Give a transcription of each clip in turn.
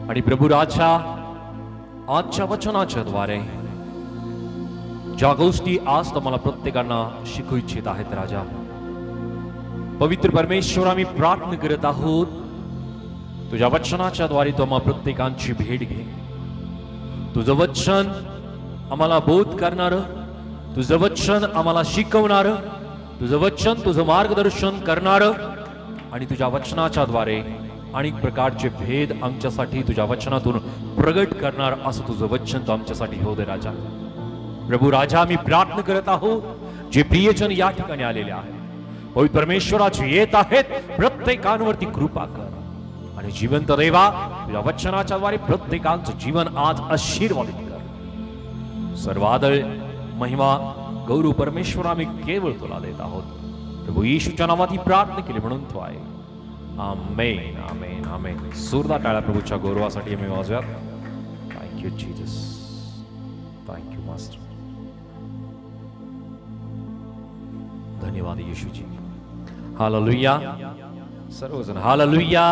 आणि प्रभू राजा आजच्या वचनाच्या द्वारे ज्या गोष्टी आज तुम्हाला प्रत्येकांना शिकू इच्छित आहेत राजा, पवित्र परमेश्वर आम्ही प्रार्थना करत आहोत, तुझ्या वचनाच्या द्वारे तू आम्हा प्रत्येकांची भेट घे. तुझं वचन आम्हाला बोध करणार, तुझं वचन आम्हाला शिकवणार, तुझं वचन तुझं मार्गदर्शन करणार आणि तुझ्या वचनाच्या द्वारे अनेक प्रकारचे भेद आमच्यासाठी तुझ्या वचनातून प्रगट करणार असं तुझं वचन तू आमच्यासाठी हो दे राजा. प्रभू राजा आम्ही प्रार्थना करत आहोत, जे प्रियजन या ठिकाणी आलेले आहेत, पवित्र परमेश्वराचे येत आहेत, प्रत्येकांवरती कृपा कर आणि जिवंत देवा तुझ्या वचनाच्या द्वारे प्रत्येकाचं जीवन आज आशीर्वादित कर. सर्व आदर महिमा गौरव परमेश्वर आम्ही केवळ तुला देत आहोत. प्रभू येशूच्या नावात ही प्रार्थना केली म्हणून तो आहे. आमेन आमेन आमेन. जोरदार टाळ्या प्रभूच्या गौरवासाठी आम्ही वाजवूयात. Thank you Jesus, thank you master. धन्यवाद येशूजी. हालेलुया. सर्वजण हालेलुया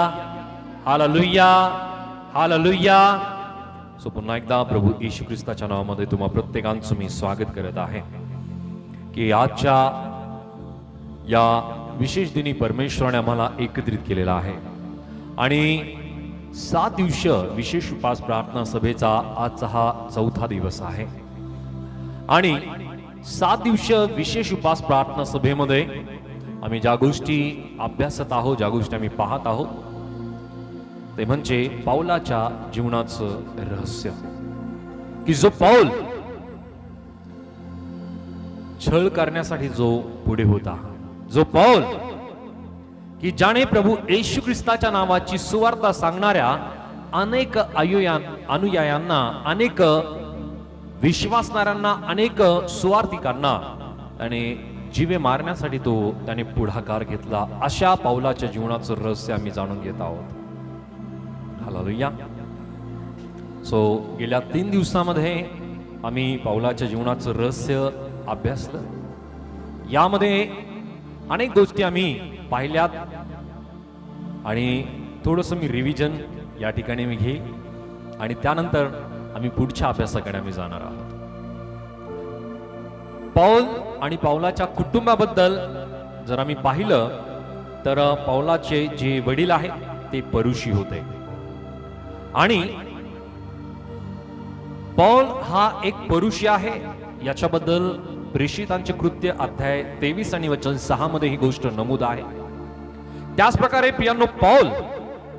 हालेलुया हालेलुया. सो पुन्हा एकदा प्रभू येशू ख्रिस्ताच्या नावामध्ये तुम्हा प्रत्येकांचं मी स्वागत करत आहे की आजच्या या विशेष दिनी परमेश्वराने आम्हाला एकत्रित केलेला आहे आणि 7 दिवस विशेष उपास प्रार्थना सभेचा आजचा हा 4था दिवस आहे आणि 7 दिवस विशेष उपास प्रार्थना सभेमध्ये आम्ही ज्या गोष्टी अभ्यासत आहोत, ज्या गोष्टी आम्ही पाहत आहोत, ते म्हणजे पौलाच्या जीवनाचं रहस्य. की जो पौल छळ करण्यासाठी जो पुढे होता, जो पौल की ज्याने प्रभू येशू ख्रिस्ताच्या नावाची सुवार्ता सांगणाऱ्या अनेक अनुयायांना, अनेक विश्वासणाऱ्यांना, अनेक सुवार्तिकांना आणि जीवे मारण्यासाठी त्याने पुढाकार घेतला. अशा पौलाच्या जीवनाचं रहस्य आम्ही जाणून घेत आहोत. हालेलुया. सो गेल्या 3 दिवसामध्ये आम्ही पौलाच्या जीवनाचं रहस्य अभ्यासलं. यामध्ये अनेक गोष्टी आम्ही पाहिल्यात आणि थोडंसं मी रिव्हिजन या ठिकाणी मी घेईल आणि त्यानंतर आम्ही पुढच्या अभ्यासाकडे आम्ही जाणार आहोत. पौल आणि पौलाच्या कुटुंबाबद्दल जर आम्ही पाहिलं तर पौलाचे जे वडील आहेत ते परुषी होते आणि पौल हा एक परुषी आहे याच्याबद्दल प्रेषितांचे कृत्य अध्याय 23 आणि वचन 6 मध्ये ही गोष्ट नमूद आहे. त्याच प्रकारे प्रियांनो, पौल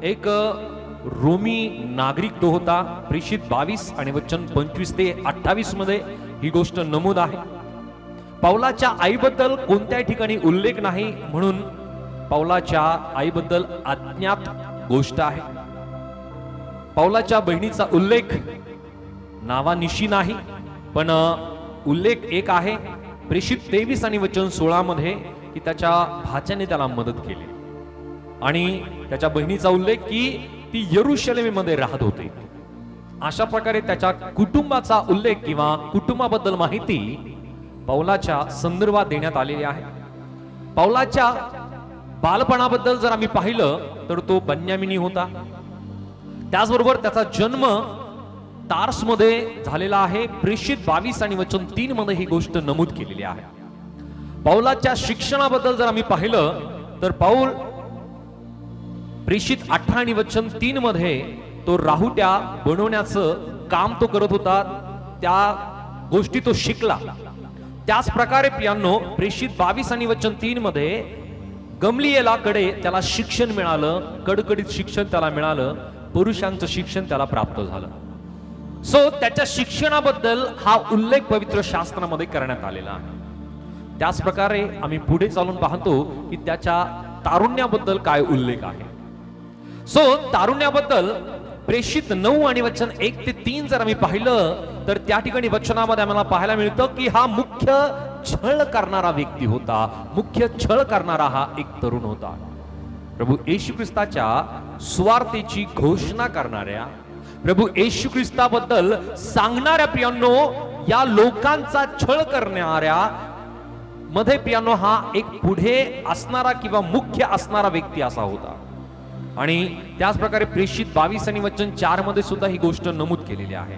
एक रोमी नागरिक तो होता. प्रेषित 22 आणि वचन 25 ते 28 मध्ये ही गोष्ट नमूद आहे. पौलाच्या आईबद्दल कोणत्याही ठिकाणी उल्लेख नाही, म्हणून पौलाच्या आईबद्दल अज्ञात गोष्ट आहे. पौलाच्या बहिणीचा उल्लेख नावानिशी नाही, पण उल्लेख एक आहे प्रेषित 23 आणि वचन 16 मध्ये की त्याच्या भाच्याने त्याला मदत केली आणि त्याच्या बहिणीचा उल्लेख की ती यरुशलेममध्ये राहत होती. अशा प्रकारे त्याच्या कुटुंबाचा उल्लेख किंवा कुटुंबाबद्दल माहिती पौलाच्या संदर्भात देण्यात आलेली आहे. पौलाच्या बालपणाबद्दल जर आम्ही पाहिलं तर तो बन्यामिनी होता. त्याचबरोबर त्याचा जन्म तार्स मध्ये झालेला आहे. प्रेषित 22 आणि वचन 3 मध्ये ही गोष्ट नमूद केलेली आहे. पौलाच्या शिक्षणाबद्दल जर आम्ही पाहिलं तर पौल प्रेषित 18 आणि वचन 3 मध्ये तो राहुट्या बनवण्याचं काम तो करत होता, त्या गोष्टी तो शिकला. त्याच प्रकारे प्रियांनो, प्रेषित 22 आणि वचन 3 मध्ये गमलिएलाकडे त्याला शिक्षण मिळालं, कडकडीत शिक्षण त्याला मिळालं, पुरुषांचं शिक्षण त्याला प्राप्त झालं. सो त्याच्या शिक्षणाबद्दल हा उल्लेख पवित्र शास्त्रामध्ये करण्यात आलेला आहे. त्याच प्रकारे आम्ही पुढे चालून पाहतो की त्याच्या तारुण्याबद्दल काय उल्लेख आहे. सो तारुण्याबद्दल प्रेषित 9 आणि वचन 1 ते 3 जर आम्ही पाहिलं तर त्या ठिकाणी वचनामध्ये आम्हाला पाहायला मिळतं की हा मुख्य छळ करणारा व्यक्ती होता, मुख्य छळ करणारा हा एक तरुण होता. प्रभू येशू ख्रिस्ताच्या सुवार्तेची घोषणा करणाऱ्या, प्रभू येशू ख्रिस्ताबद्दल सांगणाऱ्या प्रियांनो, या लोकांचा छळ करणाऱ्या मध्ये प्रियांनो हा एक पुढे असणारा किंवा मुख्य असणारा व्यक्ती असा होता. आणि त्याच प्रकारे प्रेषित 22 आणि वचन 4 मध्ये सुद्धा ही गोष्ट नमूद केलेली आहे.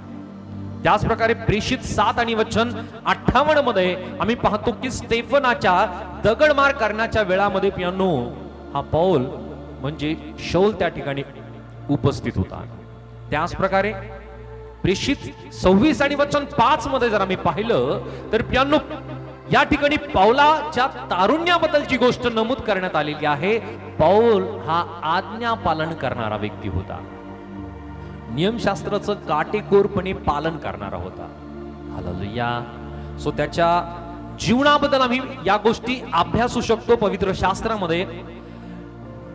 त्याच प्रकारे प्रेषित 7 आणि वचन 58 मध्ये आम्ही पाहतो की स्टेफनाच्या दगडमार करण्याच्या वेळामध्ये पियानो हा पौल म्हणजे शौल त्या ठिकाणी उपस्थित होता. त्याच प्रकारे प्रेषित 26 आणि वचन 5 मध्ये जर आम्ही पाहिलं तर पियानो या ठिकाणी पौलाच्या तारुण्याबद्दलची गोष्ट नमूद करण्यात आलेली आहे. पौल हा आज्ञा पालन करणारा व्यक्ती होता, नियमशास्त्राचं काटेकोरपणे पालन करणारा होता. हालेलुया. सो त्याच्या जीवनाबद्दल आम्ही या गोष्टी अभ्यासू शकतो पवित्र शास्त्रामध्ये.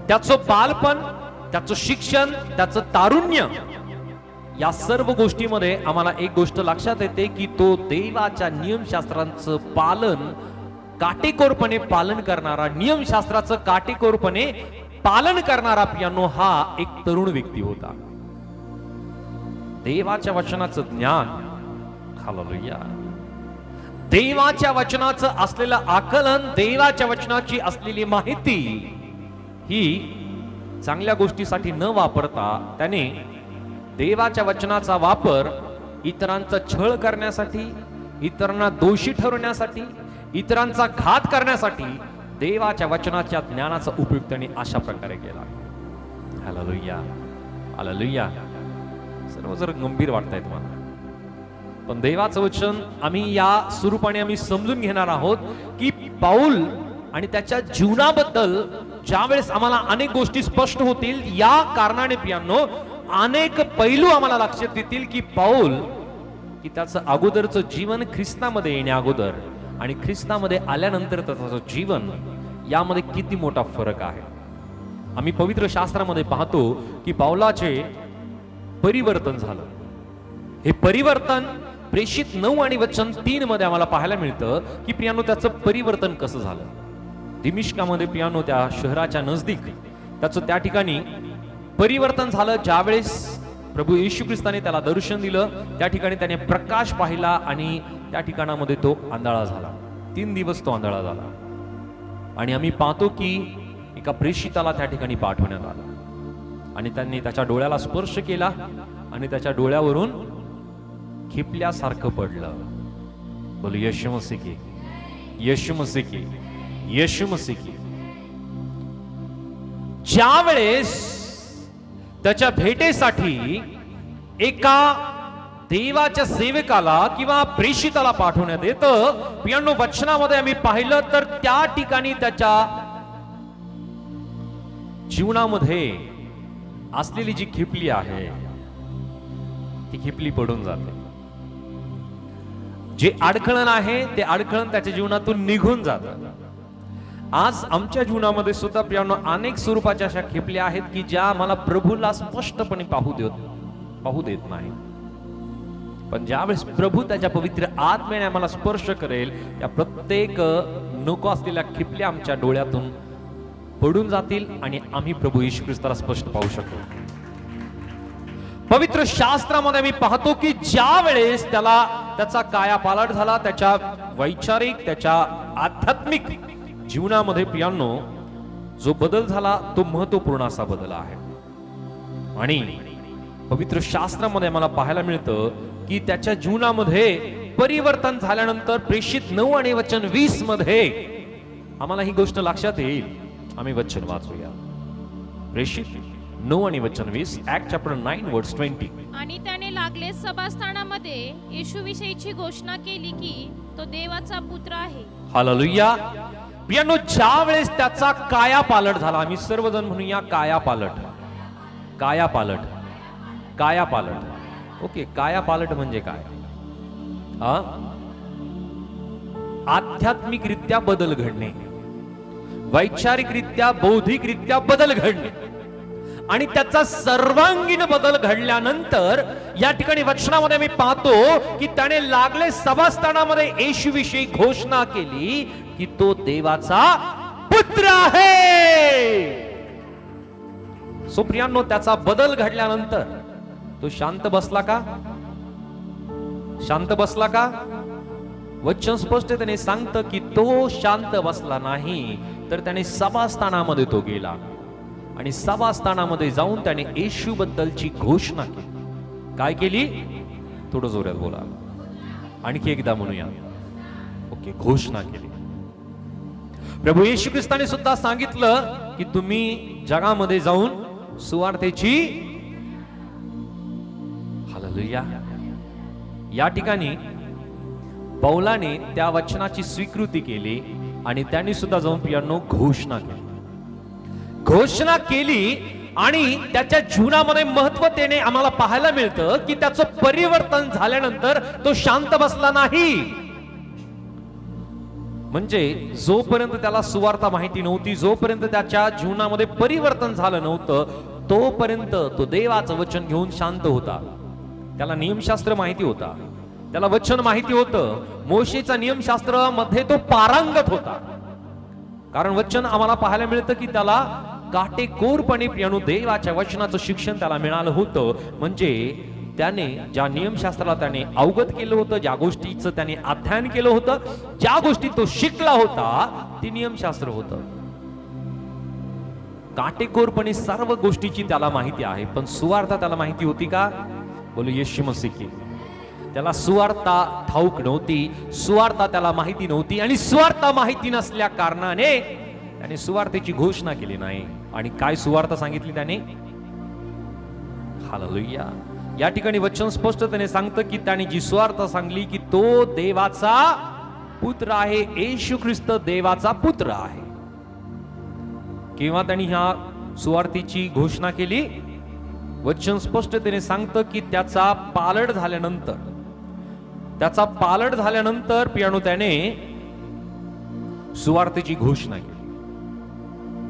त्याचं बालपण, त्याचं शिक्षण, त्याचं तारुण्य, या सर्व गोष्टीमध्ये आम्हाला एक गोष्ट लक्षात येते की तो देवाच्या नियमशास्त्रांचं पालन काटेकोरपणे पालन करणारा, नियमशास्त्राचं काटेकोरपणे पालन करणारा पियानो हा एक तरुण व्यक्ती होता. देवाच्या वचनाचं ज्ञान, हालेलुया, देवाच्या वचनाचं असलेलं आकलन, देवाच्या वचनाची असलेली माहिती ही चांगल्या गोष्टीसाठी न वापरता त्याने देवाच्या वचनाचा वापर इतरांचा छळ करण्यासाठी, इतरांना दोषी ठरवण्यासाठी, इतरांचा घात करण्यासाठी देवाच्या वचनाच्या ज्ञानाचा उपयोग त्यांनी अशा प्रकारे केला. Hallelujah, hallelujah. सर्व जर गंभीर वाटतंय तुम्हाला, पण देवाचं वचन आम्ही या स्वरूपाने आम्ही समजून घेणार आहोत की पौल आणि त्याच्या जीवनाबद्दल ज्यावेळेस आम्हाला अनेक गोष्टी स्पष्ट होतील, या कारणाने पियानो अनेक पैलू आम्हाला लक्षात येतील की पौल की त्याचं अगोदरचं जीवन ख्रिस्तामध्ये येण्या अगोदर आणि ख्रिस्तामध्ये आल्यानंतर त्याचं जीवन यामध्ये किती मोठा फरक आहे. आम्ही पवित्र शास्त्रामध्ये पाहतो की पौलाचे परिवर्तन झालं. हे परिवर्तन प्रेषित 9 आणि वचन 3 मध्ये आम्हाला पाहायला मिळतं की पियानो त्याचं परिवर्तन कसं झालं. दिमिश्कामध्ये पियानो त्या शहराच्या नजदीक त्याचं त्या ठिकाणी परिवर्तन झालं. ज्यावेळेस प्रभू येशू ख्रिस्ताने त्याला दर्शन दिलं, त्या ठिकाणी त्याने प्रकाश पाहिला आणि त्या ठिकाणामध्ये तो आंधळा झाला. 3 दिवस तो आंधळा झाला. आणि आम्ही पाहतो की एका प्रेषिताला त्या ठिकाणी पाठवण्यात आलं आणि त्यांनी त्याच्या डोळ्याला स्पर्श केला आणि त्याच्या डोळ्यावरून खिपल्यासारखं पडलं. बोल येशू मसीह की, येशू मसीह की, येशू मसीह की. ज्यावेळेस त्याच्या भेटेसाठी एका देवाच्या सेवकाला किंवा प्रेषिताला पाठवण्यात येतं, पियानो वचनामध्ये आम्ही पाहिलं तर त्या ठिकाणी त्याच्या जीवनामध्ये असलेली जी खिपली आहे ती खिपली पडून जाते. जे अडखळण आहे ते अडखळण त्याच्या जीवनातून निघून जातं. आज आमच्या जीवनामध्ये सुद्धा पियानो अनेक स्वरूपाच्या अशा खिपल्या आहेत की ज्या आम्हाला प्रभूला स्पष्टपणे पाहू देत नाही. पण ज्यावेळेस प्रभू त्याच्या पवित्र आत्म्याने आम्हाला स्पर्श करेल, त्या प्रत्येक नको असलेल्या खिपल्या आमच्या डोळ्यातून पडून जातील आणि आम्ही प्रभू येशू ख्रिस्ताला स्पष्ट पाहू शकतो. पवित्र शास्त्रामध्ये आम्ही पाहतो की ज्या वेळेस त्याला त्याचा कायापालट झाला, त्याच्या वैचारिक, त्याच्या आध्यात्मिक जीवनामध्ये पियानो जो बदल झाला तो महत्वपूर्ण असा बदल आहे. आणि पवित्र शास्त्रामध्ये मला पाहायला मिळतं की त्याच्या जीवनामध्ये परिवर्तन झाल्यानंतर प्रेषित 9 आणि वचन 20 मध्ये आम्हाला ही गोष्ट लक्षात येईल. आम्ही वचन वाचूया. प्रेषित 9 आणि वचन 20, ऍक्ट चॅप्टर 9 वर्स 20. आणि त्याने लागले सभास्थानामध्ये येशू विषयीची घोषणा केली की तो देवाचा पुत्र आहे. हालेलुया. पियानो ज्यावेळेस त्याचा कायापालट झाला, आम्ही सर्वजण म्हणूया कायापालट, कायापालट, कायापालट. ओके, कायापालट म्हणजे काय? आध्यात्मिकरित्या बदल घडणे, वैचारिकरित्या, बौद्धिकरित्या बदल घडणे आणि त्याचा सर्वांगीण बदल घडल्यानंतर या ठिकाणी वचनामध्ये मी पाहतो की त्याने लागले सभास्थानामध्ये येशू विषयी घोषणा केली की तो देवाचा पुत्र आहे. सो प्रियांनो, त्याचा बदल घडल्यानंतर तो शांत बसला का? शांत बसला का? वचन स्पष्टतेने सांगतं की तो शांत बसला नाही, तर त्याने सभास्थानामध्ये तो गेला आणि सभास्थानामध्ये जाऊन त्याने येशू बद्दलची घोषणा केली. काय केली? थोडं जोरात बोला, आणखी एकदा म्हणूया. ओके, घोषणा केली. प्रभू येशू ख्रिस्ताने सुद्धा सांगितलं की तुम्ही जगामध्ये जाऊन सुवार्तेची, हालेलुया. या ठिकाणी पौलाने त्या वचनाची स्वीकृती केली आणि त्यांनी सुद्धा जाऊन प्रियांनो घोषणा केली. घोषणा केली आणि त्याच्या जीवनामध्ये महत्वतेने आम्हाला पाहायला मिळतं की त्याचं परिवर्तन झाल्यानंतर तो शांत बसला नाही. म्हणजे जोपर्यंत त्याला सुवार्ता माहिती नव्हती, जोपर्यंत त्याच्या जीवनामध्ये परिवर्तन झालं नव्हतं, तोपर्यंत तो देवाचं वचन घेऊन शांत होता. त्याला नियमशास्त्र माहिती होता, त्याला वचन माहिती होतं. मोशेचा नियमशास्त्र मध्ये तो पारंगत होता. कारण वचन आम्हाला पाहायला मिळतं की त्याला काटेकोरपणे प्रियानो देवाच्या वचनाचं शिक्षण त्याला मिळालं होतं. म्हणजे त्याने ज्या नियमशास्त्राला त्याने अवगत केलं होतं, ज्या गोष्टीचं त्याने अध्ययन केलं होतं, ज्या गोष्टी तो शिकला होता, ती नियमशास्त्र होतं. काटेकोरपणे सर्व गोष्टीची त्याला माहिती आहे. पण सुवार्ता त्याला माहिती होती का? बोलू येशू मसीह की. त्याला सुवार्ता ठाऊक नव्हती, सुवार्ता त्याला माहिती नव्हती. आणि सुवार्ता माहिती नसल्या कारणाने त्याने सुवार्तेची घोषणा केली नाही. आणि काय सुवार्ता सांगितली त्याने? हालेलुया. या ठिकाणी वचन स्पष्टपणे सांगतं की त्याने जी सुवार्ता सांगली की तो देवाचा पुत्र आहे, येशू ख्रिस्त देवाचा पुत्र आहे. केव्हा त्यांनी ह्या सुवार्तेची घोषणा केली? वचन स्पष्टतेने सांगतं की त्याचा पालट झाल्यानंतर, त्याचा पालट झाल्यानंतर पियानो त्याने सुवार्तेची घोषणा केली.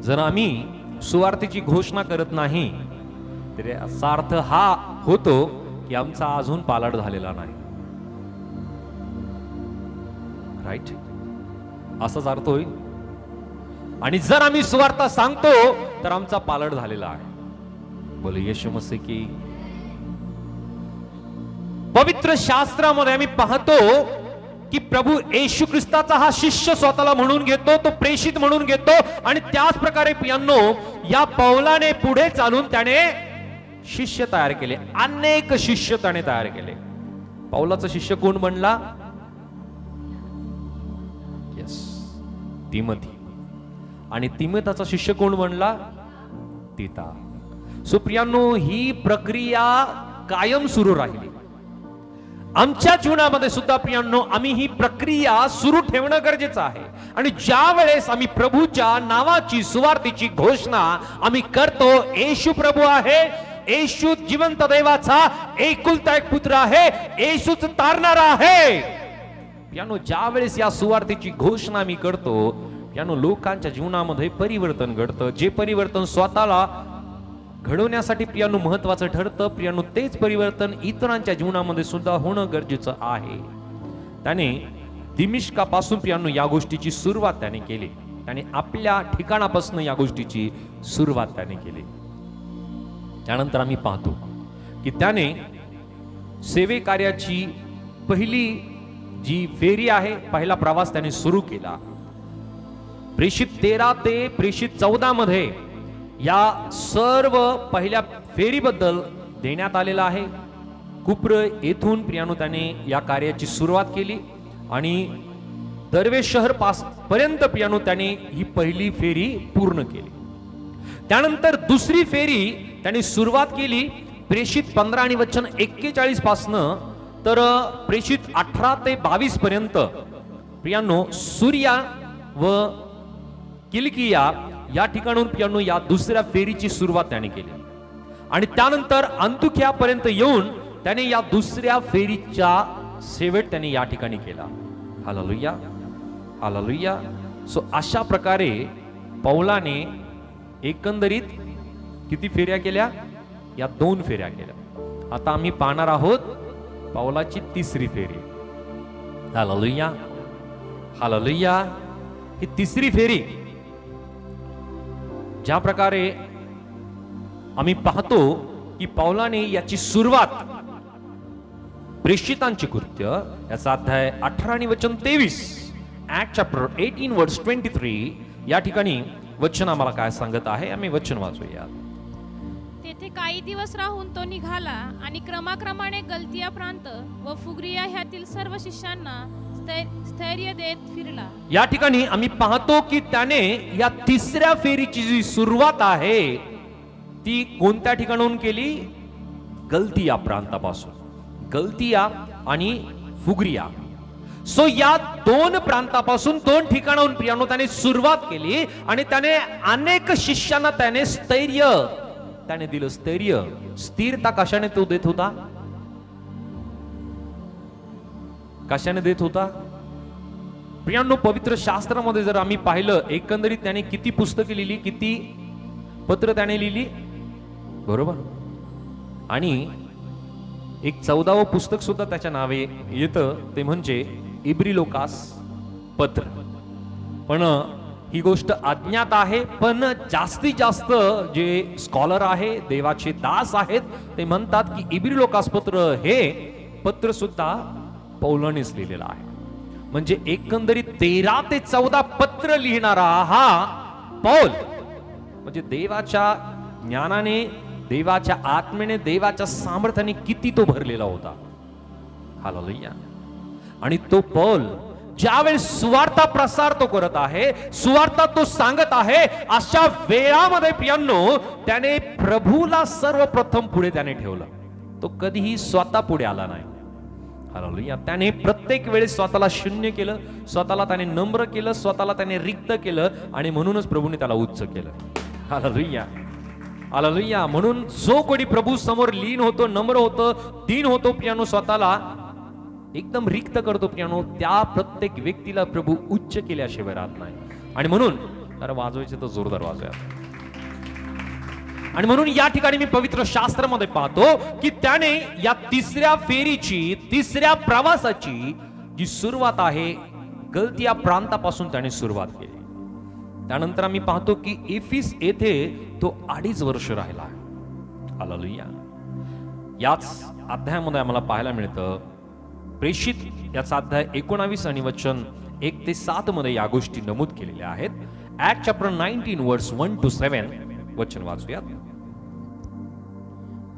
जर आम्ही सुवार्तेची घोषणा करत नाही तर याचा अर्थ हा होतो की आमचा अजून पालट झालेला नाही. राईट, असाच अर्थ होईल. आणि जर आम्ही सुवार्ता सांगतो तर आमचा पालट झालेला आहे. बोले येशू मसीह की. पवित्र शास्त्रामध्ये आम्ही पाहतो की प्रभू येशू ख्रिस्ताचा हा शिष्य स्वतःला म्हणून घेतो, तो प्रेषित म्हणून घेतो. आणि त्याच प्रकारे पियांनो या पौलाने पुढे चालून त्याने शिष्य तयार केले, अनेक शिष्य त्याने तयार केले. पौलाचा शिष्य कोण बनला? यस, तिमोथी. आणि तिमोथीचा शिष्य कोण बनला? तीता. सो प्रियांनो, ही प्रक्रिया कायम सुरू राहिली. आमच्या जीवनामध्ये सुद्धा प्रियांनो आम्ही ही प्रक्रिया सुरू ठेवणं गरजेचं आहे. आणि ज्या वेळेस आम्ही प्रभूच्या नावाची सुवार्तेची घोषणा आम्ही करतो, येशू प्रभू आहे, येशू जिवंत देवाचा एकुलता एक पुत्र आहे, येशूच तारणारा आहे. प्रियांनो, ज्या वेळेस या सुवार्तेची घोषणा मी करतो, प्रियांनो लोकांच्या जीवनामध्ये परिवर्तन घडतं. जे परिवर्तन स्वतःला घडवण्यासाठी प्रियांनो महत्वाचं ठरतं, प्रियांनो तेच परिवर्तन इतरांच्या जीवनामध्ये सुद्धा होणं गरजेचं आहे. त्याने दिमिश्कापासून प्रियांनो या गोष्टीची सुरुवात त्याने केली. त्याने आपल्या ठिकाणापासून या गोष्टीची सुरुवात त्याने केली. त्यानंतर आम्ही पाहतो की त्याने सेवे कार्याची पहिली जी फेरी आहे, पहिला प्रवास त्याने सुरू केला. प्रेषित 13 ते प्रेषित 14 मध्ये या सर्व पहिल्या फेरीबद्दल देण्यात आलेला आहे. कुप्र येथून प्रियानो त्याने या कार्याची सुरुवात केली आणि दरवेश शहर पास पर्यंत प्रियानो त्याने ही पहिली फेरी पूर्ण केली. त्यानंतर दुसरी फेरी त्याने सुरुवात केली प्रेषित 15 आणि वचन 41 पासनं तर प्रेषित 18 ते 22 पर्यंत. प्रियानो सूर्या व किलकिया या ठिकाणून प्रियानो या दुसऱ्या फेरीची सुरुवात त्याने केली. आणि त्यानंतर अंतुख्यापर्यंत येऊन त्याने या दुसऱ्या फेरीचा शेवट त्याने या ठिकाणी केला. Hallelujah, hallelujah. सो अशा प्रकारे पौलाने एकंदरीत किती फेऱ्या केल्या? या 2 फेऱ्या केल्या. आता आम्ही पाहणार आहोत पौलाची तिसरी फेरी. Hallelujah, hallelujah. ही तिसरी फेरी ज्या प्रकारे आम्ही पाहतो की पौलाने याची सुरुवात प्रेषितांची कृत्य याचा अध्याय 18 आणि वचन 23, ऍक्ट चॅप्टर 18 वर्स 23 या ठिकाणी वचन आम्हाला काय सांगत आहे, आम्ही वचन वाचूया. तेथे काही दिवस राहून तो निघाला आणि क्रमाक्रमाने गलतिया प्रांत व फुगरिया ह्यातील सर्व शिष्यांना स्थैर्य देत फिरला. या ठिकाणी आम्ही पाहतो की त्याने या तिसऱ्या फेरीची जी सुरुवात आहे ती कोणत्या ठिकाणाहून केली? गलतिया प्रांतापासून. गलतिया आणि फुगरिया. सो या दोन प्रांतापासून, दोन ठिकाणाहून प्रियानो त्याने सुरुवात केली आणि त्याने अनेक शिष्यांना त्याने स्थैर्य त्याने दिलं. स्थैर्य, स्थिरता कशाने तो देत होता? कशाने देत होता प्रियांनो? पवित्र शास्त्रामध्ये जर आम्ही पाहिलं, एकंदरीत त्याने किती पुस्तके लिहिली, किती पत्र त्याने लिहिली, बरोबर? आणि एक 14वं पुस्तक सुद्धा त्याच्या नावे येतं, ते म्हणजे इब्री लोकास पत्र. पण ही गोष्ट अज्ञात आहे, पण जास्तीत जास्त जे स्कॉलर आहे, देवाचे दास आहेत, ते म्हणतात की इब्री लोकास पत्र हे पत्र सुद्धा पौलानेच लिहिलेलं आहे. म्हणजे एकंदरीत 13 ते 14 पत्र लिहिणारा हा पौल, म्हणजे देवाच्या ज्ञानाने, देवाच्या आत्मेने, देवाच्या सामर्थ्याने किती तो भरलेला होता. हालेलुया. आणि तो पौल ज्यावेळेस सुवार्ता प्रसार तो करत आहे, सुवार्ता तो सांगत आहे, अशा वेळामध्ये प्रियांनो त्याने प्रभूला सर्वप्रथम पुढे त्याने ठेवलं. तो कधीही स्वतः पुढे आला नाही. हालेलुया. त्याने प्रत्येक वेळेस स्वतःला शून्य केलं, स्वतःला त्याने नम्र केलं, स्वतःला त्याने रिक्त केलं आणि म्हणूनच प्रभूने त्याला उच्च केलं. हालेलुया. हालेलुया. म्हणून जो कोणी प्रभू समोर लीन होतो, नम्र होतो, दीन होतो, प्रियानो स्वतःला एकदम रिक्त करतो प्रियानो, त्या प्रत्येक व्यक्तीला प्रभू उच्च केल्याशिवाय राहत नाही. आणि म्हणून अरे वाजवायचे तर जोरदार वाजूया. आणि म्हणून या ठिकाणी मी पवित्र शास्त्रामध्ये पाहतो की त्याने या तिसऱ्या फेरीची, तिसऱ्या प्रवासाची जी सुरुवात आहे, गलतिया प्रांतापासून त्याने सुरुवात केली. त्यानंतर आम्ही पाहतो की एफिस येथे तो 2.5 वर्ष राहिला. हालेलुया. याच अध्यायामध्ये आम्हाला पाहायला मिळतं, प्रेषित याचा अध्याय 19 आणि वचन 1 ते 7 मध्ये या गोष्टी नमूद केलेल्या आहेत. ऍक्ट चॅप्टर 19 वर्स 1 to 7 वचन वाचूयात.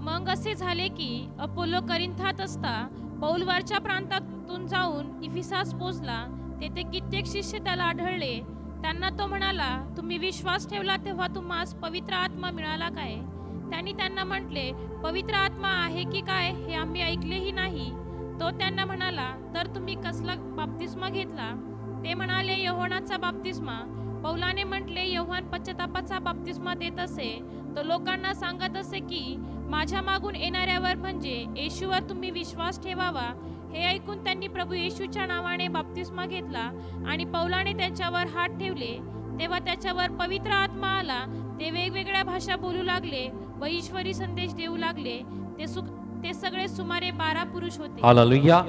मग असे झाले की अपोलो करिंथात असता पौल वरच्या प्रांतातून जाऊन इफिसास पोहोचला. तेथे कित्येक शिष्य त्याला आढळले. त्यांना तो म्हणाला, तुम्ही विश्वास ठेवला तेव्हा तुम्हास पवित्र आत्मा मिळाला काय? त्यांनी त्यांना म्हटले, पवित्र आत्मा आहे की काय हे आम्ही ऐकलेही नाही. तो त्यांना म्हणाला, तर तुम्ही कसला बाप्तिस्मा घेतला? ते म्हणाले, योहानाचा बाप्तिस्मा. पौलाने म्हटले, योहान पश्चातापाचा बाप्तिस्मा देत असे, तो लोकांना सांगत असे की माझ्या मागून येणाऱ्यावर म्हणजे येशूवर तुम्ही विश्वास ठेवावा. हे ऐकून त्यांनी प्रभू येशूच्या नावाने बाप्तिस्मा घेतला. आणि पौलाने त्याच्यावर हात ठेवले तेव्हा त्याच्यावर पवित्र आत्मा आला. ते वेगवेगळ्या भाषा बोलू लागले व ईश्वरी संदेश देऊ लागले. ते सगळे सुमारे 12 पुरुष होते. हालेलुया.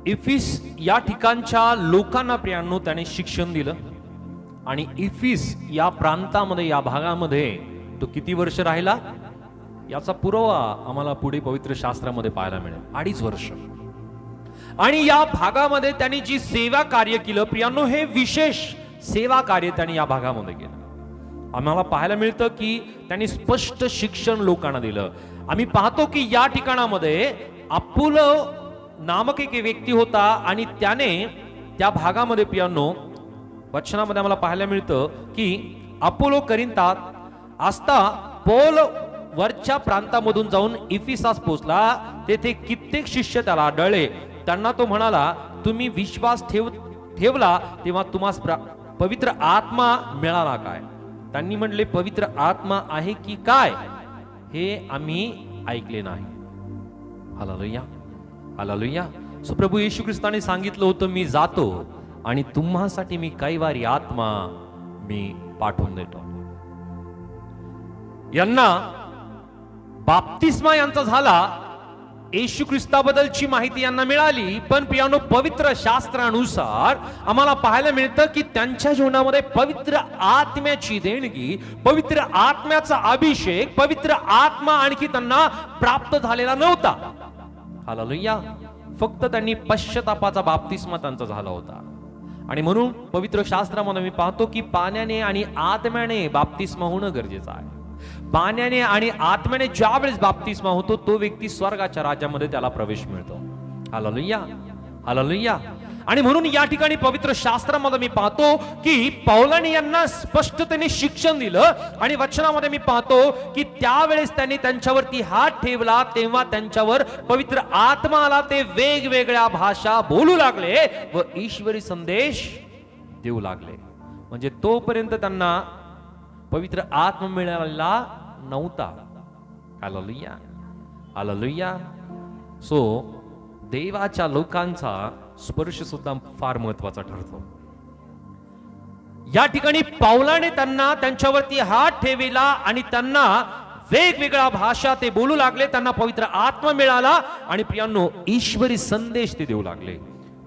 इफिस या ठिकाणच्या लोकांना प्रियांनो त्याने शिक्षण दिलं. आणि इफिस या प्रांतामध्ये, या भागामध्ये तो किती वर्ष राहिला याचा पुरावा आम्हाला पुढे पवित्र शास्त्रामध्ये पाहायला मिळेल. 2.5 वर्ष. आणि या भागामध्ये त्यांनी जी सेवा कार्य केलं प्रियांनो, हे विशेष सेवा कार्य त्यांनी या भागामध्ये केलं. आम्हाला पाहायला मिळतं की त्यांनी स्पष्ट शिक्षण लोकांना दिलं. आम्ही पाहतो की या ठिकाणामध्ये अपोलो नामक एक व्यक्ती होता आणि त्याने त्या भागामध्ये प्रियांनो वचनामध्ये आम्हाला पाहायला मिळतं की अपोलो करिंथात असता पौल वरच्या प्रांतामधून जाऊन इफिसास पोहोचला. तेथे कित्येक शिष्य त्याला आढळले. त्यांना तो म्हणाला, तुम्ही विश्वास ठेवला तेव्हा तुम्हास पवित्र आत्मा मिळाला काय? त्यांनी म्हणले, पवित्र आत्मा आहे की काय हे आम्ही ऐकले नाही. हालेलुया. हालेलुया. सो प्रभू येशू ख्रिस्ताने सांगितलं होतं, मी जातो आणि तुम्हासाठी मी कैवारी आत्मा मी पाठवून देतो. यांना बाप्तिस्मा यांचा झाला, येशू ख्रिस्ताबद्दलची माहिती यांना मिळाली. पण प्रियानो, पवित्र शास्त्रानुसार आम्हाला पाहायला मिळतं की त्यांच्या जीवनामध्ये पवित्र आत्म्याची देणगी, पवित्र आत्म्याचा अभिषेक, पवित्र आत्मा आणखी त्यांना प्राप्त झालेला नव्हता. हालेलुया. फक्त त्यांनी पश्चातापाचा बाप्तिस्मा त्यांचा झाला होता. आणि म्हणून पवित्र शास्त्रामध्ये मी पाहतो की पाण्याने आणि आत्म्याने बाप्तिस्मा होणं गरजेचं आहे. पाण्याने आणि आत्म्याने ज्या वेळेस बाप्तिस्मा होतो तो व्यक्ती स्वर्गाच्या राज्यामध्ये त्याला प्रवेश मिळतो. Hallelujah, hallelujah. आणि म्हणून या ठिकाणी पवित्र शास्त्रामध्ये मी पाहतो की पौलाने यांना स्पष्टतेने शिक्षण दिलं आणि वचनामध्ये मी पाहतो की त्यावेळेस त्यांनी त्यांच्यावरती हात ठेवला तेव्हा त्यांच्यावर पवित्र आत्मा आला. ते वेगवेगळ्या भाषा बोलू लागले व ईश्वरी संदेश देऊ लागले. म्हणजे तोपर्यंत त्यांना पवित्र आत्मा मिळालेला नव्हता. Hallelujah, hallelujah. सो देवाच्या लोकांचा स्पर्श सुद्धा फार महत्वाचा ठरतो. या ठिकाणी पौलाने त्यांना त्यांच्यावरती हात ठेवला आणि त्यांना वेगवेगळ्या भाषा ते बोलू लागले. त्यांना पवित्र आत्मा मिळाला आणि प्रियांनो ईश्वरी संदेश ते देऊ लागले.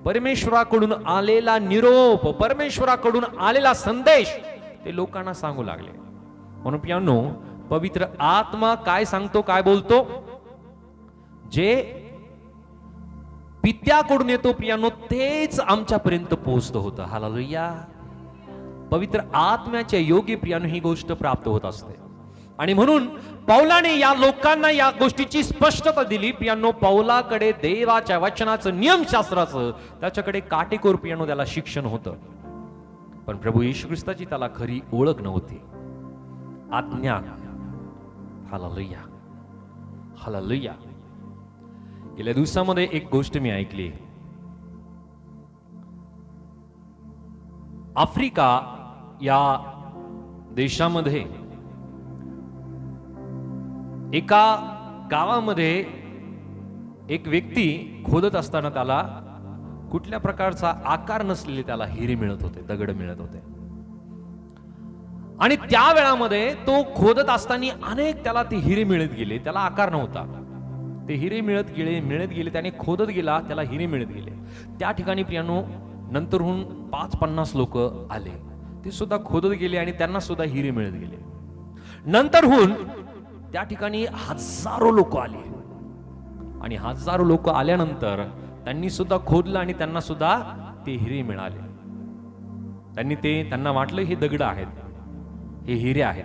परमेश्वराकडून आलेला निरोप, परमेश्वराकडून आलेला संदेश ते लोकांना सांगू लागले. म्हणून प्रियांनो पवित्र आत्मा काय सांगतो, काय बोलतो, जे पित्याकडून येतो प्रियांनो तेच आमच्यापर्यंत पोहोचत होतं. हालेलुया. पवित्र आत्म्याच्या योगी प्रियांनो ही गोष्ट प्राप्त होत असते. आणि म्हणून पौलाने या लोकांना या गोष्टीची स्पष्टता दिली. प्रियांनो पौलाकडे देवाच्या वचनाचं, नियमशास्त्राचं त्याच्याकडे काटेकोर प्रियांनो त्याला शिक्षण होतं. पण प्रभू येशू ख्रिस्ताची त्याला खरी ओळख नव्हती, आज्ञा. Hallelujah, hallelujah. गेल्या दिवसामध्ये एक गोष्ट मी ऐकली. आफ्रिका या देशामध्ये एका गावामध्ये एक व्यक्ती खोदत असताना त्याला कुठल्या प्रकारचा आकार नसलेले त्याला हिरे मिळत होते, दगड मिळत होते. आणि त्या वेळामध्ये तो खोदत असताना अनेक त्याला ते हिरे मिळत गेले. त्याला आकार नव्हता, ते हिरे मिळत गेले. त्याने खोदत गेला, त्याला हिरे मिळत गेले. त्या ठिकाणी प्रियांनो नंतरहून 5-50 लोक आले, ते सुद्धा खोदत गेले आणि त्यांना सुद्धा हिरे मिळत गेले. नंतरहून त्या ठिकाणी हजारो लोक आले आणि हजारो लोक आल्यानंतर त्यांनी सुद्धा खोदलं आणि त्यांना सुद्धा ते हिरे मिळाले. त्यांना वाटलं हे दगड आहेत, हे हिरे आहेत.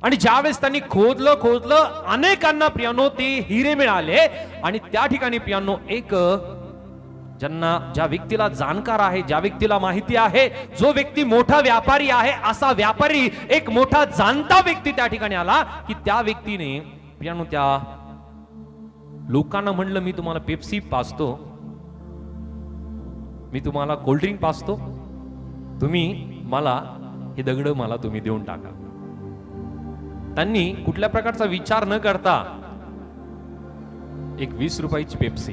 आणि ज्यावेळेस त्यांनी खोदलं अनेकांना प्रियांनो ते हिरे मिळाले. आणि त्या ठिकाणी प्रियांनो एक ज्या व्यक्तीला जाणकार आहे, ज्या व्यक्तीला माहिती आहे, जो व्यक्ती मोठा व्यापारी आहे, असा व्यापारी एक मोठा जाणता व्यक्ती त्या ठिकाणी आला की त्या व्यक्तीने प्रियांनो त्या लोकांना म्हणलं मी तुम्हाला पेप्सी पाजतो, मी तुम्हाला कोल्ड्रिंक पाजतो, तुम्ही मला हे दगड मला तुम्ही देऊन टाका. त्यांनी कुठल्या प्रकारचा विचार न करता एक 20 रुपयाची पेप्सी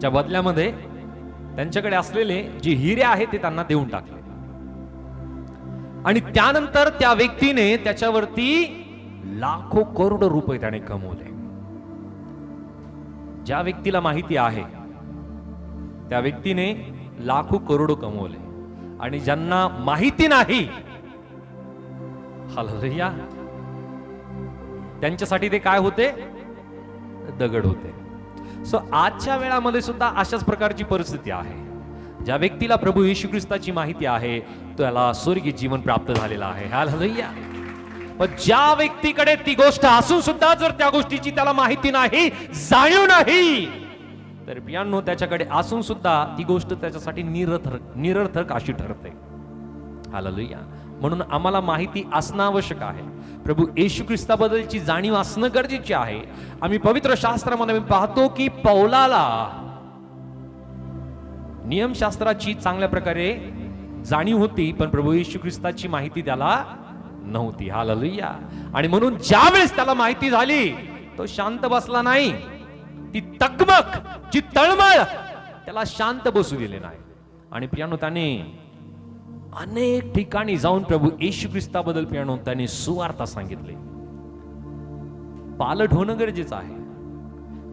च्या बदल्यामध्ये त्यांच्याकडे असलेले जे हिरे आहेत ते त्यांना देऊन टाकले. आणि त्यानंतर त्या व्यक्तीने त्याच्यावरती लाखो करोडो रुपये त्याने कमवले. ज्या व्यक्तीला माहिती आहे त्या व्यक्तीने लाखो करोडो कमवले. आणि ज्यांना माहिती नाही, हालेलुया, त्यांच्यासाठी ते काय होते, दगड होते. सो आजच्या वेळामध्ये सुद्धा अशाच प्रकारची परिस्थिती आहे. ज्या व्यक्तीला प्रभू येशू ख्रिस्ताची माहिती आहे त्याला स्वर्गीय जीवन प्राप्त झालेलं आहे. हालेलुया. पण ज्या व्यक्तीकडे ती गोष्ट असून सुद्धा जर त्या गोष्टीची त्याला माहिती नाही, जाणीव नाही, तर प्रियांनो त्याच्याकडे असून सुद्धा ती गोष्ट त्याच्यासाठी निरर्थक अशी ठरते. हालेलुया. म्हणून आम्हाला माहिती असणं आवश्यक आहे. प्रभू येशू ख्रिस्ताबद्दलची जाणीव असणं गरजेची आहे. आम्ही पवित्र शास्त्रामध्ये पाहतो की पौलाला नियमशास्त्राची चांगल्या प्रकारे जाणीव होती, पण प्रभू येशू ख्रिस्ताची माहिती त्याला नव्हती. हालेलुया. आणि म्हणून ज्या वेळेस त्याला माहिती झाली तो शांत बसला नाही. ती तकमक, जी तळमळ त्याला शांत बसू दिले नाही. आणि प्रियांनो त्याने अनेक ठिकाणी जाऊन प्रभू येशू ख्रिस्ताबद्दल प्रियांनो त्याने सुवार्ता सांगितली. पालट होणं गरजेचं आहे.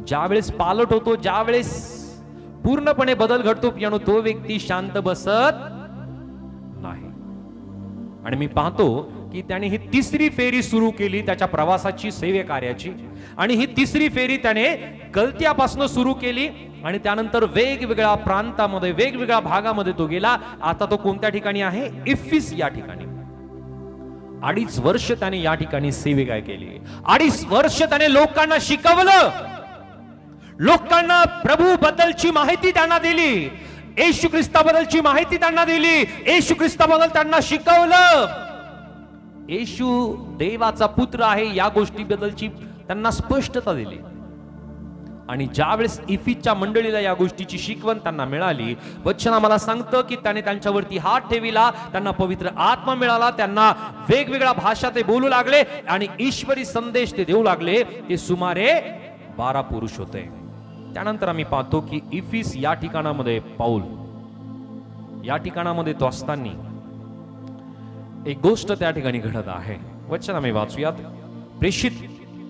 ज्यावेळेस पालट होतो, ज्यावेळेस पूर्णपणे बदल घडतो प्रियांनो, तो व्यक्ती शांत बसत नाही. आणि मी पाहतो की त्याने ही तिसरी फेरी सुरू केली त्याच्या प्रवासाची, सेवे कार्याची. आणि ही तिसरी फेरी त्याने गलत्यापासून सुरू केली आणि त्यानंतर वेगवेगळ्या प्रांतामध्ये वेगवेगळ्या भागामध्ये तो गेला. आता तो कोणत्या ठिकाणी आहे? इफिस या ठिकाणी. 2.5 वर्ष त्याने या ठिकाणी सेवा केली. 2.5 वर्ष त्याने लोकांना शिकवलं, लोकांना प्रभू बद्दलची माहिती त्यांना दिली, येशू ख्रिस्ताबद्दलची माहिती त्यांना दिली, येशू ख्रिस्ताबद्दल त्यांना शिकवलं. येशू देवाचा पुत्र आहे या गोष्टीबद्दलची त्यांना स्पष्टता दिली. आणि ज्यावेळेस इफिसच्या मंडळीला या गोष्टीची शिकवण त्यांना मिळाली, वचन आम्हाला सांगतं की त्याने त्यांच्यावरती हात ठेविला, त्यांना पवित्र आत्मा मिळाला, त्यांना वेगवेगळ्या भाषा ते बोलू लागले आणि ईश्वरी संदेश ते देऊ लागले. ते सुमारे 12 पुरुष होते. त्यानंतर आम्ही पाहतो की इफिस या ठिकाणामध्ये पौल या ठिकाणामध्ये तो असताना एक गोष्ट त्या ठिकाणी घडत आहे. वचन आम्ही वाचूयात. प्रेषित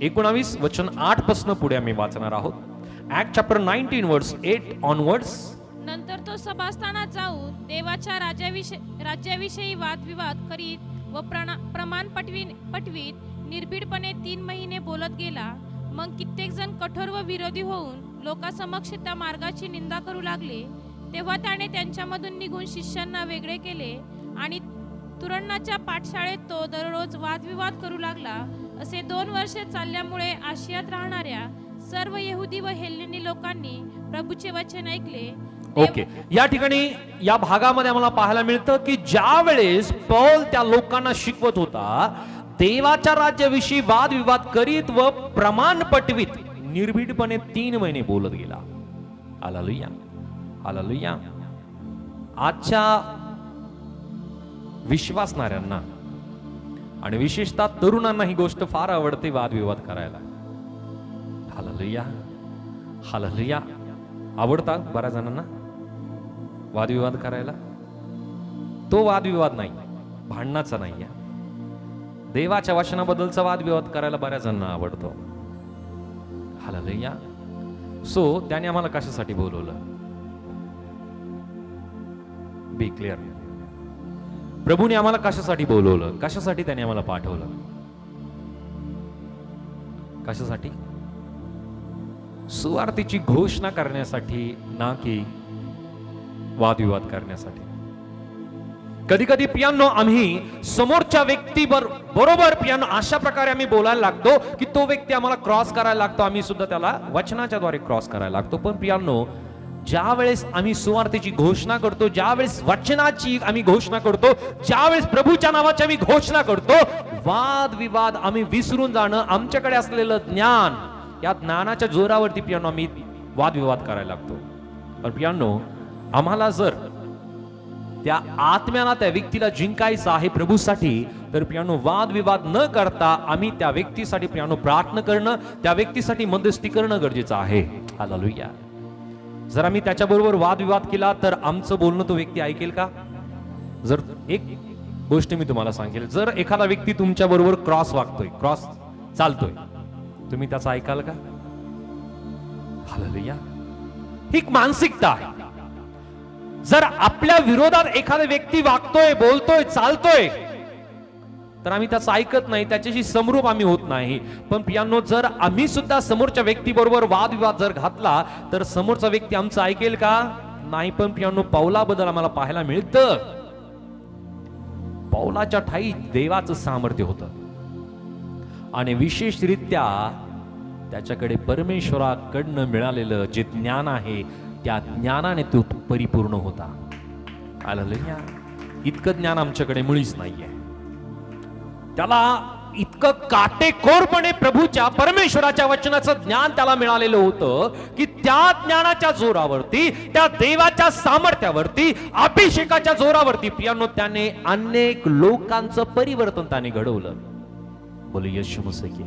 19 वचन 8 पासून पुढे आम्ही वाचणार आहोत. ऍक्ट चॅप्टर 19 वर्स 8 ऑनवर्ड्स. नंतर तो सभास्थानात जाऊन देवाच्या राज्याविषयी वादविवाद करीत व प्रमाण पटवीत निर्भीडपणे 3 महिने बोलत गेला. मग कित्येक जण कठोर व विरोधी होऊन लोकांसमक्ष त्या मार्गाची निंदा करू लागले. तेव्हा त्याने त्यांच्यामधून निघून शिष्यांना वेगळे केले आणि तुरणाच्या पाठशाळेत तो दररोज वादविवाद करू लागला. असे 2 वर्षे चालल्यामुळे आशियात राहणाऱ्या सर्व यहुदी व हेलेनी लोकांनी प्रभूचे वचन ऐकले. ओके, या ठिकाणी या भागामध्ये आम्हाला पाहायला मिळतं की ज्या वेळेस पौल त्या लोकांना शिकवत होता, देवाच्या राज्याविषयी वादविवाद करीत व प्रमाण पटवीत निर्भीडपणे 3 महिने बोलत गेला. Hallelujah, hallelujah. आजच्या विश्वासणाऱ्यांना आणि विशेषतः तरुणांना ही गोष्ट फार आवडते, वादविवाद करायला. Hallelujah, hallelujah. आवडतात बऱ्याच जणांना वादविवाद करायला. तो वादविवाद नाही, भांडणाचा नाही, देवाच्या वचनाबद्दलचा वादविवाद करायला बऱ्याच जणांना आवडतो. हालेलुया. सो त्याने आम्हाला कशासाठी बोलवलं? बी क्लिअर. प्रभूने आम्हाला कशासाठी बोलवलं? कशासाठी त्याने आम्हाला पाठवलं? कशासाठी? सुवार्तेची घोषणा करण्यासाठी, ना की वादविवाद करण्यासाठी. कधी कधी पियानो आम्ही समोरच्या व्यक्ती बरोबर पियानो अशा प्रकारे आम्ही बोलायला लागतो की तो व्यक्ती आम्हाला क्रॉस करायला लागतो, आम्ही सुद्धा त्याला वचनाच्या द्वारे क्रॉस करायला लागतो. पण पियानो, ज्या वेळेस आम्ही सुवार्तेची घोषणा करतो, ज्या वेळेस वचनाची आम्ही घोषणा करतो, ज्या वेळेस प्रभूच्या नावाची आम्ही घोषणा करतो, वादविवाद आम्ही विसरून जाणं, आमच्याकडे असलेलं ज्ञान, या ज्ञानाच्या जोरावरती पियानो आम्ही वादविवाद करायला लागतो. पण पियानो, आम्हाला जर त्या आत्म्याला त्या व्यक्तीला जिंकायचं आहे प्रभूसाठी, तर पियानो वादविवाद न करता आम्ही त्या व्यक्तीसाठी पियानो प्रार्थना करणं, त्या व्यक्तीसाठी मध्यस्थी करणं गरजेचं आहे. हालेलुया. जर आम्ही त्याच्याबरोबर वादविवाद केला तर आमचं बोलणं तो व्यक्ती ऐकेल का? जर एक गोष्ट मी तुम्हाला सांगेल, जर एखादा व्यक्ती तुमच्या बरोबर क्रॉस वागतोय, क्रॉस चालतोय, तुम्ही त्याचं ऐकाल का? हालेलुया. ही एक मानसिकता आहे. जर आपल्या विरोधात एखादा व्यक्ती वागतोय, बोलतोय, चालतोय, तर आम्ही त्याचं ऐकत नाही, त्याच्याशी समरूप आम्ही होत नाही. पण पियानो, जर आम्ही सुद्धा समोरच्या व्यक्ती बरोबर वादविवाद जर घातला तर समोरचा व्यक्ती आमचं ऐकेल का? नाही. पण पियानो, पौलाबद्दल आम्हाला पाहायला मिळतं, पौलाच्या ठाई देवाचं सामर्थ्य होतं आणि विशेषरित्या त्याच्याकडे परमेश्वराकडनं मिळालेलं जे ज्ञान आहे, त्या ज्ञानाने तो परिपूर्ण होता. हालेलुया. इतकं ज्ञान आमच्याकडे मुळीच नाहीये. त्याला इतकं काटेकोरपणे प्रभूच्या परमेश्वराच्या वचनाचं ज्ञान त्याला मिळालेलं होतं की त्या ज्ञानाच्या जोरावरती, त्या देवाच्या सामर्थ्यावरती, अभिषेकाच्या जोरावरती पियानो त्याने अनेक लोकांचं परिवर्तन त्याने घडवलं. बोल येशू मसीह की.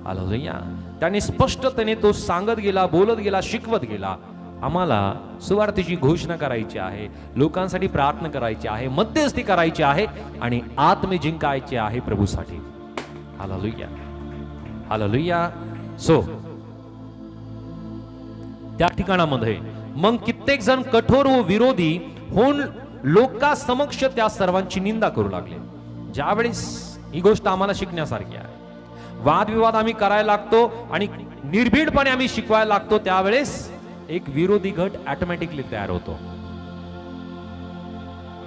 हालेलुया. त्याने स्पष्टतेने तो सांगत गेला, बोलत गेला, शिकवत गेला. आम्हाला सुवार्तेची घोषणा करायची आहे, लोकांसाठी प्रार्थना करायची आहे, मध्यस्थी करायची आहे आणि आत्मे जिंकायचे आहे प्रभूसाठी. Hallelujah, hallelujah. सो त्या ठिकाणामध्ये मग कित्येक जण कठोर व विरोधी होऊन लोकांसमक्ष त्या सर्वांची निंदा करू लागले. ज्यावेळेस ही गोष्ट आम्हाला शिकण्यासारखी आहे, वादविवाद आम्ही करायला लागतो आणि निर्भीडपणे आम्ही शिकवायला लागतो, त्यावेळेस एक विरोधी गट ऑटोमॅटिकली तयार होतो.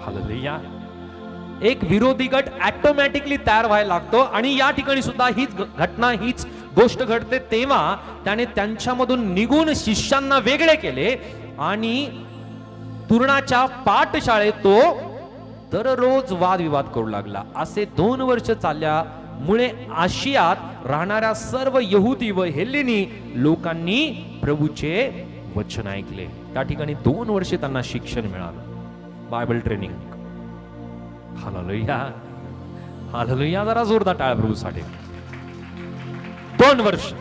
हालेलुया. एक विरोधी गट ऑटोमॅटिकली तयार व्हायला लागतो. आणि या ठिकाणी सुद्धा हीच घटना, हीच गोष्ट घडते. तेव्हा त्याने त्यांच्यामधून निघून शिष्यांना वेगळे केले आणि तुरणाच्या पाठशाळेत तो दररोज वादविवाद करू लागला. असे 2 वर्ष चालल्यामुळे आशियात राहणाऱ्या सर्व यहुदी व हेलेनी लोकांनी प्रभूचे वचन ऐकले. त्या ठिकाणी 2 वर्ष त्यांना शिक्षण मिळालं, बायबल ट्रेनिंग. Hallelujah, hallelujah. जरा जोरदार टाळ्या प्रभूसाठी. 2 वर्ष.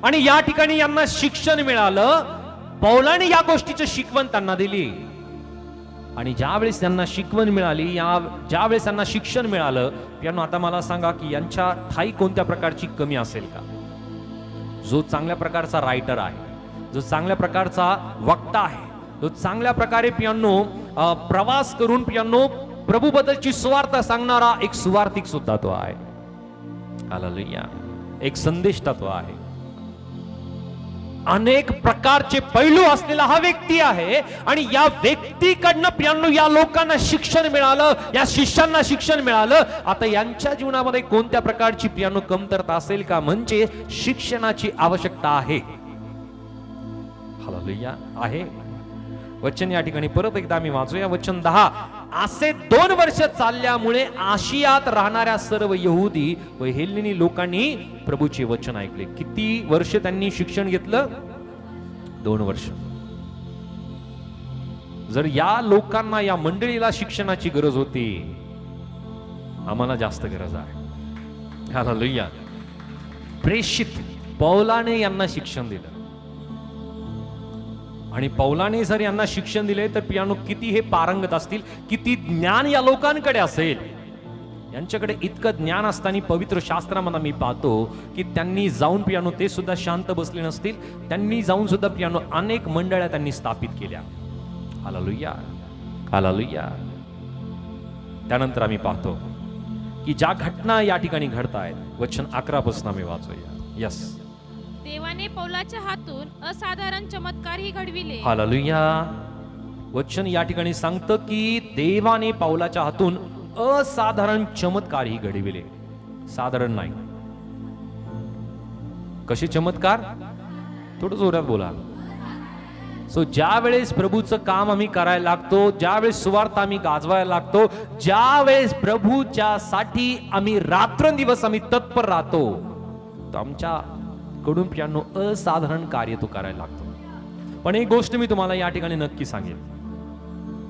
आणि या ठिकाणी यांना शिक्षण मिळालं. पौलाने या गोष्टीची शिकवण त्यांना दिली. आणि ज्यावेळेस त्यांना शिकवण मिळाली, ज्यावेळेस त्यांना शिक्षण मिळालं, यांना आता मला सांगा की यांच्या ठाई कोणत्या प्रकारची कमी असेल का? जो चांगल्या प्रकारचा रायटर आहे, जो चांगल्या प्रकारचा वक्ता आहे, जो चांगल्या प्रकारे पियानो प्रवास करून पियानो प्रभूबद्दलची सुवार्ता सांगणारा एक सुवार्तिक सुद्धा तो आहे. हालेलुया. एक संदेष्टा तो आहे. अनेक प्रकारचे पैलू असलेला हा व्यक्ती आहे. आणि या व्यक्तीकडनं पियानो या लोकांना शिक्षण मिळालं, या शिष्यांना शिक्षण मिळालं. आता यांच्या जीवनामध्ये कोणत्या प्रकारची पियानो कमतरता असेल का? म्हणजे शिक्षणाची आवश्यकता आहे. हालेलुया. आहे. वचन या ठिकाणी परत एकदा आम्ही वाचूया. वचन 10. असे 2 वर्ष चालल्यामुळे आशियात राहणाऱ्या सर्व यहुदी व हेलेनी लोकांनी प्रभूचे वचन ऐकले. किती वर्ष त्यांनी शिक्षण घेतलं? 2 वर्ष. जर या लोकांना, या मंडळीला शिक्षणाची गरज होती, आम्हाला जास्त गरज आहे. हालेलुया. प्रेषित पौलाने यांना शिक्षण दिलं. आणि पौलाने जर यांना शिक्षण दिले तर पियानो किती हे पारंगत असतील, किती ज्ञान या लोकांकडे असेल. यांच्याकडे इतकं ज्ञान असताना पवित्र शास्त्रामध्ये मी पाहतो की त्यांनी जाऊन पियानो, ते सुद्धा शांत बसले नसतील, त्यांनी जाऊन सुद्धा पियानो अनेक मंडळ्या त्यांनी स्थापित केल्या. Hallelujah, hallelujah. त्यानंतर आम्ही पाहतो की ज्या घटना या ठिकाणी घडत आहेत. वचन 11 पासून आम्ही वाचूया. यस. देवाने पौलाच्या हातून असाधारण चमत्कारही घडविले. हालेलुया. वचन या ठिकाणी सांगतं की देवाने पौलाच्या हातून असाधारण चमत्कारही घडविले. साधारण नाही. कसे चमत्कार? थोडं जोरात बोला. ज्या वेळेस प्रभूचं काम आम्ही करायला लागतो, ज्या वेळेस सुवार्ता आम्ही गाजवायला लागतो, ज्या वेळेस प्रभूच्या साठी आम्ही रात्रंदिवस आम्ही तत्पर राहतो, तर आमच्या कडून पियानो असाधारण कार्य तो करायला लागतो. पण एक गोष्ट मी तुम्हाला या ठिकाणी नक्की सांगेन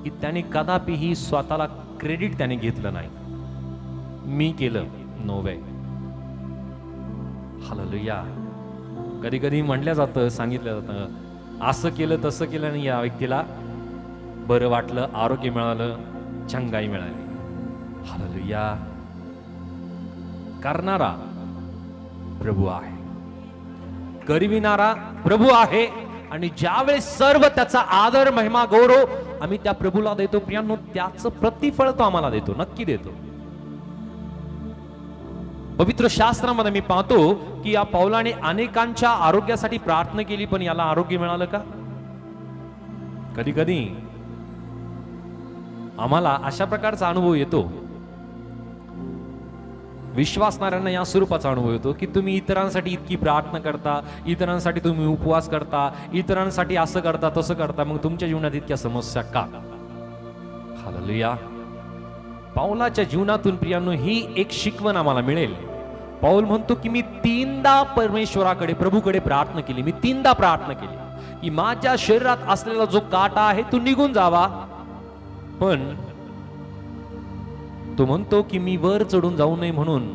की त्याने कदापिही स्वतःला क्रेडिट त्याने घेतलं नाही. मी केलं, नो वे. हालेलुया. कधी कधी म्हटलं जातं, सांगितलं जातं, असं केलं तसं केलं आणि या व्यक्तीला बरं वाटलं, आरोग्य मिळालं, चंगाई मिळाली. हालेलुया. करणारा प्रभू आहे, करविणारा प्रभू आहे. आणि ज्यावेळेस सर्व त्याचा आदर, महिमा, गौरव आम्ही त्या प्रभूला देतो प्रियांनो, त्याचं प्रतिफळ तो आम्हाला देतो, नक्की देतो. पवित्र शास्त्रामध्ये मी पाहतो की या पौलाने अनेकांच्या आरोग्यासाठी प्रार्थना केली, पण याला आरोग्य मिळालं का? कधी कधी आम्हाला अशा प्रकारचा अनुभव येतो, विश्वासणाऱ्यांना या स्वरूपाचा अनुभव येतो की तुम्ही इतरांसाठी इतकी प्रार्थना करता, इतरांसाठी तुम्ही उपवास करता, इतरांसाठी असं करता तसं करता, मग तुमच्या जीवनात इतक्या समस्या का? हालेलुया. पौलाच्या जीवनातून प्रियांनो ही एक शिकवण आम्हाला मिळेल. पौल म्हणतो की मी 3दा परमेश्वराकडे, प्रभूकडे प्रार्थना केली. मी 3दा प्रार्थना केली की माझ्या शरीरात असलेला जो काटा आहे तो निघून जावा. पण तो म्हणतो की मी वर चढून जाऊ नये म्हणून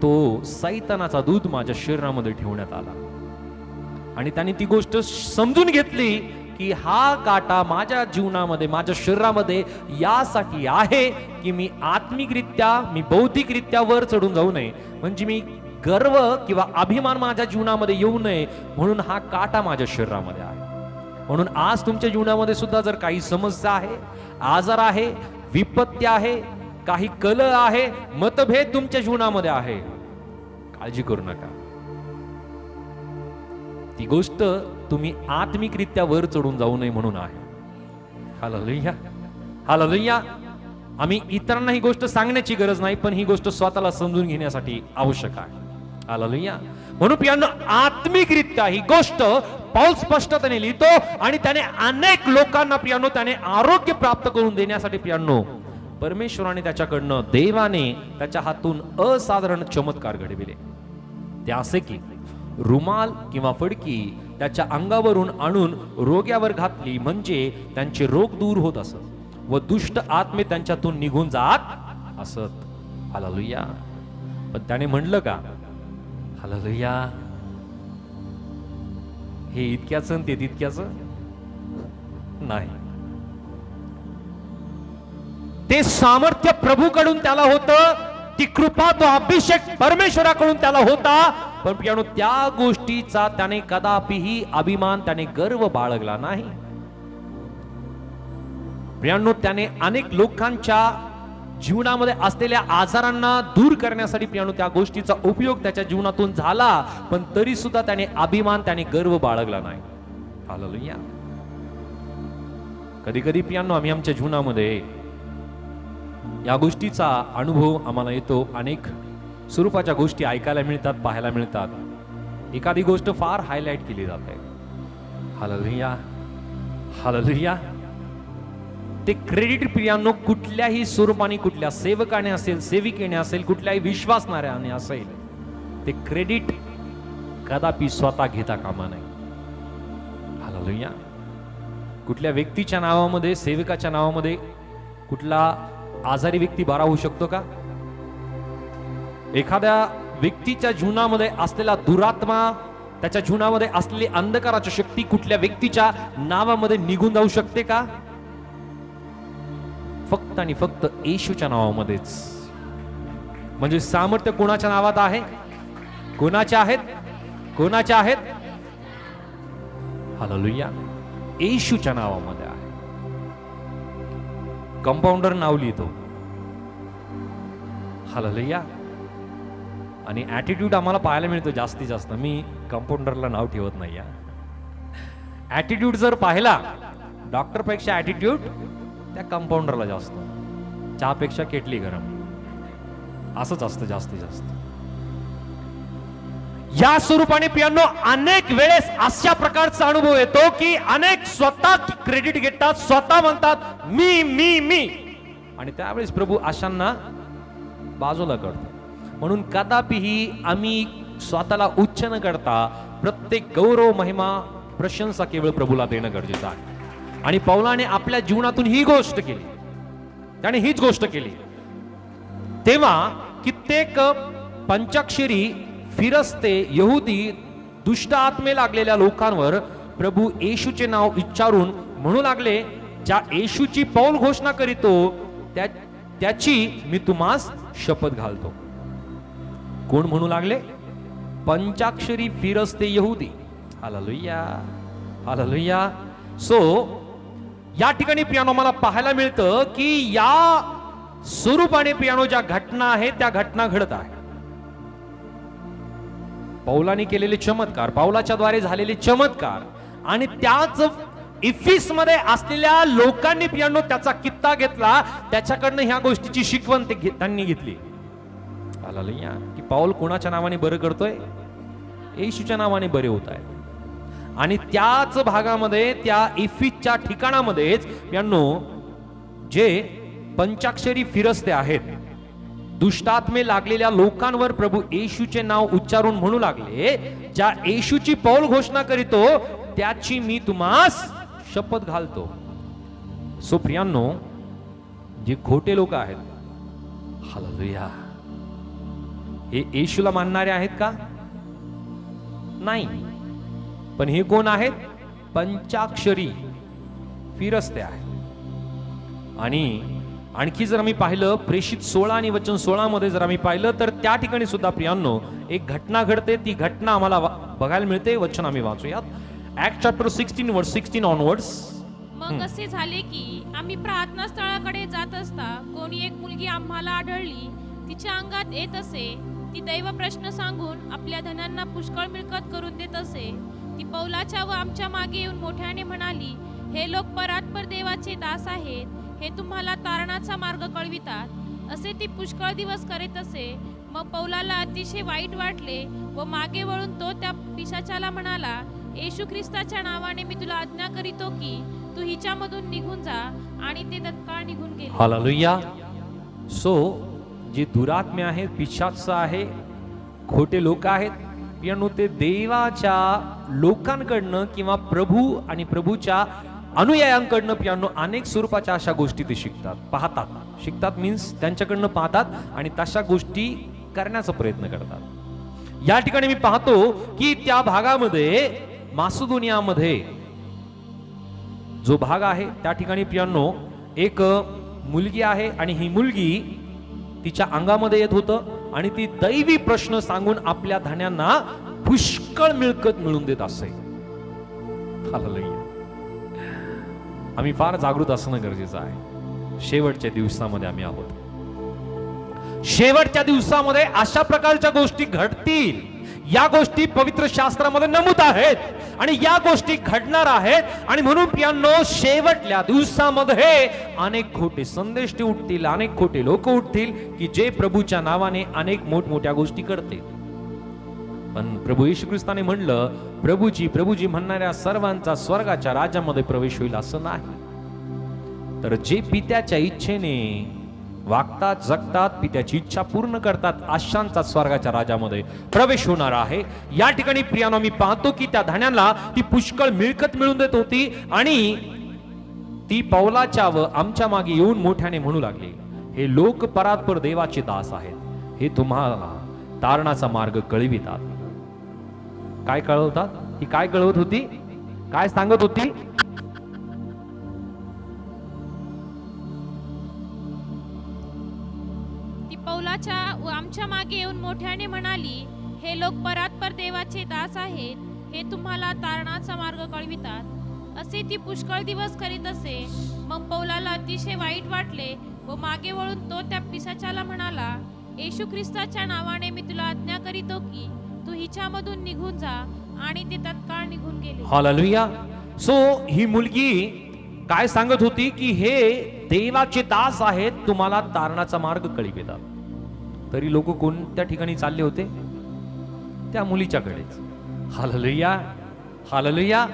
तो सैतानाचा दूत माझ्या शरीरामध्ये ठेवण्यात आला. आणि त्याने ती गोष्ट समजून घेतली की हा काटा माझ्या जीवनामध्ये, माझ्या शरीरामध्ये यासाठी आहे की मी आत्मिकरित्या, मी बौद्धिकरित्या वर चढून जाऊ नये, म्हणजे मी गर्व किंवा अभिमान माझ्या जीवनामध्ये येऊ नये म्हणून हा काटा माझ्या शरीरामध्ये आहे. म्हणून आज तुमच्या जीवनामध्ये सुद्धा जर काही समस्या आहे, आजार आहे, विपत्ती आहे, काही कलह आहे, मतभेद तुमच्या जीवनामध्ये आहे, काळजी करू नका. ती गोष्ट तुम्ही आत्मिकरित्या वर चढून जाऊ नये म्हणून आहे. Hallelujah, hallelujah. आम्ही इतरांना ही गोष्ट सांगण्याची गरज नाही, पण ही गोष्ट स्वतःला समजून घेण्यासाठी आवश्यक आहे. हालेलुया. म्हणून प्रियांनो, आत्मिकरित्या ही गोष्ट पौल स्पष्टपणे लिहितो आणि त्याने अनेक लोकांना प्रियांनो त्याने आरोग्य प्राप्त करून देण्यासाठी प्रियांनो परमेश्वराने त्याच्याकडनं, देवाने त्याच्या हातून असाधारण चमत्कार घडविले. ते असे की रुमाल किंवा फडकी त्याच्या अंगावरून आणून रोग्यावर घातली म्हणजे त्यांचे रोग दूर होत असत व दुष्ट आत्मे त्यांच्यातून निघून जात असत. हालेलुया. पण त्याने म्हणलं का, हालेलुया, हे इतक्याच ते तितक्याच नाही. ते सामर्थ्य प्रभूकडून त्याला होतं, ती कृपा, तो अभिषेक परमेश्वराकडून त्याला होता. पण प्रियांनो, त्या गोष्टीचा त्याने कदापिही अभिमान, त्याने गर्व बाळगला नाही. प्रियांनो, त्याने अनेक लोकांच्या जीवनामध्ये असलेल्या आजारांना दूर करण्यासाठी प्रियांनो त्या गोष्टीचा उपयोग त्याच्या जीवनातून झाला, पण तरी सुद्धा त्याने अभिमान, त्याने गर्व बाळगला नाही. हालेलुया. कधी कधी प्रियांनो आम्ही आमच्या जीवनामध्ये या गोष्टीचा अनुभव आम्हाला येतो. अनेक स्वरूपाच्या गोष्टी ऐकायला मिळतात, पाहायला मिळतात. एखादी गोष्ट फार हायलाइट केली जाते. Hallelujah, hallelujah. ते क्रेडिट प्रियांनो कुठल्याही स्वरूपाने, कुठल्या सेवकाने असेल, सेविकेने असेल, कुठल्याही विश्वासणाऱ्याने असेल, ते क्रेडिट कदापि स्वतः घेता कामा नये. हालेलुया. कुठल्या व्यक्तीच्या नावामध्ये, सेवकाच्या नावामध्ये कुठला आजारी व्यक्ती बरा होऊ शकतो का? एखाद्या व्यक्तीच्या जीवनामध्ये असलेला दुरात्मा, त्याच्या जीवनामध्ये असलेली अंधकाराची शक्ती कुठल्या व्यक्तीच्या नावामध्ये निघून जाऊ शकते का? फक्त आणि फक्त येशूच्या नावामध्येच. म्हणजे सामर्थ्य कोणाच्या नावात आहे? कोणाच्या आहेत? कोणाच्या आहेत? हालेलुया. येशूच्या नावामध्ये आहे. कंपाऊंडर नाव लिहितो. हालेलुया. आणि ऍटिट्यूड आम्हाला पाहायला मिळतो जास्तीत जास्त. मी कंपाऊंडरला नाव ठेवत नाही. ऍटिट्यूड जर पाहिला, डॉक्टर पेक्षा ऍटिट्यूड त्या कंपाऊंडरला जास्त, चहापेक्षा केटली गरम, असंच असतं जास्तीत जास्त. या स्वरूपाने प्रियांनो अनेक वेळेस अशा प्रकारचा अनुभव येतो की अनेक स्वतः क्रेडिट घेतात, स्वतः म्हणतात मी मी मी, आणि त्यावेळेस प्रभू अशांना बाजूला करतो. म्हणून कदापिही आम्ही स्वतःला उच्च न करता प्रत्येक गौरव, महिमा, प्रशंसा केवळ प्रभूला देणं गरजेचं आहे. आणि पौलाने आपल्या जीवनातून ही गोष्ट केली, त्याने हीच गोष्ट केली. तेव्हा कित्येक पंचाक्षरी फिरस्ते यहुदी दुष्ट आत्मे लागलेल्या लोकांवर प्रभू येशूचे नाव उच्चारून म्हणू लागले, ज्या येशूची पौल घोषणा करीतो त्याची मी तुम्हास शपथ घालतो. कोण म्हणू लागले? पंचाक्षरी फिरस्ते यहुदी. Hallelujah, hallelujah. सो या ठिकाणी प्रियानो मला पाहायला मिळतं की या स्वरूपाने प्रियानो ज्या घटना आहेत त्या घटना घडत आहेत. पौलाने केलेले चमत्कार, पौलाच्या द्वारे झालेले चमत्कार, आणि त्याच इफिस मध्ये असलेल्या लोकांनी प्रियानो त्याचा कित्ता घेतला, त्याच्याकडनं ह्या गोष्टीची शिकवण त्यांनी घेतली. हालेलुया. की पौल कोणाच्या नावाने बरं करतोय? येशूच्या नावाने बरे होत आहेत. आणि त्याच भागामध्ये, त्या इफिसच्या ठिकाणामध्येच प्रियांनो जे पंचाक्षरी फिरस्ते आहेत, दुष्टात्मे लागलेल्या लोकांवर प्रभू येशूचे नाव उच्चारून म्हणू लागले, ज्या येशूची पौल घोषणा करीतो त्याची मी तुम्हास शपथ घालतो. सो प्रियांनो, जे खोटे लोक आहेत, हालेलुया, हे येशूला मानणारे आहेत का? नाही. पण हे कोण आहेत? पंचाक्षरी फिरस्ते आहेत. आणि आणखी जर आम्ही पाहिलं प्रेषित 16 आणि वचन 16 मध्ये जर आम्ही पाहिलं तर त्या ठिकाणी सुद्धा प्रियांनो एक घटना घडते. ती घटना आम्हाला बघायला मिळते. वचन आम्ही वाचूयात. ऍक्ट चॅप्टर 16 वर्स 16 ऑनवर्ड्स. मग असे झाले की आम्ही प्रार्थना स्थळाकडे जात असता कोणी एक मुलगी आम्हाला आढळली, तिच्या अंगात येत असे. ती दैव प्रश्न सांगून आपल्या धनांना पुष्कळ मिळकत करून देत असे. ती पौलाच्या व आमच्या मागे येऊन मोठ्याने म्हणाली, हे लोक परात्पर देवाचे दास आहेत, हे तुम्हाला तारणाचा मार्ग कळवितात. असे ती पुष्कळ दिवस करीत असे. मग पौलाला अतिशय वाईट वाटले व मागे वळून तो त्या पिशाचाला म्हणाला, येशू ख्रिस्ताच्या नावाने मी तुला आज्ञा करीतो की तू हिच्यामधून निघून जा. आणि ते तत्काळ निघून गेले. हालेलुया. सो जे दुरात्मे आहेत, पिशाच आहे, खोटे लोक आहेत, पियानो ते देवाच्या लोकांकडनं किंवा प्रभू आणि प्रभूच्या अनुयायांकडनं पियानो अनेक स्वरूपाच्या अशा गोष्टी ते पाहतात. शिकतात मीन्स त्यांच्याकडनं पाहतात आणि तशा गोष्टी करण्याचा प्रयत्न करतात. या ठिकाणी मी पाहतो की त्या भागामध्ये मासिदोनियामध्ये जो भाग आहे त्या ठिकाणी पियानो एक मुलगी आहे आणि ही मुलगी तिच्या अंगामध्ये येत होतं आणि ती दैवी प्रश्न सांगून आपल्या धन्यांना पुष्कळ मिळकत मिळवून देत असे. हालेलुया. आम्ही फार जागृत असणं गरजेचं आहे. शेवटच्या दिवसामध्ये आम्ही आहोत. शेवटच्या दिवसामध्ये अशा प्रकारच्या गोष्टी घडतील. या गोष्टी पवित्र शास्त्रामध्ये नमूद आहेत आणि या गोष्टी घडणार आहेत. आणि म्हणून प्रियांनो, शेवटल्या दिवसामध्ये अनेक खोटे संदेश उठतील, अनेक खोटे लोक उठतील की जे प्रभूच्या नावाने अनेक मोठमोठ्या गोष्टी करतील. पण प्रभू येशू ख्रिस्ताने म्हणलं, प्रभूजी म्हणणाऱ्या सर्वांचा स्वर्गाच्या राज्यामध्ये प्रवेश होईल असं नाही. तर जे पित्याच्या इच्छेने वागतात, जगतात, पित्याची इच्छा पूर्ण करतात, अशांचा स्वर्गाच्या राज्यामध्ये प्रवेश होणार आहे. या ठिकाणी प्रियानो मी पाहतो की त्या धन्यांना ती पुष्कळ मिळकत मिळून देत होती आणि ती पौलाच्या व आमच्या मागे येऊन मोठ्याने म्हणू लागली, हे लोक परात्पर देवाचे दास आहेत, हे तुम्हाला तारणाचा मार्ग कळवितात. काय कळवतात? ही काय कळवत होती? काय सांगत होती? पौलाच्या व आमच्या मागे येऊन मोठ्याने म्हणाली, हे लोक परात्पर देवाचे दास आहेत, हे तुम्हाला तारणाचा मार्ग कळवितात. असे ती पुष्कळ दिवस करीत असे. मग पौलाला अतिशय वाईट वाटले व मागे वळून तो त्या पिशाचाला म्हणाला, येशू ख्रिस्ताच्या नावाने मी तुला आज्ञा करीतो की तू हिच्यामधून निघून जा. आणि ते तत्काळ निघून गेले. हालेलुया. सो ही मुलगी काय सांगत होती की हे देवाचे दास आहेत, तुम्हाला तारणाचा मार्ग कळवितात. तरी लोक कोणत्या ठिकाणी चालले होते? त्या मुलीच्याकडेच. Hallelujah, hallelujah.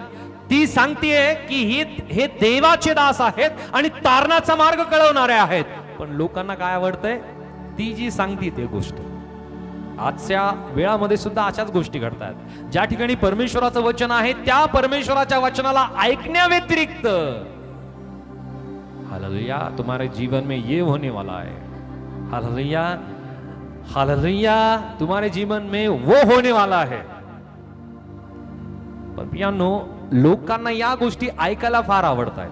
ती सांगतेय की हे देवाचे दास आहेत आणि तारणाचा मार्ग कळवणारे आहेत. पण लोकांना काय आवडतंय? ती जी सांगते ते गोष्ट. आजच्या वेळामध्ये सुद्धा अशाच गोष्टी घडतात. ज्या ठिकाणी परमेश्वराचं वचन आहे त्या परमेश्वराच्या वचनाला ऐकण्या व्यतिरिक्त, हालेलुया, तुम्हारे जीवन में ये होने वाला है, हालेलुया, हालेलुया, तुम्हारे जीवन में वो होने वाला है. पण प्रियांनो, लोकांना या गोष्टी ऐकायला फार आवडतात.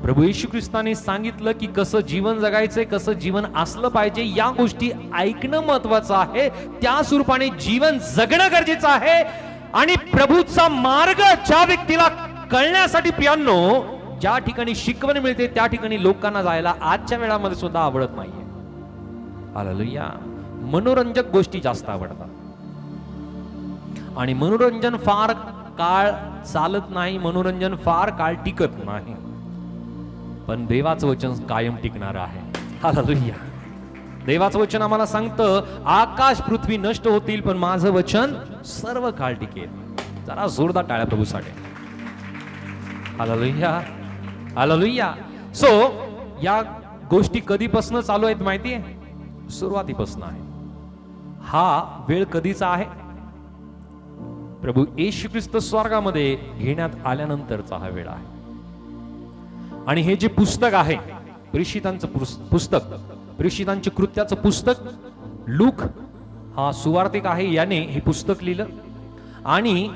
प्रभू येशू ख्रिस्ताने सांगितलं की कसं जीवन जगायचंय, कसं जीवन असलं पाहिजे, या गोष्टी ऐकणं महत्वाचं आहे. त्या स्वरूपाने जीवन जगणं गरजेचं आहे. आणि प्रभूचा मार्ग ज्या व्यक्तीला कळण्यासाठी प्रियांनो, ज्या ठिकाणी शिकवण मिळते त्या ठिकाणी लोकांना जायला आजच्या वेळामध्ये सुद्धा आवडत नाहीये. हालेलुया. मनोरंजक गोष्टी जास्त आवडतात आणि मनोरंजन फार काळ चालत नाही, मनोरंजन फार काळ टिकत नाही. पण देवाचं वचन कायम टिकणार आहे. हालेलुया. देवाचं वचन आम्हाला सांगतं, आकाश पृथ्वी नष्ट होतील पण माझं वचन सर्व काळ टिकेल. जरा जोरदार टाळ्या प्रभूसाठी. Hallelujah, hallelujah. सो या गोष्टी कधीपासून चालू आहेत माहितीये? सुरुवातीपासून आहे. हा वेळ कधीचा आहे? प्रभू येशू ख्रिस्त स्वर्गामध्ये घेण्यात आल्यानंतरचा हा वेळ आहे. आणि हे जे पुस्तक आहे, प्रेषितांचं पुस्तक, प्रेषितांच्या कृत्याचं पुस्तक, लूक हा सुवार्तिक आहे, याने हे पुस्तक लिहिलं. आणि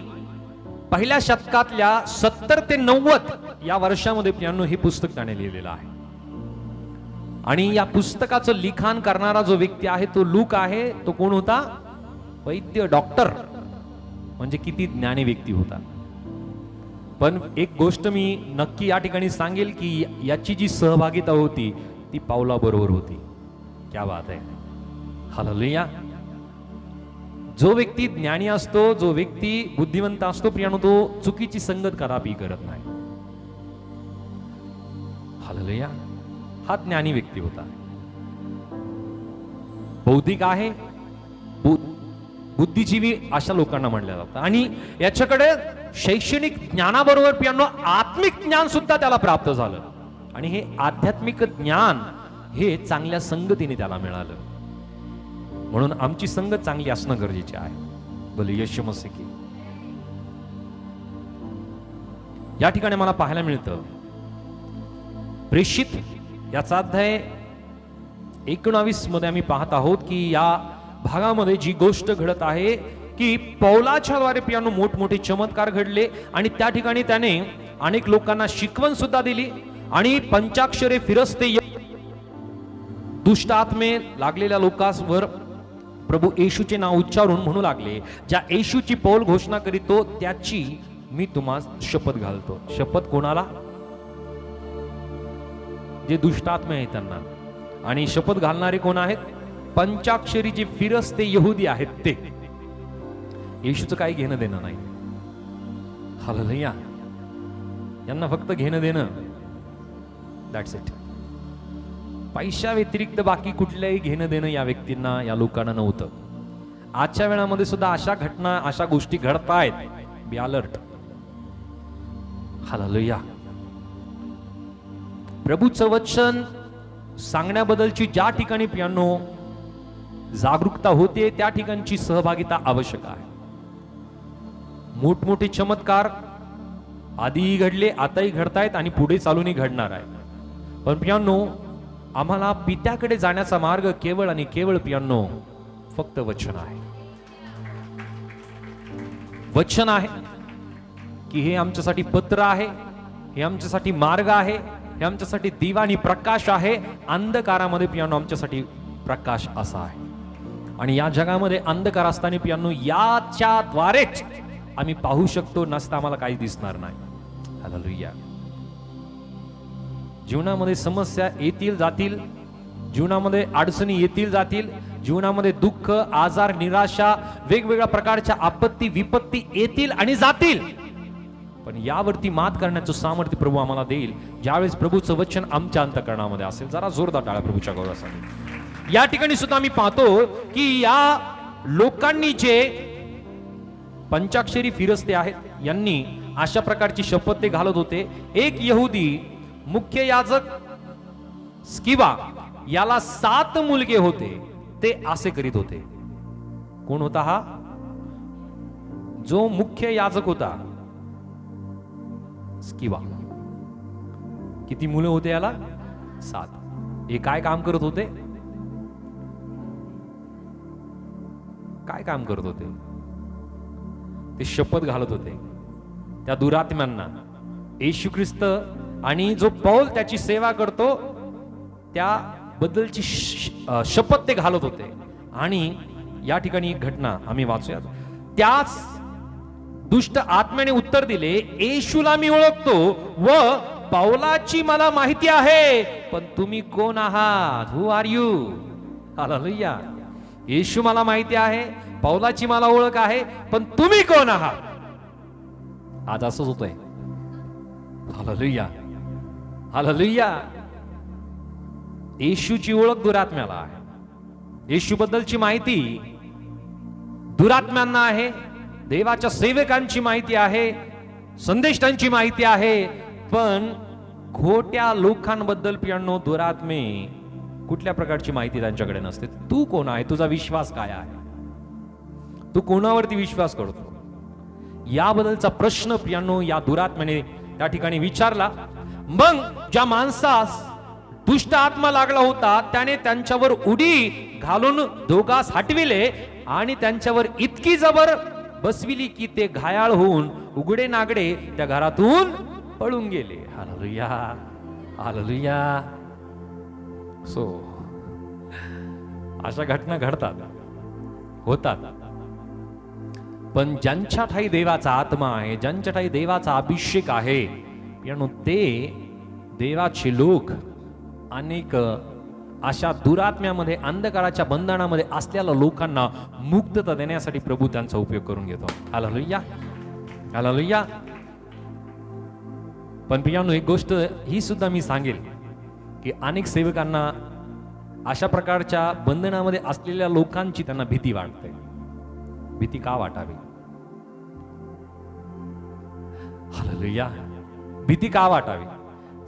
पहिल्या शतकातल्या 70 ते 90 या वर्षामध्ये प्रियांनो हे पुस्तक त्याने लिहिलेलं आहे. आणि या पुस्तकाचं लिखाण करणारा जो व्यक्ती आहे तो लूक आहे. तो कोण होता? वैद्य, डॉक्टर. म्हणजे किती ज्ञानी व्यक्ती होता. पण एक गोष्ट मी नक्की या ठिकाणी सांगेल की याची जी सहभागिता होती ती पावला बरोबर होती. क्या बात आहे. हालेलुया. जो व्यक्ती ज्ञानी असतो, जो व्यक्ती बुद्धिवंत असतो प्रियानो, तो चुकीची संगत कदापि करत नाही. हालेलुया. हा ज्ञानी व्यक्ती होता. बौद्धिक आहे, बुद्धिजीवी अशा लोकांना म्हणलं जातं. आणि याच्याकडे शैक्षणिक ज्ञानाबरोबर प्रियानो आत्मिक ज्ञान सुद्धा त्याला प्राप्त झालं. आणि हे आध्यात्मिक ज्ञान हे चांगल्या संगतीने त्याला मिळालं. म्हणून आमची संगत चांगली असणं गरजेचे आहे. बोले यीशु मसीह की. या ठिकाणी मला पाहायला मिळतं प्रेषित याचा अध्याय 19 मध्ये आम्ही पाहत आहोत की या भागामध्ये जी गोष्ट घडत आहे की पौलाच्या द्वारे प्रियानो मोठमोठे चमत्कार घडले आणि त्या ठिकाणी त्याने अनेक लोकांना शिकवण सुद्धा दिली. आणि पंचाक्षरे फिरस्ते दुष्ट आत्मे लागलेल्या लोकांवर प्रभू येशूचे नाव उच्चारून म्हणू लागले, ज्या येशूची पौल घोषणा करीतो त्याची मी तुम्हाला शपथ घालतो. शपथ कोणाला? जे दुष्ट आत्मे आहेत त्यांना. आणि शपथ घालणारे कोण आहेत? पंचाक्षरी जे फिरस्ते यहुदी आहेत ते. येशूचं काही घेणं देणं नाही. हालेलुया. यांना फक्त घेणं देणं, दॅट्स इट. पैशा व्यतिरिक्त बाकी कुठल्याही घेणं देणं या व्यक्तींना, या लोकांना नव्हतं. आजच्या वेळामध्ये सुद्धा अशा घटना, अशा गोष्टी घडतायत. Be alert. हालेलुया. प्रभूचं वचन सांगण्याबद्दलची ज्या ठिकाणी प्रियानो जागरूकता होते त्या ठिकाणची सहभागिता आवश्यक आहे. मोठमोठे चमत्कार आधीही घडले, आताही घडतायत आणि पुढे चालूनही घडणार आहे. पण प्रियानो आम्हाला पित्याकडे जाण्याचा मार्ग केवळ आणि केवळ प्रियानो फक्त वचन आहे. वचन आहे की हे आमच्यासाठी पत्र आहे, हे आमच्यासाठी मार्ग आहे, हे आमच्यासाठी दिवा आणि प्रकाश आहे. अंधकारामध्ये प्रियानो आमच्यासाठी प्रकाश असा आहे. आणि या जगामध्ये अंधकार असताना प्रियानो याच्या द्वारेच आम्ही पाहू शकतो, नसता आम्हाला काही दिसणार नाही. हालेलुया. जीवनामध्ये समस्या येतील जातील, जीवनामध्ये अडचणी येतील जातील, जीवनामध्ये दुःख, आजार, निराशा, वेगवेगळ्या प्रकारच्या आपत्ती विपत्ती येतील आणि जातील. पण यावरती मात करण्याचं सामर्थ्य प्रभू आम्हाला देईल ज्यावेळेस प्रभूचं वचन आमच्या अंतःकरणामध्ये असेल. जरा जोरदार टाळ्या प्रभूच्या गौरवासाठी. या ठिकाणी सुद्धा आम्ही पाहतो की या लोकांनी जे पंचाक्षरी फिरस्ते आहेत यांनी अशा प्रकारची शपथ ते घालत होते. एक यहुदी मुख्य याजक स्किवा याला 7 मुलगे होते. ते असे करीत होते. कोण होता हा? जो मुख्य याजक होता स्किवा. किती मुलं होते याला? 7. हे काय काम करत होते? काय काम करत होते? ते शपथ घालत होते त्या दुरात्म्यांना. येशू ख्रिस्त आणि जो पौल त्याची सेवा करतो त्या बद्दलची शपथ ते घालत होते. आणि या ठिकाणी एक घटना आम्ही वाचूया. त्याच दुष्ट आत्म्याने उत्तर दिले, येशूला मी ओळखतो व पौलाची मला माहिती आहे, पण तुम्ही कोण आहात? हु आर यू? हालेलुया. येशू मला माहिती आहे, पौलाची मला ओळख आहे, पण तुम्ही कोण आहात? आज असंच होतंय. हालेलुया. हालेलुया. येशूची ओळख दुरात्म्याला आहे, येशू बद्दलची माहिती दुरात्म्यांना आहे, देवाच्या सेवकांची माहिती आहे, संदेष्टांची माहिती आहे. पण खोट्या लोकांबद्दल प्रियांनो दुरात्मे कुठल्या प्रकारची माहिती त्यांच्याकडे नसते. तू कोण आहे? तुझा विश्वास काय आहे? तू कोणावरती विश्वास करतो? याबद्दलचा प्रश्न प्रियांनो या दुरात्म्याने त्या ठिकाणी विचारला. मग ज्या माणसास दुष्ट आत्मा लागला होता त्याने त्यांच्यावर उडी घालून दोघास हटविले आणि त्यांच्यावर इतकी जबर बसविली की ते घायाळ होऊन उघडे नागडे त्या घरातून पळून गेले. हालेलुया. हालेलुया. सो अशा घटना घडतात, होतात. पण ज्यांच्या ठाई देवाचा आत्मा आहे, ज्यांच्या ठाई देवाचा अभिषेक आहे, ते देवाचे लोक अनेक अशा दुरात्म्यामध्ये, अंधकाराच्या बंधनामध्ये असलेल्या लोकांना मुक्तता देण्यासाठी प्रभू त्यांचा उपयोग करून घेतो. Hallelujah, hallelujah. पण प्रियानो, एक गोष्ट ही सुद्धा मी सांगेल की अनेक सेवकांना अशा प्रकारच्या बंधनामध्ये असलेल्या लोकांची त्यांना भीती वाटते. भीती का वाटावी? हालेलुया. भीती का वाटावी?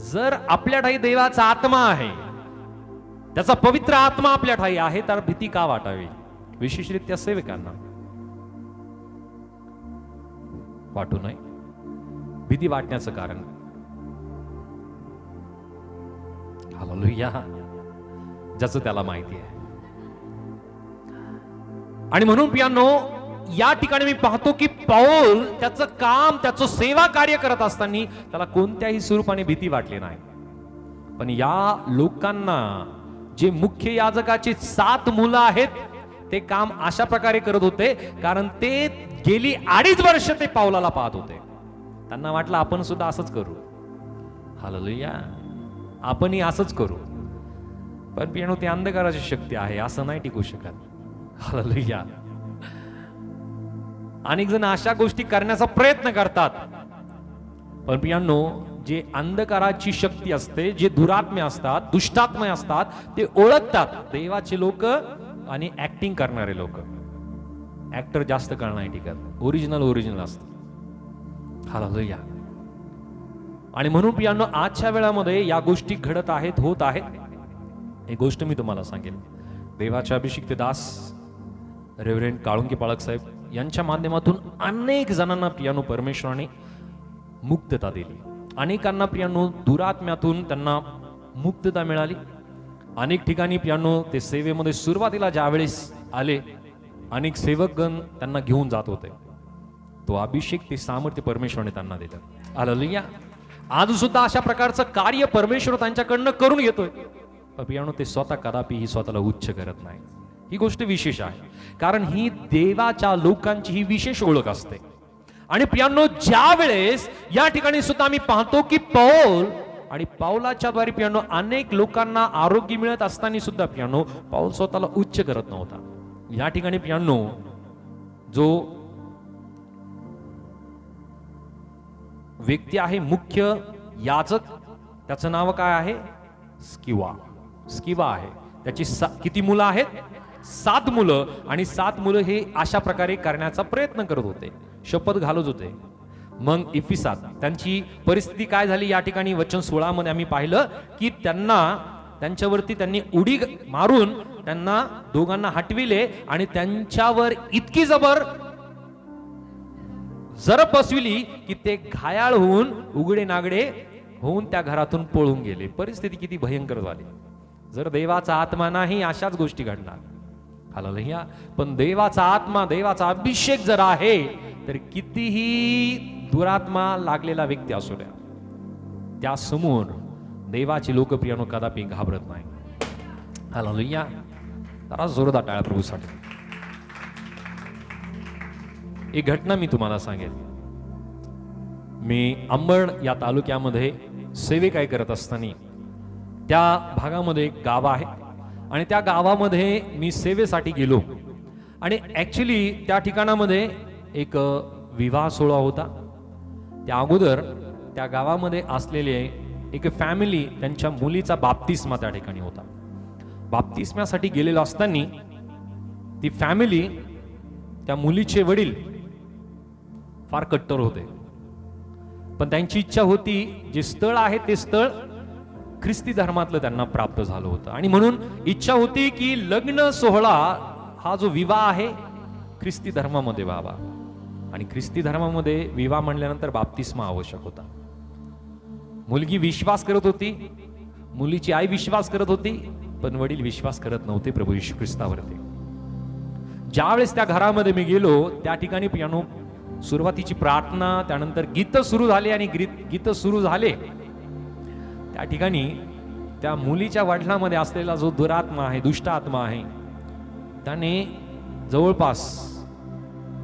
जर आपल्या ठाई देवाचा आत्मा आहे, त्याचा पवित्र आत्मा आपल्या ठाई आहे, तर भीती का वाटावी? विशेषरित्या सेवकांना वाटू नये. भीती वाटण्याचं कारण, हालेलुया, ज्याचं त्याला माहिती आहे. आणि म्हणून प्रियानो, या ठिकाणी मी पाहतो की पौल त्याचं काम, त्याचं सेवा कार्य करत असताना त्याला कोणत्याही स्वरूपाने भीती वाटली नाही. पण या लोकांना, जे मुख्य याजकाची 7 मुलं आहेत, ते काम अशा प्रकारे करत होते कारण ते गेली 2.5 वर्ष ते पौलाला पाहत होते. त्यांना वाटलं आपण सुद्धा असंच करू. हालेलुया, आपणही असंच करू. पण पियानो, ती अंधकाराची शक्ती आहे, असं नाही टिकू शकत. हालेलुया. अनेक जण अशा गोष्टी करण्याचा प्रयत्न करतात, पण पियानो, जे अंधकाराची शक्ती असते, जे दुरात्मे असतात, दुष्टात्मे असतात, ते ओळखतात देवाचे लोक आणि ऍक्टिंग करणारे लोक. ऍक्टर जास्त काळ नाही टिकत, ओरिजिनल असतं. हालेलुया. आणि म्हणून पियानो, आजच्या वेळामध्ये या गोष्टी घडत आहेत, होत आहेत. एक गोष्ट मी तुम्हाला सांगेन, देवाचे अभिषिक्त दास रेव्हरंड काळुंके पाळक साहेब यांच्या माध्यमातून अनेक जणांना पियानो परमेश्वराने मुक्तता दिली. अनेकांना पियानो दुरात्म्यातून त्यांना मुक्तता मिळाली. अनेक ठिकाणी पियानो ते सेवेमध्ये सुरुवातीला ज्यावेळेस आले, अनेक सेवकगण त्यांना घेऊन जात होते. तो अभिषेक, ते सामर्थ्य परमेश्वराने त्यांना दिलं. हालेलुया. आज सुद्धा अशा प्रकारचं कार्य परमेश्वर त्यांच्याकडनं करून घेतोय. पण पियानो, ते स्वतः कदापि ही स्वतःला उच्च करत नाही. ही गोष्ट विशेष आहे, कारण ही देवाच्या लोकांची ही विशेष ओळख असते. आणि पियानो, ज्या वेळेस या ठिकाणी सुद्धा आम्ही पाहतो की पौल आणि पौलाच्या द्वारे पियानो अनेक लोकांना आरोग्य मिळत असताना सुद्धा पियानो पौल स्वतःला उच्च करत नव्हता. या ठिकाणी पियानो, जो व्यक्ती आहे मुख्य याजक, त्याचं नाव काय आहे? स्किवा आहे. त्याची किती मुलं आहेत? 7 मुलं. आणि 7 मुलं हे अशा प्रकारे करण्याचा प्रयत्न करत होते, शपथ घालत होते. मग इफिसात त्यांची परिस्थिती काय झाली? या ठिकाणी वचन 16 मध्ये आम्ही पाहिलं की त्यांच्यावरती त्यांनी उडी मारून त्यांना दोघांना हटविले आणि त्यांच्यावर इतकी जबर बसविली की ते घायाळ होऊन, उघडे नागडे होऊन त्या घरातून पळून गेले. परिस्थिती किती भयंकर झाली. जर देवाचा आत्मा नाही, अशाच गोष्टी घडणार. हालेलुया. पण देवाचा आत्मा, देवाचा अभिषेक जर आहे, तर कितीही दुरात्मा लागलेला व्यक्ती असू द्या, त्या समोर देवाची लोकप्रियानो कदापि घाबरत नाही. हालेलुया. जरा जोरदार टाळ्या प्रभूसाठी. एक घटना मी तुम्हाला सांगेन. मी अंबड या तालुक्यामध्ये सेवे काय करत असताना, त्या भागामध्ये एक गाव आहे आणि त्या गावामध्ये मी सेवेसाठी गेलो. आणि ऍक्च्युली त्या ठिकाणामध्ये एक विवाह सोहळा होता. त्या अगोदर त्या गावामध्ये असलेले एक फॅमिली, त्यांच्या मुलीचा बाप्तिस्मा त्या ठिकाणी होता. बाप्तिस्म्यासाठी गेलेलो असताना ती फॅमिली, त्या मुलीचे वडील फार कट्टर होते. पण त्यांची इच्छा होती, जे स्थळ आहे ते स्थळ ख्रिस्ती धर्मातलं त्यांना प्राप्त झालं होतं. आणि म्हणून इच्छा होती की लग्न सोहळा, हा जो विवाह आहे, ख्रिस्ती धर्मामध्ये व्हावा. आणि ख्रिस्ती धर्मामध्ये विवाह म्हणल्यानंतर बाप्तिस्मा आवश्यक होता. मुलगी विश्वास करत होती, मुलीची आई विश्वास करत होती, पण वडील विश्वास करत नव्हते प्रभू येशू ख्रिस्तावरती. ज्यावेळेस त्या घरामध्ये मी गेलो, त्या ठिकाणी पियानो सुरुवातीची प्रार्थना, त्यानंतर गीत सुरू झाले. आणि गीत सुरू झाले त्या ठिकाणी त्या मुलीच्या वडिलांमध्ये असलेला जो दुरात्मा आहे, दुष्ट आत्मा आहे, त्याने जवळपास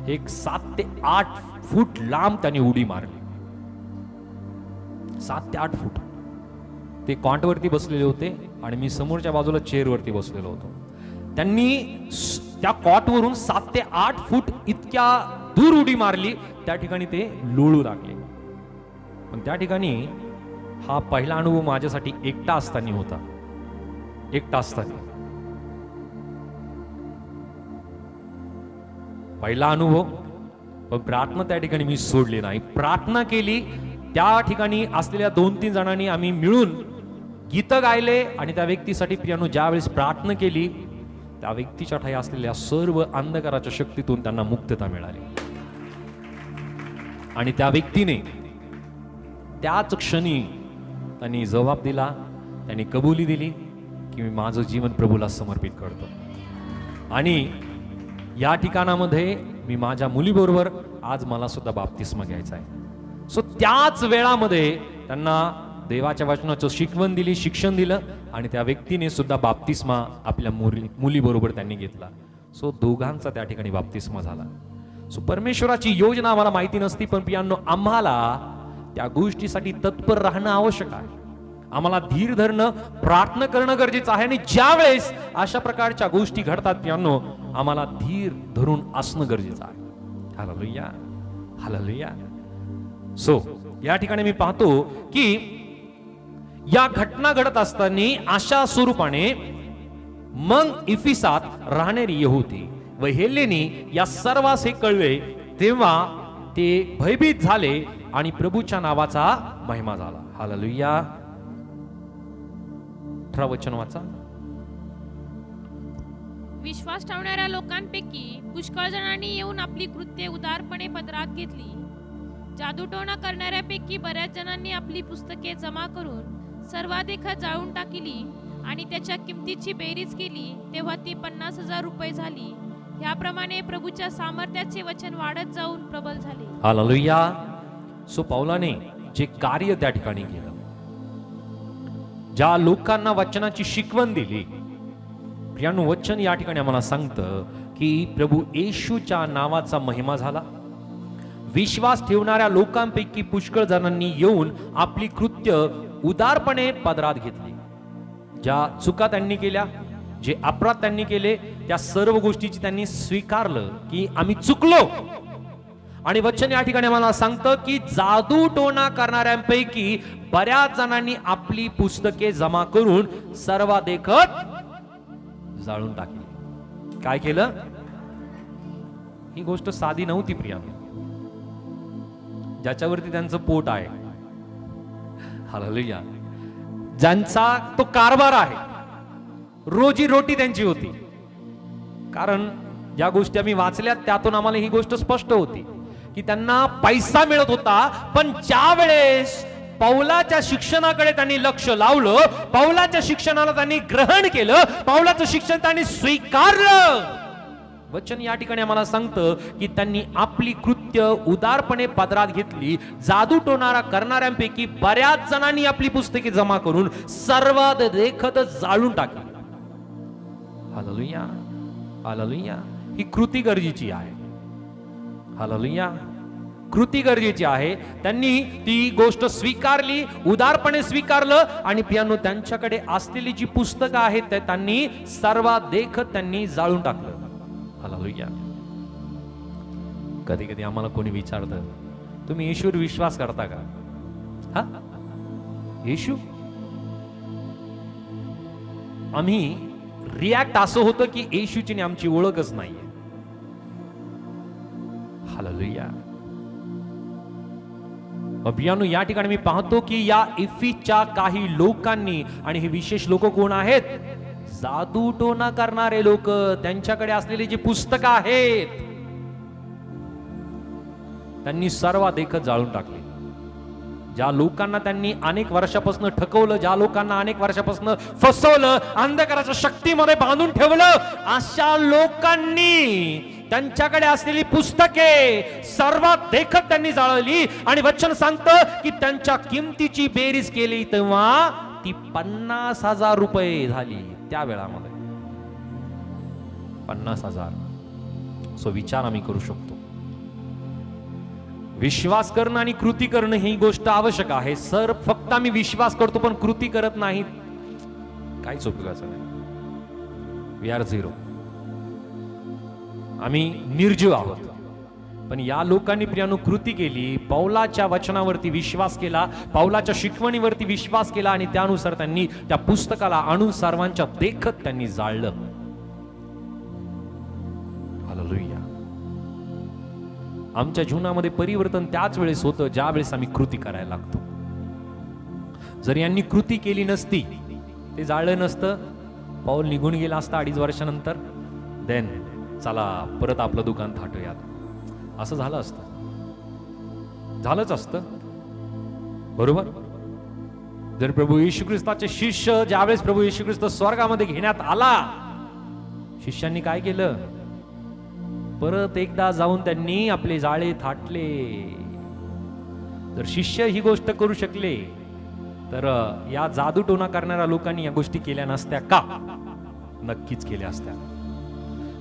एक 7 ते 8 फूट लांब त्याने उडी मारली. 7 ते 8 फूट. ते कॉन्टवरती बसलेले होते आणि मी समोरच्या बाजूला चेअरवरती बसलेलो होतो. त्यांनी त्या कॉटवरून 7 ते 8 फूट इतक्या दूर उडी मारली, त्या ठिकाणी ते लोळू लागले. पण त्या ठिकाणी हा पहिला अनुभव माझ्यासाठी एकटा असताना होता. एकटा असताना पहिला अनुभव. पण प्रार्थना त्या ठिकाणी मी सोडली नाही. प्रार्थना केली. त्या ठिकाणी असलेल्या 2-3 जणांनी आम्ही मिळून गीतं गायले आणि त्या व्यक्तीसाठी पियानो ज्यावेळेस प्रार्थना केली, त्या व्यक्तीच्या ठाई असलेल्या सर्व अंधकाराच्या शक्तीतून त्यांना मुक्तता मिळाली. आणि त्या व्यक्तीने त्याच क्षणी त्यांनी जबाब दिला, त्यांनी कबुली दिली की मी माझं जीवन प्रभूला समर्पित करतो. आणि या ठिकाणामध्ये मी माझ्या मुलीबरोबर आज मला सुद्धा बाप्तिस्मा घ्यायचा आहे. सो त्याच वेळामध्ये त्यांना देवाच्या वचनाचं शिकवण दिली, शिक्षण दिलं आणि त्या व्यक्तीने सुद्धा बाप्तिस्मा आपल्या मुलीबरोबर त्यांनी घेतला. सो दोघांचा त्या ठिकाणी बाप्तिस्मा झाला. सो परमेश्वराची योजना आम्हाला माहिती नसती, पण पियांनो आम्हाला त्या गोष्टीसाठी तत्पर राहणं आवश्यक आहे. आम्हाला धीर धरणं, प्रार्थना करणं गरजेचं आहे. आणि ज्या वेळेस अशा प्रकारच्या गोष्टी घडतात पियांनो, आम्हाला धीर धरून असणं गरजेचं आहे. Hallelujah, hallelujah. सो या ठिकाणी मी पाहतो की या घटना घडत असताना अशा स्वरूपाने मग इफिसात राहणारी यहुदी व हेलेनी या सर्वांस हे कळले, तेव्हा ते भयभीत झाले आणि प्रभूच्या नावाचा महिमा झाला. हालेलुया. 18 वचन वाचा. विश्वास ठेवणाऱ्या लोकांपैकी पुष्कळ जणांनी येऊन आपली कृत्ये उदारपणे पदरात घेतली. जादूटोणा करणाऱ्यापैकी बऱ्याच जणांनी आपली पुस्तके जमा करून सर्वाधिक जाळून टाकली आणि त्याच्या किमतीची बेरीज केली, तेव्हा ती 50,000 रुपये झाली. ह्याप्रमाणे प्रभूच्या सामर्थ्याचे वचन वाढत जाऊन प्रबल झाले. हालेलुया. सो पौलाने जे कार्य त्या ठिकाणी केलं, ज्या लोकांना वचनाची शिकवण दिली, प्रियानो वचन या ठिकाणी आम्हाला सांगतं की प्रभू येशूच्या नावाचा महिमा झाला. विश्वास ठेवणाऱ्या लोकांपैकी पुष्कळ जणांनी येऊन आपली कृत्य उदारपणे पदरात घेतली. ज्या चुका त्यांनी केल्या, जे अपराध त्यांनी केले, त्या सर्व गोष्टीची त्यांनी स्वीकारलं की आम्ही चुकलो. आणि वचन या ठिकाणी आम्हाला सांगतं की जादू टोणा करणाऱ्यांपैकी बऱ्याच जणांनी आपली पुस्तके जमा करून सर्वादेखत जाळून टाकली. काय केलं? ही गोष्ट साधी नव्हती प्रिया. ज्याच्यावरती त्यांचं पोट आहे, हालेलुया, ज्यांचा तो कारभार आहे, रोजी रोटी त्यांची होती. कारण ज्या गोष्टी आम्ही वाचल्यात त्यातून आम्हाला ही गोष्ट स्पष्ट होती की त्यांना पैसा मिळत होता. पण ज्या वेळेस पौलाच्या शिक्षणाकडे त्यांनी लक्ष लावलं, पौलाच्या शिक्षणाला त्यांनी ग्रहण केलं, पौलाचं शिक्षण त्यांनी स्वीकारलं, वचन या ठिकाणी आम्हाला सांगतं की त्यांनी आपली कृत्य उदारपणे पदरात घेतली. जादू टोणारा करणाऱ्यांपैकी बऱ्याच जणांनी आपली पुस्तके जमा करून सर्वात देखत जाळून टाकली. Hallelujah, hallelujah. ही कृती गरजेची आहे. हालेलुया, कृती गरजेची आहे. त्यांनी ती गोष्ट स्वीकारली, उदारपणे स्वीकारलं आणि पियानो त्यांच्याकडे असलेली जी पुस्तकं आहेत ते त्यांनी सर्वात देखत त्यांनी जाळून टाकलं. हालेलुया. कधी कधी आम्हाला कोणी विचारतं, तुम्ही येशूवर विश्वास करता का? हा, येशू. आम्ही रिॲक्ट असं होतं की येशूची आमची ओळखच नाहीये. हालेलुया. पियानो या ठिकाणी मी पाहतो की या इफिसच्या काही लोकांनी, आणि हे विशेष लोक कोण आहेत? जादू टोना करणारे लोक, त्यांच्याकडे असलेली जी पुस्तकं आहेत त्यांनी सर्व देखत जाळून टाकली. ज्या लोकांना त्यांनी अनेक वर्षापासून ठकवलं, ज्या लोकांना अनेक वर्षापासून फसवलं, अंधकाराच्या शक्तीमध्ये बांधून ठेवलं, अशा लोकांनी त्यांच्याकडे असलेली पुस्तके सर्वात देखत त्यांनी जाळली. आणि वचन सांगतं की त्यांच्या किमतीची बेरीज केली तेव्हा ती 50,000 रुपये झाली. त्या वेळामध्ये 50,000. सो विचार आम्ही करू शकतो. विश्वास करणं आणि कृती करणं ही गोष्ट आवश्यक आहे. सर फक्त आम्ही विश्वास करतो पण कृती करत नाहीत. काहीच उपयोगाचं नाही. We are zero. आम्ही निर्जीव आहोत. पण या लोकांनी प्रियानो कृती केली, पौलाच्या वचनावरती विश्वास केला, पौलाच्या शिकवणीवरती विश्वास केला आणि त्यानुसार त्यांनी त्या पुस्तकाला आणून सर्वांच्या देखत त्यांनी जाळलं. हालेलुया. आमच्या जीवनामध्ये परिवर्तन त्याच वेळेस होतं ज्या वेळेस आम्ही कृती करायला लागतो. जर यांनी कृती केली नसती, ते जाळलं नसतं, पौल निघून गेला असता 2.5 वर्षानंतर, देन चला परत आपलं दुकान थाटूयात, असं झालं असतं. झालंच असतं. बरोबर. जर प्रभू येशू ख्रिस्ताचे शिष्य ज्यावेळेस प्रभू येशू ख्रिस्त स्वर्गामध्ये घेण्यात आला, शिष्यांनी काय केलं? परत एकदा जाऊन त्यांनी आपले जाळे थाटले. जर शिष्य ही गोष्ट करू शकले तर या जादूटोना करणाऱ्या लोकांनी या गोष्टी केल्या नसत्या का? नक्कीच केल्या असत्या.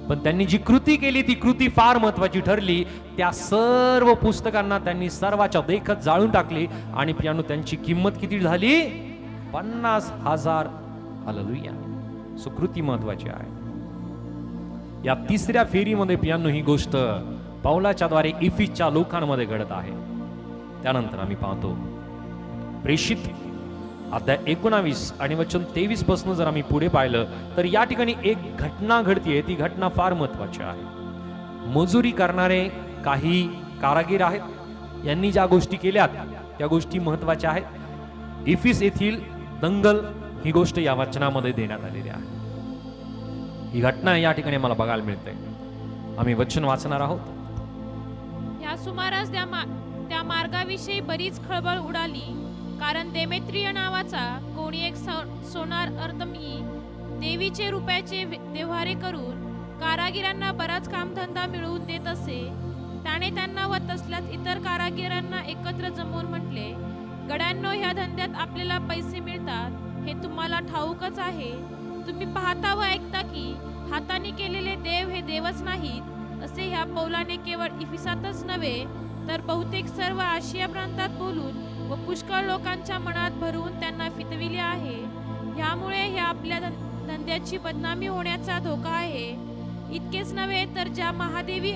पण त्यांनी जी कृती केली ती कृती फार महत्वाची ठरली. त्या सर्व पुस्तकांना त्यांनी सर्वाच्या देखत जाळून टाकली आणि प्रियानो त्यांची किंमत किती झाली? 50,000. हालेलुया. सो कृती महत्वाची आहे. या तिसऱ्या फेरीमध्ये प्रियानो ही गोष्ट पौलाच्या द्वारे इफिसच्या लोकांमध्ये घडत आहे. त्यानंतर आम्ही पाहतो प्रेषित अध्याय 19 आणि वचन 23 पासून जर आम्ही पुढे पाहिलं तर या ठिकाणी एक घटना घडतीये. ती घटना फार महत्वाची आहे. मजुरी करणारे काही कारागीर आहेत. यांनी ज्या गोष्टी केल्यात त्या गोष्टी महत्वाच्या आहेत. इफिस येथील दंगल ही गोष्ट या वचनामध्ये देण्यात आलेली आहे. ही घटना या ठिकाणी मला बघायला मिळते. आम्ही वचन वाचणार आहोत. या सुमारास त्या मार्गाविषयी बरीच खळबळ उडाली, कारण देमेत्रिय नावाचा कोणी एक सोनार अर्तमी देवीचे रुपयाचे व्यवहारे करून कारागिरांना बराच कामधंदा मिळवून देत असे. त्याने त्यांना व तसल्याच इतर कारागिरांना एकत्र जमवून म्हटले, गड्यांनो, ह्या धंद्यात आपल्याला पैसे मिळतात हे तुम्हाला ठाऊकच आहे. तुम्ही पाहता व ऐकता की हाताने केलेले देव हे देवच नाहीत, असे ह्या पौलाने केवळ इफिसातच नव्हे तर बहुतेक सर्व आशिया प्रांतात बोलून व पुष्कळ लोकांच्या मनात भरवून त्यांना फितविले आहे. ह्यामुळे ह्या आपल्या धंद्याची बदनामी होण्याचा धोका आहे. इतकेच नव्हे तर ज्या महादेवी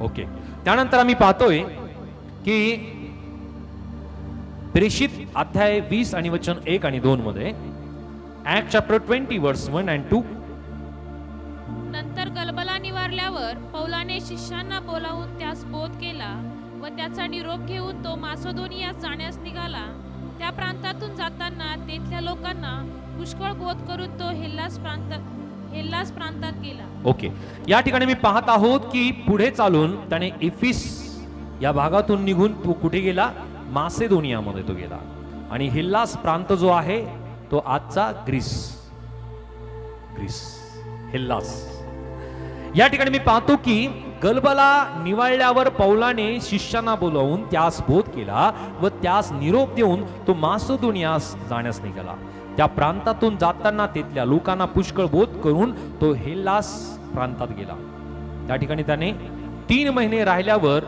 ओके. त्यानंतर आम्ही पाहतोय की प्रेषित अध्याय 20 आणि वचन 1 आणि 2 मध्ये ऍक्ट चॅप्टर 20 वर्स 1 and 2. नंतर गलबला निवारल्यावर पौलाने शिष्यांना बोलावून त्यास बोध केला व त्याचा निरोप घेऊन तो मासेदोनियास जाण्यास निघाला. त्या प्रांतातून जाताना तेथल्या लोकांना पुष्कळ बोध करून तो हेल्लास प्रांतात गेला. ओके. या ठिकाणी मी पाहत आहोत की पुढे चालून त्याने इफिस या भागातून निघून तो कुठे गेला? मासेदोनियामध्ये तो गेला. आणि हेल्लास प्रांत जो आहे तो आजचा ग्रीस. हेल्लास. या ठिकाणी मी पाहतो की गलबला निवाळल्यावर पौलाने शिष्यांना बोलावून त्यास बोध केला व त्यास निरोप देऊन तो मासेदोनियास जाण्यास निघाला. त्या प्रांतातून जाताना तिथल्या लोकांना पुष्कळ बोध करून तो हेल्लास प्रांतात गेला. त्या ठिकाणी त्याने 3 महिने राहिल्यावर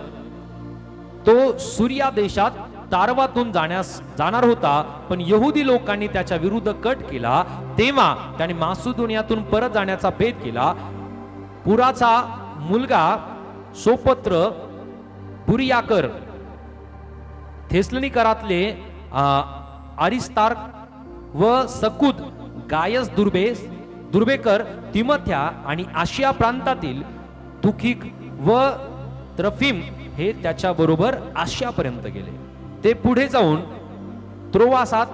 तो सूर्या देशात तारवातून जाणार होता, पण यहुदी लोकांनी त्याच्या विरुद्ध कट केला. तेव्हा त्याने मासेदोनियातून परत जाण्याचा बेत केला. पुराचा मुलगा सोपत्र, बुरियाकर, थेसलोनिकरातले अरिस्तार्क व सकुद, गायस दुर्बेकर, तिमथ्या आणि आशिया प्रांतातील तुखिक व त्रफिम हे त्याच्या बरोबर आशियापर्यंत गेले. ते पुढे जाऊन त्रोवासात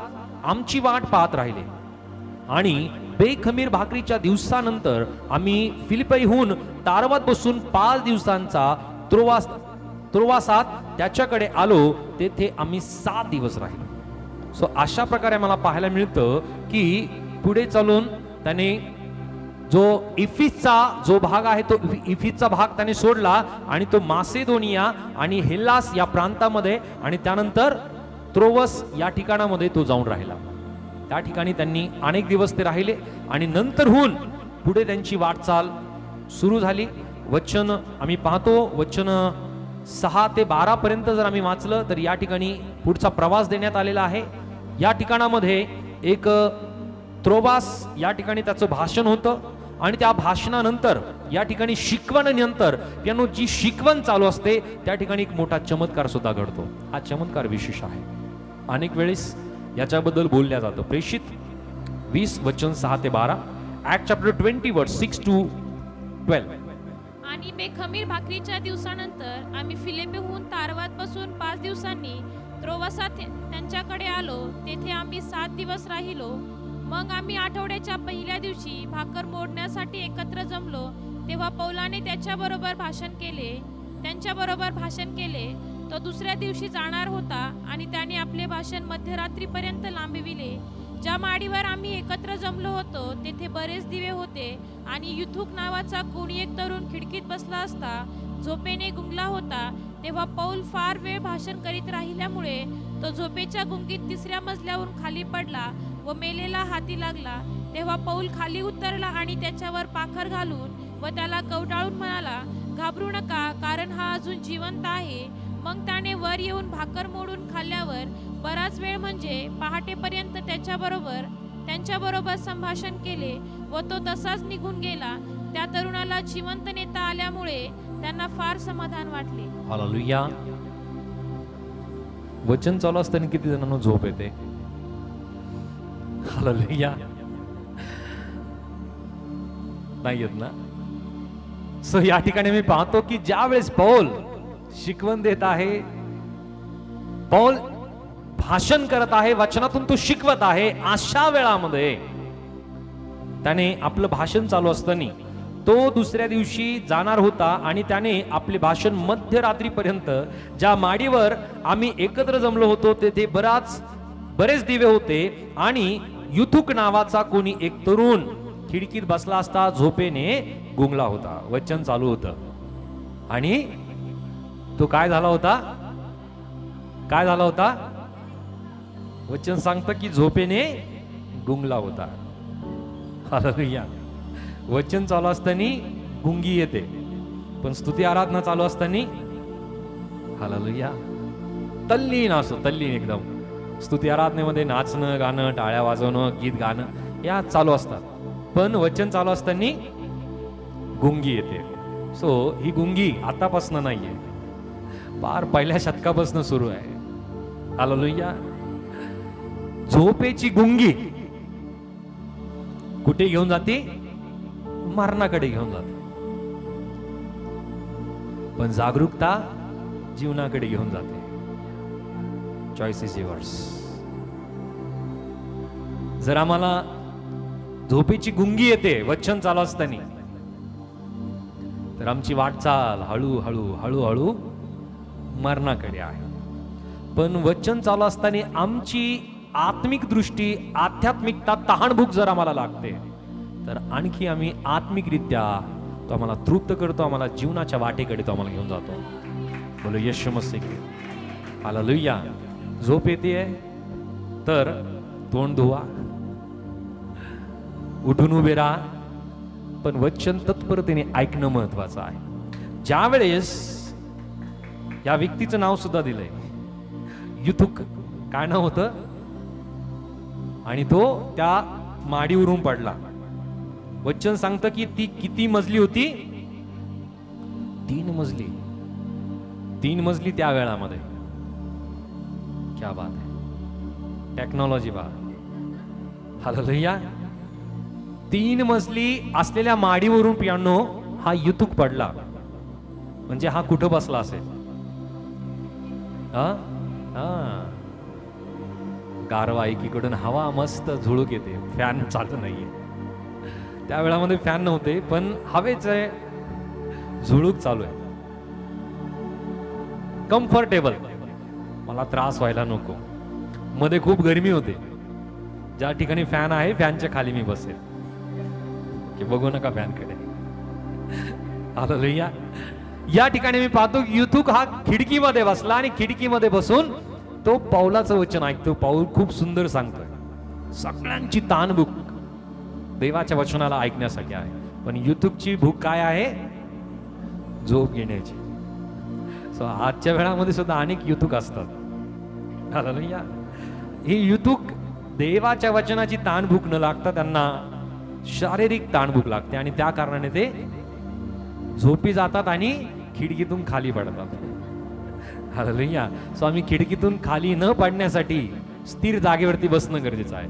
आमची वाट पाहत राहिले आणि बेखमीर भाकरीच्या दिवसानंतर आम्ही फिलिपईहून तारवात बसून 5 दिवसांचा त्रोवासात त्याच्याकडे आलो. तेथे आम्ही 7 दिवस राहिलो. सो अशा प्रकारे मला पाहायला मिळतं की पुढे चालून त्याने जो इफिसचा जो भाग आहे तो इफिसचा भाग त्याने सोडला आणि तो मासेदोनिया आणि हेल्लास या प्रांतामध्ये आणि त्यानंतर त्रोवस या ठिकाणामध्ये तो जाऊन राहिला. त्या ठिकाणी त्यांनी अनेक दिवस ते राहिले आणि नंतरहून पुढे त्यांची वाटचाल सुरू झाली. वचन आम्ही पाहतो, वचन 6 ते 12 पर्यंत जर आम्ही वाचलं तर या ठिकाणी पुढचा प्रवास देण्यात आलेला आहे. या ठिकाणामध्ये एक त्रोवास या ठिकाणी त्याचं भाषण होतं आणि त्या भाषणानंतर या ठिकाणी शिकवणीनंतर त्यानं जी शिकवण चालू असते त्या ठिकाणी एक मोठा चमत्कार सुद्धा घडतो. हा चमत्कार विशेष आहे. अनेक वेळेस याच्याबद्दल बोलल्या जातं. प्रेषित 20 वचन 6 ते 12, ऍक्ट चॅप्टर 20 वर्स 6 to 12. आणि बेखमीर भाकरीच्या दिवसानंतर आम्ही फिलिपीहून तारवात बसून 5 दिवसांनी त्रोवासात त्यांच्याकडे आलो. तेथे आम्ही 7 दिवस राहिलो. मग आम्ही आठवड्याच्या पहिल्या दिवशी भाकर मोडण्यासाठी एकत्र जमलो. तेव्हा पौलाने त्यांच्याबरोबर भाषण केले. तो दुसऱ्या दिवशी जाणार होता आणि त्याने आपले भाषण मध्यरात्रीपर्यंत लांबविले. ज्या माडीवर आम्ही एकत्र जमलो होतो तेथे बरेच दिवे होते आणि युथुक नावाचा कोणी एक तरुण खिडकीत बसला असता झोपेने गुंगला होता. तेव्हा पौल फार वेळ भाषण करीत राहिल्यामुळे तो झोपेच्या गुंगीत 3ऱ्या मजल्यावरून खाली पडला व मेलेला हाती लागला. तेव्हा पौल खाली उतरला आणि त्याच्यावर पाखर घालून व त्याला कवटाळून म्हणाला, घाबरू नका, कारण हा अजून जिवंत आहे. मग त्याने वर येऊन भाकर मोडून खाल्ल्यावर बराच वेळ म्हणजे पहाटेपर्यंत त्यांच्याबरोबर संभाषण केले व तो तसाच निघून गेला. त्या तरुणाला जिवंत नेता आल्यामुळे त्यांना फार समाधान वाटले. हालेलुया. वचन चालू असताना किती जणांना झोप येते? हालेलुया. नाही येत ना? सो या ठिकाणी मी पाहतो की ज्या वेळेस पौल शिकवण देत आहे, पौल भाषण करत आहे, वचनातून तो शिकवत आहे, अशा वेळामध्ये त्याने आपलं भाषण चालू असताना तो दुसऱ्या दिवशी जाणार होता आणि त्याने आपले भाषण मध्यरात्रीपर्यंत ज्या माडीवर आम्ही एकत्र जमलो होतो तेथे बरेच दिवे होते आणि युथुक नावाचा कोणी एक तरुण खिडकीत बसला असता झोपेने गुंगला होता. वचन चालू होतं आणि तो काय झाला होता? वचन सांगतं की झोपेने गुंगला होता. हालेलुया. वचन चालू असताना गुंगी येते, पण स्तुती आराधना चालू असताना हालेलुया तल्लीन एकदम. स्तुती आराधनेमध्ये नाचणं, गाणं, टाळ्या वाजवणं, गीत गाणं या चालू असतात, पण वचन चालू असताना गुंगी येते. सो ही गुंगी आतापासून नाहीये, पार पहिल्या शतकापासून सुरू आहे. हालेलुया. झोपेची गुंगी कुठे घेऊन जाते? मरणाकडे घेऊन जाते. पण जागरूकता जीवनाकडे घेऊन जाते. Choice is yours. जर आम्हाला झोपेची गुंगी येते वचन चालू असताना, तर आमची वाटचाल हळूहळू मरणाकडे आहे. पण वचन चालू असताना आमची आत्मिक दृष्टी, आध्यात्मिकता, तहानभूक जर आम्हाला लागते, तर आणखी आम्ही आत्मिकरित्या तो आम्हाला तृप्त करतो, आम्हाला जीवनाच्या वाटेकडे तो आम्हाला घेऊन जातो. बोलो येशू मसीह. हालेलुया. झोप येते तर तोंड धुवा, उठून उभे राहा, पण वचन तत्परतेने ऐकणं महत्वाचं आहे. ज्या वेळेस या व्यक्तीचं नाव सुद्धा दिलंय युथुक, काय नाव होतं, आणि तो त्या माडीवरून पडला. वचन सांगतं की ती किती मजली होती? 3 मजली. 3 मजली त्या वेळामध्ये. क्या बात आहे. टेक्नॉलॉजी बा. हालेलुया. 3 मजली असलेल्या माडीवरून पियानो हा युथुक पडला. म्हणजे हा कुठं बसला असेल? गारवा एकीकडून हवा मस्त झुळूक येते, फॅन चालू नाहीये. त्या वेळामध्ये फॅन नव्हते, पण हवेच झुळूक चालू आहे. कम्फर्टेबल, मला त्रास व्हायला नको. मध्ये खूप गरमी होते, ज्या ठिकाणी फॅन आहे फॅनच्या खाली मी बसेल, की बघू नका फॅनकडे. हालेलुया. या ठिकाणी मी पाहतो युथुक हा खिडकीमध्ये बसला आणि खिडकीमध्ये बसून तो पौलाचं वचन ऐकतो. पौल खूप सुंदर सांगतोय. सगळ्यांची ताणभूक देवाच्या वचनाला ऐकण्यासाठी आहे, पण युथुकची भूक काय आहे? झोप घेण्याची. सो आजच्या वेळामध्ये सुद्धा अनेक युथुक असतात. हालेलुया. हे युथुक देवाच्या वचनाची ताणभूक न लागता त्यांना शारीरिक ताणभूक लागते आणि त्या कारणाने ते झोपी जातात आणि खिडकीतून खाली पडतात. हालेलुया. सो आम्ही खिडकीतून खाली न पडण्यासाठी स्थिर जागेवरती बसणं गरजेचं आहे,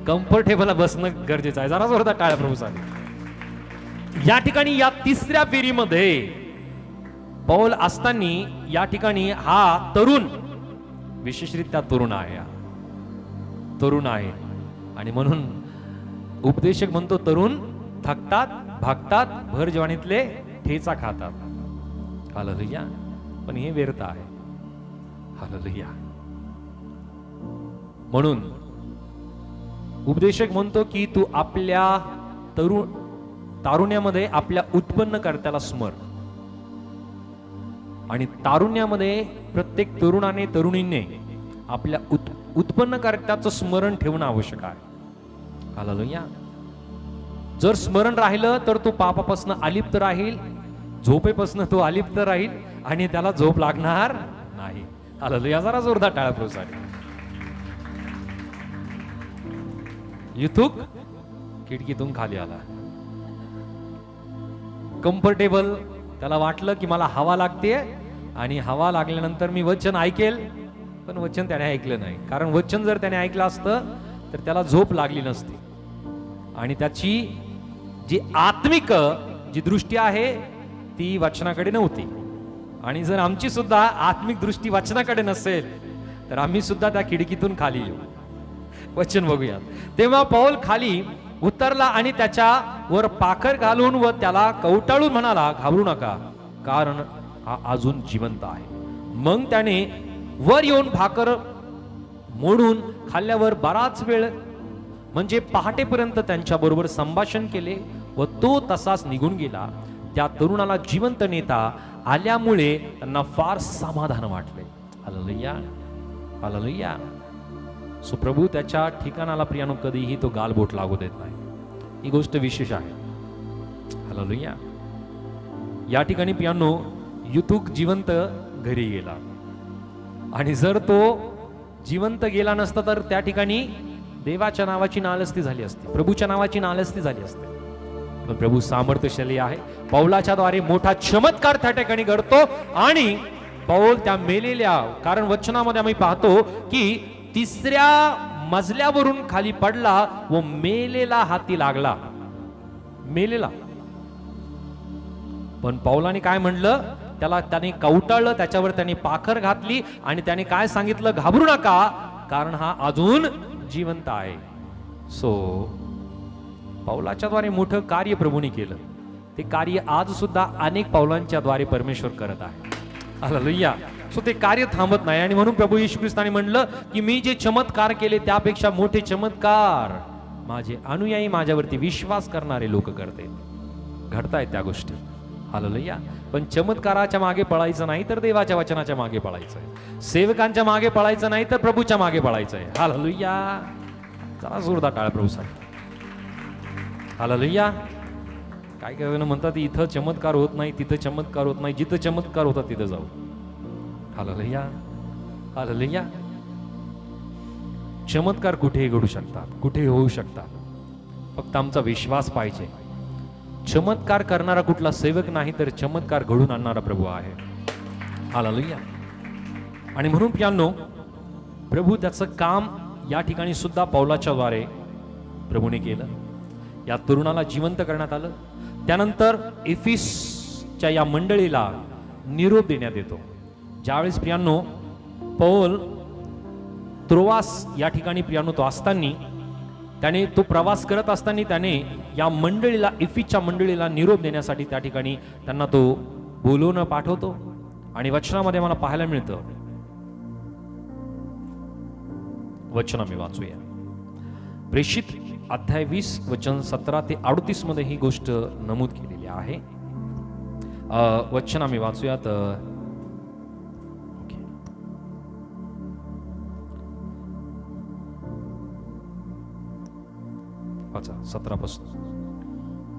कम्फर्टेबल बसणं गरजेचं आहे. जरा जोरदार टाळ्या प्रभूसाठी. या ठिकाणी या तिसऱ्या फेरीमध्ये पौल असताना या ठिकाणी हा तरुण, विशेषरित्या तरुण आहे, तरुण आहे आणि म्हणून उपदेशक म्हणतो तरुण थकतात, भागतात, भर जवानीतले ठेचा खातात. हालेलुया. पण हे व्यर्थ आहे. हालेलुया. म्हणून उपदेशक म्हणतो की तू आपल्या तारुण्यामध्ये आपल्या उत्पन्नकर्त्याला स्मर. आणि तारुण्यामध्ये प्रत्येक तरुणाने तरुणीने आपल्या उत्पन्नकर्त्याचं स्मरण ठेवणं आवश्यक आहे. हालेलुया. जर स्मरण राहिलं तर तो पापापासून अलिप्त राहील, झोपेपासून तो अलिप्त राहील आणि त्याला झोप लागणार नाही. हालेलुया. जरा जोरदार टाळ्या प्रभूसाठी. युथुक खिडकीतून खाली आला, कम्फर्टेबल. त्याला वाटलं की मला हवा लागते आणि हवा लागल्यानंतर मी वचन ऐकेल, पण वचन त्याने ऐकलं नाही. कारण वचन जर त्याने ऐकलं असतं तर त्याला झोप लागली नसती आणि त्याची जी आत्मिक जी दृष्टी आहे ती वचनाकडे नव्हती. आणि जर आमची सुद्धा आत्मिक दृष्टी वचनाकडे नसेल तर आम्ही सुद्धा त्या खिडकीतून खाली येऊ. वचन बघूया. तेव्हा पौल खाली उतरला आणि त्याच्या वर पाखर घालून व त्याला कवटाळून म्हणाला, घाबरू नका, कारण हा अजून जिवंत आहे. मग त्याने वर येऊन भाकर मोडून खाल्ल्यावर बराच वेळ म्हणजे पहाटेपर्यंत त्यांच्या बरोबर संभाषण केले व तो तसाच निघून गेला. त्या तरुणाला जिवंत नेता आल्यामुळे त्यांना फार समाधान वाटले. हालेलुया. हालेलुया. सो प्रभू त्याच्या ठिकाणाला प्रियानो कधीही तो गालबोट लागू देत नाही. ही गोष्ट विशेष आहे. हालेलुया. या ठिकाणी प्रियानो युथुक जिवंत घरी गेला आणि जर तो जिवंत गेला नसता तर त्या ठिकाणी देवाच्या नावाची नालस्ती झाली असती, प्रभूच्या नावाची नालस्ती झाली असते. पण प्रभू सामर्थ्यशाली आहे. पौलाच्या द्वारे मोठा चमत्कार त्या ठिकाणी घडतो आणि पौल त्या मेलेल्या, कारण वचनामध्ये आम्ही पाहतो की तिसऱ्या मजल्यावरून खाली पडला व मेलेला हाती लागला. मेलेला. पण पौलाने काय म्हणलं, त्याने कवटाळलं, त्याच्यावर त्याने पाखर घातली आणि त्याने काय सांगितलं, घाबरू नका, कारण हा अजून जिवंत आहे. सो पौलाच्या द्वारे मोठं कार्य प्रभूने केलं. ते कार्य आज सुद्धा अनेक पौलांच्या द्वारे परमेश्वर करत आहे. हालेलुया. सो ते कार्य थांबत नाही आणि म्हणून प्रभू येशू ख्रिस्ताने म्हणलं की मी जे चमत्कार केले त्यापेक्षा मोठे चमत्कार माझे अनुयायी, माझ्यावरती विश्वास करणारे लोक करते. घडतायत त्या गोष्टी. हालेलुया. पण चमत्काराच्या मागे पळायचं नाही तर देवाच्या वचनाच्या मागे पळायचंय. सेवकांच्या मागे पळायचं नाही तर प्रभूच्या मागे पळायचंय. हालेलुया. जरा जोरदार टाळ्या प्रभूसाठी. हालेलुया. काय काय जण म्हणतात इथं चमत्कार होत नाही, तिथं चमत्कार होत नाही. जिथं चमत्कार होतात तिथं जाऊ. हालेलुया. हालेलुया. चमत्कार कुठेही घडू शकतात, कुठेही होऊ शकतात. फक्त आमचा विश्वास पाहिजे. चमत्कार करणारा कुठला सेवक नाही तर चमत्कार घडून आणणारा प्रभू आहे. हालेलुया. आणि म्हणून प्रियांनो, प्रभू त्याचं काम या ठिकाणी सुद्धा पौलाच्या द्वारे प्रभूने केलं. या तरुणाला जिवंत करण्यात आलं. त्यानंतर एफिसच्या या मंडळीला निरोप देण्यात येतो. ज्यावेळेस प्रियांनो पौल त्रोआस या ठिकाणी प्रियांनो तो असताना, त्याने तो प्रवास करत असताना त्याने या मंडळीला, एफिसच्या मंडळीला निरोप देण्यासाठी त्या ठिकाणी त्यांना तो बोलवून पाठवतो. आणि वचनामध्ये मला पाहायला मिळतं, वचन आम्ही वाचूया. प्रेषित अध्याय 20 वचन 17 ते 38 मध्ये ही गोष्ट नमूद केलेली आहे. वचन आम्ही वाचूयात. वाचा 17 पासून.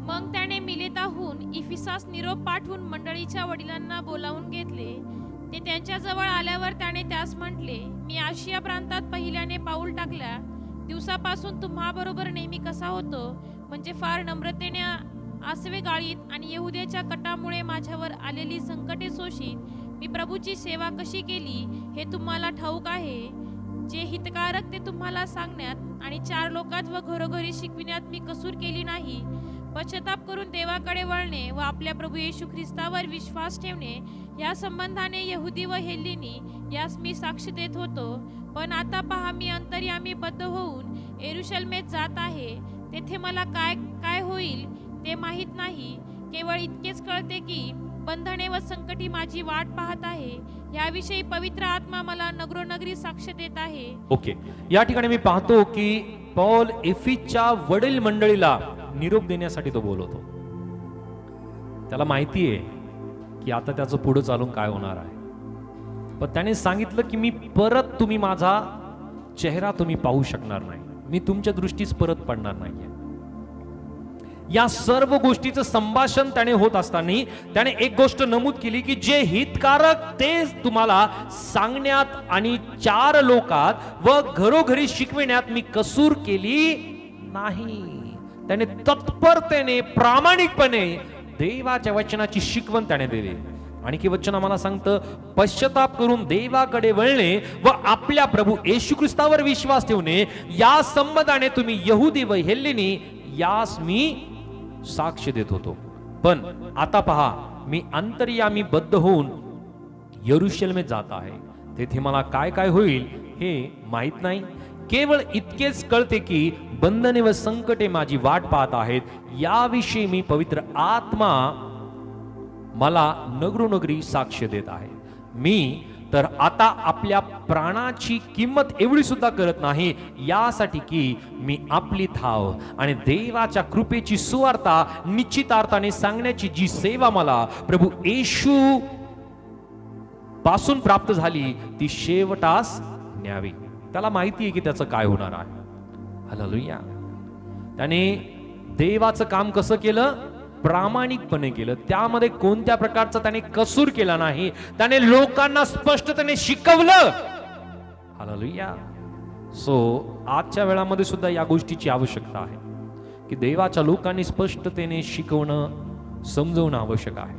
मग त्याने मिलेताहून इफिसास निरोप पाठवून मंडळीच्या वडिलांना बोलावून घेतले. ते त्यांच्या जवळ आल्यावर त्याने त्यास म्हटले, मी आशिया प्रांतात पहिल्याने पाऊल टाकल्या दिवसापासून तुम्हाबरोबर नेहमी कसा होतो, म्हणजे फार नम्रतेने आसवे गाळीत आणि यहुद्याच्या कटामुळे माझ्यावर आलेली संकटे सोशीत मी प्रभूची सेवा कशी केली हे तुम्हाला ठाऊक आहे. जे हितकारक ते तुम्हाला सांगण्यात आणि 4 लोकात व घरोघरी शिकविण्यात मी कसूर केली नाही. पश्चाताप करून देवाकडे वळणे व आपल्या प्रभू येशू ख्रिस्तावर विश्वास ठेवणे या संबंधाने यहुदी व हेल्लिनी यास मी साक्ष देत होतो. पण आता पहा, मी अंतर्यामी बद्ध होऊन येरुशलेमेत जात आहे. तेथे मला काय काय होईल ते माहीत नाही. केवळ इतकेच कळते की बंधने व संकटी माझी वाट पाहत आहे. याविषयी पवित्र आत्मा मला नगरोनगरी साक्ष देत आहे. ओके, या ठिकाणी मी पाहतो की पौल एफिसच्या वडील मंडळीला निरोप देण्यासाठी तो बोलवतो. त्याला माहिती आहे की आता त्याचं पुढे चालून काय होणार आहे. पण त्याने सांगितलं की मी परत तुम्ही माझा चेहरा तुम्ही पाहू शकणार नाही, मी तुमच्या दृष्टीस परत पडणार नाहीये. या सर्व गोष्टीचं संभाषण त्याने होत असताना त्याने एक गोष्ट नमूद केली की जे हितकारक ते तुम्हाला सांगण्यात आणि 4 लोकात व घरोघरी शिकविण्यात मी कसूर केली नाही. त्याने तत्परतेने प्रामाणिकपणे देवाच्या वचनाची शिकवण त्याने दिली. आणि की वचन आम्हाला सांगतं, पश्चाताप करून देवाकडे वळणे व आपल्या प्रभू येशू ख्रिस्तावर विश्वास ठेवणे या संबंधाने तुम्ही यहुदी व हेल्लेनी यास मी साक्ष देत होतो. पण आता पहा, मी अंतर्यामी बद्ध होऊन यरुशलेमेत जात आहे. तेथे मला काय काय होईल हे माहित नाही. केवळ इतकेच कळते की बंधने व संकटे माझी वाट पाहत आहेत. याविषयी मी पवित्र आत्मा मला नगरोनगरी साक्ष देत आहे. मी तर आता आपल्या प्राणाची किंमत एवढी सुद्धा करत नाही, यासाठी की मी आपली धाव आणि देवाच्या कृपेची सुवार्ता निश्चितार्थाने सांगण्याची जी सेवा मला प्रभू येशू पासून प्राप्त झाली ती शेवटास न्यावी. त्याला माहिती आहे की त्याचं काय होणार आहे. हालेलुया. त्याने देवाचं काम कसं केलं? प्रामाणिकपणे केलं. त्यामध्ये कोणत्या प्रकारचा त्याने कसूर केला नाही. त्याने लोकांना स्पष्टतेने शिकवलं. हालेलुया. सो आजच्या वेळामध्ये सुद्धा या गोष्टीची आवश्यकता आहे की देवाच्या लोकांनी स्पष्टतेने शिकवणं, समजवणं आवश्यक आहे.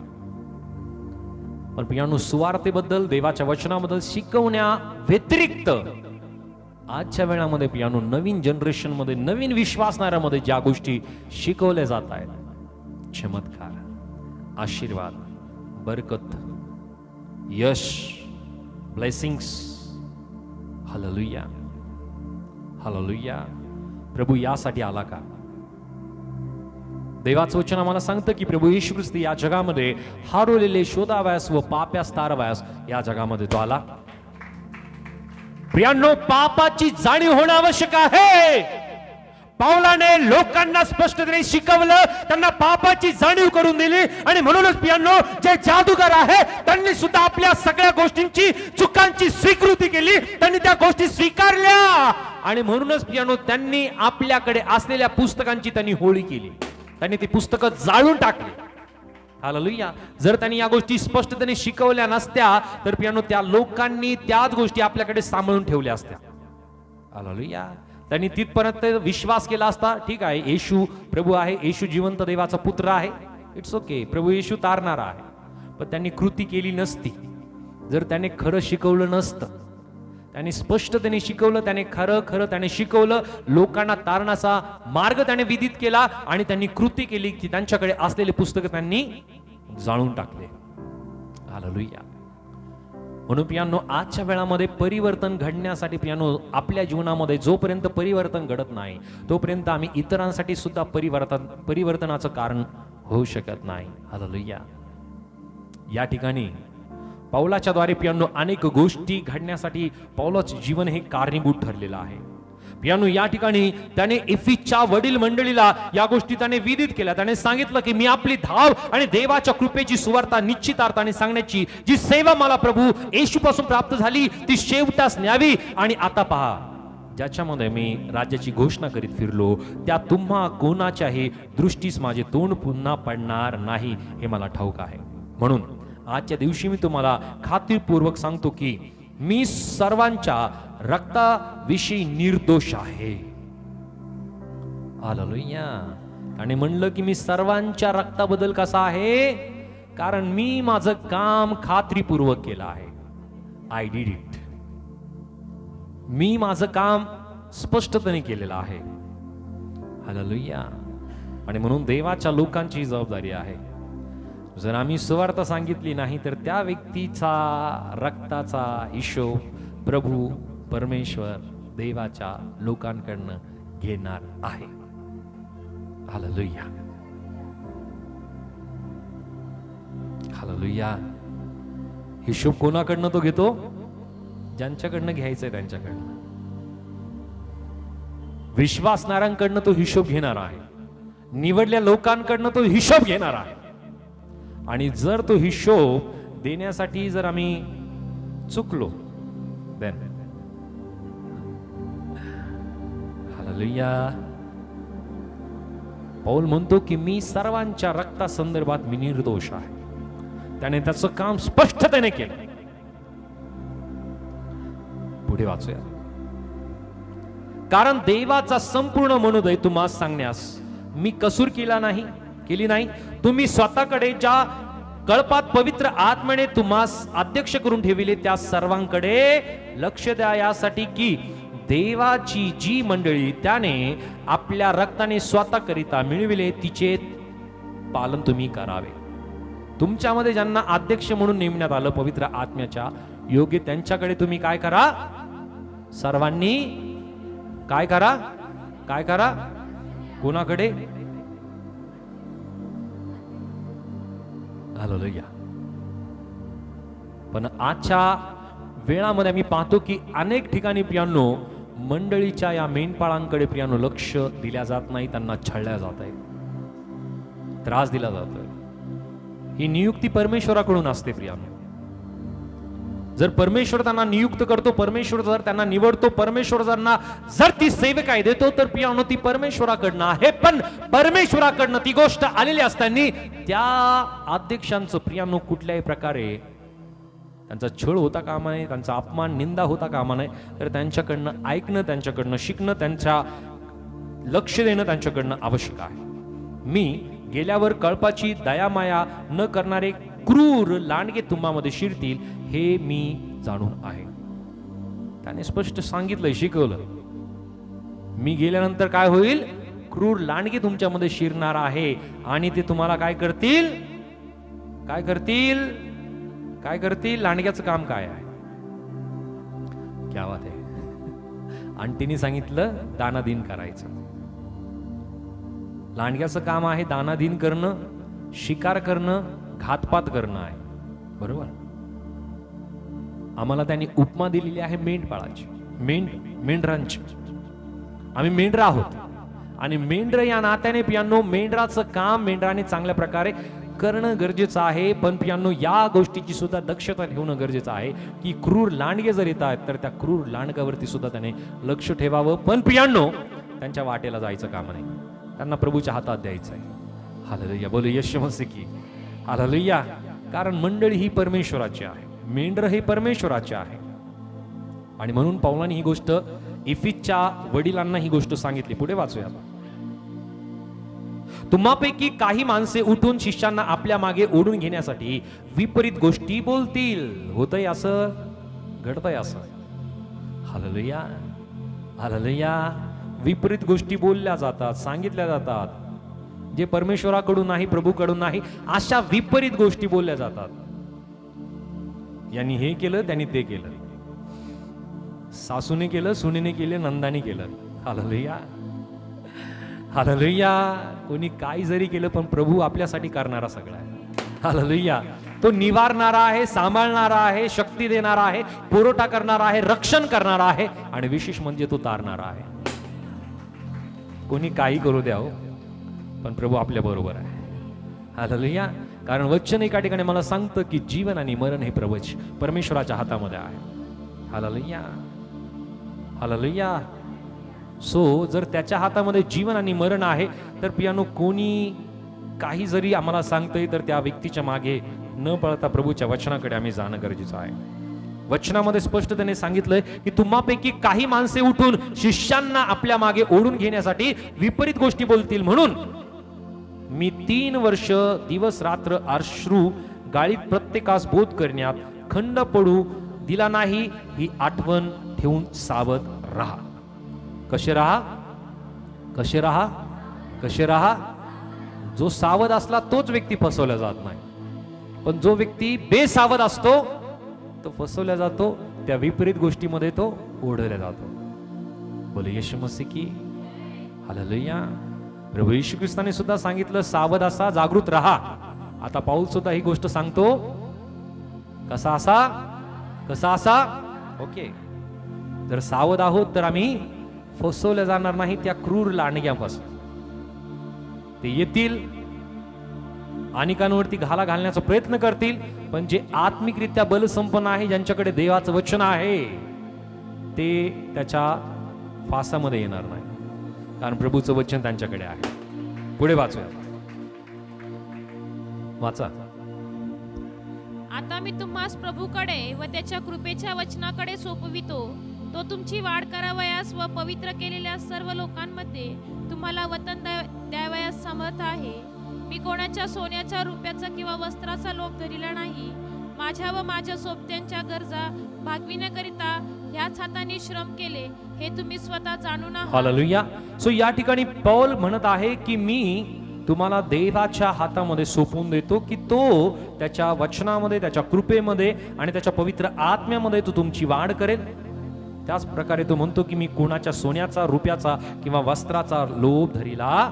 पण प्रियानो, सुवार्तेबद्दल, देवाच्या वचनाबद्दल शिकवण्या व्यतिरिक्त आजच्या वेळामध्ये प्रियानो नवीन जनरेशन मध्ये, नवीन विश्वासणाऱ्यामध्ये ज्या गोष्टी शिकवल्या जात आहेत, चमत्कार, आशीर्वाद, बरकत, यश, ब्लेसिंग्स, हालेलुया, हालेलुया. प्रभू यासाठी आला का? देवाचं वचन आम्हाला सांगतं की प्रभू येशू ख्रिस्त या जगामध्ये हरवलेले शोधावयास व पाप्यास तारवायास या जगामध्ये तो आला. प्रियांनो, पापाची जाणीव होणं आवश्यक आहे. पौलाने लोकांना स्पष्टपणे शिकवलं, त्यांना पापाची जाणीव करून दिली. आणि म्हणूनच प्रियांनो, जे जादूगार आहे त्यांनी सुद्धा आपल्या सगळ्या गोष्टींची, चुकांची स्वीकृती केली. त्यांनी त्या गोष्टी स्वीकारल्या. आणि म्हणूनच प्रियांनो, त्यांनी आपल्याकडे असलेल्या पुस्तकांची त्यांनी होळी केली. त्यांनी ती पुस्तकं जाळून टाकली. हालेलुया. जर त्यांनी या गोष्टी स्पष्टतेने शिकवल्या नसत्या तर प्रियांनो त्या लोकांनी त्याच गोष्टी आपल्याकडे सांभाळून ठेवल्या असत्या. हालेलुया. त्यांनी तिथपर्यंत विश्वास केला असता, ठीक आहे, येशू प्रभू आहे, येशू जिवंत देवाचा पुत्र आहे, इट्स ओके, प्रभू येशू तारणारा आहे. पण त्यांनी कृती केली नसती. जर त्याने खरं शिकवलं नसतं, त्याने स्पष्टतेने शिकवलं, त्याने खरं खरं त्याने शिकवलं, लोकांना तारणाचा मार्ग त्याने विदित केला आणि त्यांनी कृती केली की त्यांच्याकडे असलेले पुस्तक त्यांनी जाळून टाकले. हालेलुया. म्हणून प्रियांनो, आजच्या वेळामध्ये परिवर्तन घडण्यासाठी प्रियांनो आपल्या जीवनामध्ये जोपर्यंत परिवर्तन घडत नाही तोपर्यंत आम्ही इतरांसाठी सुद्धा परिवर्तनाचं कारण होऊ शकत नाही. हालेलुया. या ठिकाणी पौलाच्या द्वारे प्रियांनो अनेक गोष्टी घडण्यासाठी पौलाचे जीवन हे कारणीभूत ठरलेलं आहे. प्रियांनो, या ठिकाणी त्याने एफिसच्या वडील मंडळीला या गोष्टी त्याने विदित केल्या. त्याने सांगितलं की मी आपली धाव आणि देवाच्या कृपेची सुवार्ता निश्चितार्थाने सांगण्याची जी सेवा मला प्रभू येशूपासून प्राप्त झाली ती शेवटास न्यावी. आणि आता पहा, ज्याच्यामध्ये मी राज्याची घोषणा करीत फिरलो त्या तुम्हा कोणाच्याही दृष्टीस माझे तोंड पुन्हा पडणार नाही हे मला ठाऊक आहे. म्हणून आजच्या दिवशी मी तुम्हाला खात्रीपूर्वक सांगतो की मी सर्वांच्या रक्ताविषयी निर्दोष आहे. हालेलुया. आणि म्हणलं की मी सर्वांच्या रक्ताबद्दल कसा आहे, कारण मी माझं काम खात्रीपूर्वक केलं आहे. I did it. मी माझं काम स्पष्टपणे केलेलं आहे. हालेलुया. आणि म्हणून देवाच्या लोकांची जबाबदारी आहे, जर आम्ही सुवार्थ सांगितली नाही तर त्या व्यक्तीचा रक्ताचा हिशोब प्रभू परमेश्वर देवाच्या लोकांकडनं घेणार आहे. हालेलुया. हालेलुया. हिशोब कोणाकडनं तो घेतो? ज्यांच्याकडनं घ्यायचंय त्यांच्याकडनं. विश्वासणाऱ्यांकडनं तो हिशोब घेणार आहे. निवडल्या लोकांकडनं तो हिशोब घेणार आहे. आणि जर तो हिशोब देण्यासाठी जर आम्ही चुकलो, देन हालेलुया. पौल म्हणतो की मी सर्वांच्या रक्तासंदर्भात मी निर्दोष आहे. त्याने त्याचं काम स्पष्टतेने केलं. पुढे वाचूया. कारण देवाचा संपूर्ण मनोदय तुम्हाला सांगण्यास मी कसूर केली नाही. तुम्ही स्वतःकडे ज्या कळपात पवित्र आत्म्याने तुम्हास अध्यक्ष करून ठेविले त्या सर्वांकडे लक्ष द्या, यासाठी की देवाची जी मंडळी त्याने आपल्या रक्ताने स्वतःकरिता मिळविले तिचे पालन तुम्ही करावे. तुमच्यामध्ये ज्यांना अध्यक्ष म्हणून नेमण्यात आलं पवित्र आत्म्याच्या योग्य, त्यांच्याकडे तुम्ही काय करा? सर्वांनी काय करा? कोणाकडे? हालेलुया. पण आजच्या वेळामध्ये आम्ही पाहतो की अनेक ठिकाणी प्रियांनो मंडळीच्या या मेंढपाळांकडे प्रियांनो लक्ष दिल्या जात नाही. त्यांना छळल्या जात आहे, त्रास दिला जातोय. ही नियुक्ती परमेश्वराकडून असते प्रियांनो. जर परमेश्वर त्यांना नियुक्त करतो, परमेश्वर जर त्यांना निवडतो, परमेश्वर जर ती सेवकाई देतो, तर प्रियांनो ती परमेश्वराकडनं आहे. पण परमेश्वराकडनं ती गोष्ट आलेली असताना त्या अध्यक्षांचं प्रियांनो कुठल्याही प्रकारे त्यांचा छळ होता कामा नये, त्यांचा अपमान निंदा होता कामा नये. तर त्यांच्याकडनं ऐकणं, त्यांच्याकडनं शिकणं, त्यांच्या लक्ष देणं त्यांच्याकडनं आवश्यक आहे. मी गेल्यावर कळपाची दयामाया न करणारे क्रूर लांडगे तुम्हामध्ये शिरतील हे मी जाणून आहे. त्याने स्पष्ट सांगितलंय, शिकवलं. मी गेल्यानंतर काय होईल? क्रूर लांडगे तुमच्यामध्ये शिरणार आहे आणि ते तुम्हाला काय करतील? काय करतील? लांडग्याचं काम काय आहे? क्या बात आहे. आंटीनी सांगितलं दानादिन करायचं. लांडग्याचं काम आहे दानादिन करणं, शिकार करणं, घातपात करणं आहे. बरोबर. आम्हाला त्यांनी उपमा दिलेली आहे मेंढपाळाची, मेंढरांची. आम्ही मेंढर आहोत आणि मेंढर या नात्याने पियांनो मेंढराचं काम मेंढराने चांगल्या प्रकारे करणं गरजेचं आहे. पण पियांनो या गोष्टीची सुद्धा दक्षता ठेवणं गरजेचं आहे की क्रूर लांडगे जर येत आहेत तर त्या क्रूर लांडग्यावरती सुद्धा त्याने लक्ष ठेवावं. पण पियांनो त्यांच्या वाटेला जायचं काम नाही, त्यांना प्रभूच्या हातात द्यायचं आहे. हालेलुया. बोलू येशू मसीह की हालेलुया. कारण मंडळी ही परमेश्वराची आहे, मेंढर हे परमेश्वराचे आहे. आणि म्हणून पौलाने ही गोष्ट इफिसच्या वडिलांना ही गोष्ट सांगितली. पुढे वाचूया. तुम्हापैकी काही माणसे उठून शिष्यांना आपल्या मागे ओढून घेण्यासाठी विपरीत गोष्टी बोलतील. होतंय असं, घडतंय असं. हालेलुया. हालेलुया. विपरीत गोष्टी बोलल्या जातात, सांगितल्या जातात, जे परमेश्वराकडून नाही, प्रभूकडून नाही, अशा विपरीत गोष्टी बोलल्या जातात. यांनी हे केलं, त्यांनी ते केलं, सासूने केलं, सुनेने केलं, नंदाने केलं. हालेलुया. हालेलुया. कोणी काही जरी केलं पण प्रभू आपल्यासाठी करणारा सगळा आहे. हालेलुया. तो निवारणारा आहे, सांभाळणारा आहे, शक्ती देणारा आहे, पुरवठा करणारा आहे, रक्षण करणारा आहे आणि विशेष म्हणजे तो तारणारा आहे. कोणी काही करू द्या हो, पण प्रभू आपल्या बरोबर आहे. हालेलुया. कारण वचन एका ठिकाणी मला सांगतं की जीवन आणि मरण हे परमेश्वराच्या हातामध्ये आहे. हालेलुया. हालेलुया. सो जर त्याच्या हातामध्ये जीवन आणि मरण आहे तर पियानो कोणी काही जरी आम्हाला सांगतोय तर त्या व्यक्तीच्या मागे न पळता प्रभूच्या वचनाकडे आम्ही जाणं गरजेचं आहे. वचनामध्ये स्पष्ट त्याने सांगितलंय की तुम्हापैकी काही माणसे उठून शिष्यांना आपल्या मागे ओढून घेण्यासाठी विपरीत गोष्टी बोलतील, म्हणून मी 3 वर्ष दिवस रात्र अश्रू गाळीत प्रत्येकास बोध करण्यात खंड पडू दिला नाही. ही आठवण ठेवून सावध राहा. कसे राहा? कसे राहा? कसे राहा? जो सावध असला तोच व्यक्ती फसवला जात नाही, पण जो व्यक्ती बेसावध असतो तो फसवला जातो, त्या विपरीत गोष्टीमध्ये तो ओढवला जातो. बोले येशू मसीह की हालेलुया. प्रभू येशू ख्रिस्ताने सुद्धा सांगितलं सावध असा, जागृत राहा. आता पाऊल सुद्धा ही गोष्ट सांगतो, कसा असा? कसा असा? ओके, जर सावध आहोत तर आम्ही फसवल्या जाणार नाही त्या क्रूर लांडग्यापासून. ते येतील, अनेकांवरती घाला घालण्याचा प्रयत्न करतील, पण जे आत्मिकरित्या बलसंपन्न आहे, ज्यांच्याकडे देवाचं वचन आहे, ते त्याच्या फासामध्ये येणार नाही, कारण प्रभूचं वचन त्यांच्याकडे आहे. पुढे वाचूया, वाचा. आता मी तुम्हास प्रभूकडे व त्याच्या कृपेच्या वचनाकडे सोपवितो. तो तुमची वाढ करावयास व पवित्र केलेल्या सर्व लोकांमध्ये तुम्हाला वतन द्यावयास समर्थ आहे. मी कोणाच्या सोन्याच्या, रुपयाचा किंवा वस्त्राचा लोभ धरिला नाही. माझ्या व माझ्या सोबत्यांच्या गरजा भागविण्याकरिता ह्याच हाताने श्रम केले, हे तुम्ही स्वतः जाणून आहात. हालेलुया. सो या ठिकाणी पौल म्हणत आहे की मी तुम्हाला देवाच्या हातामध्ये सोपवून देतो, की तो त्याच्या वचनामध्ये, त्याच्या कृपेमध्ये आणि त्याच्या पवित्र आत्म्यामध्ये तो तुमची वाढ करेल. त्याच प्रकारे तो म्हणतो की मी कोणाच्या सोन्याचा, रुपयाचा किंवा वस्त्राचा लोभ धरिला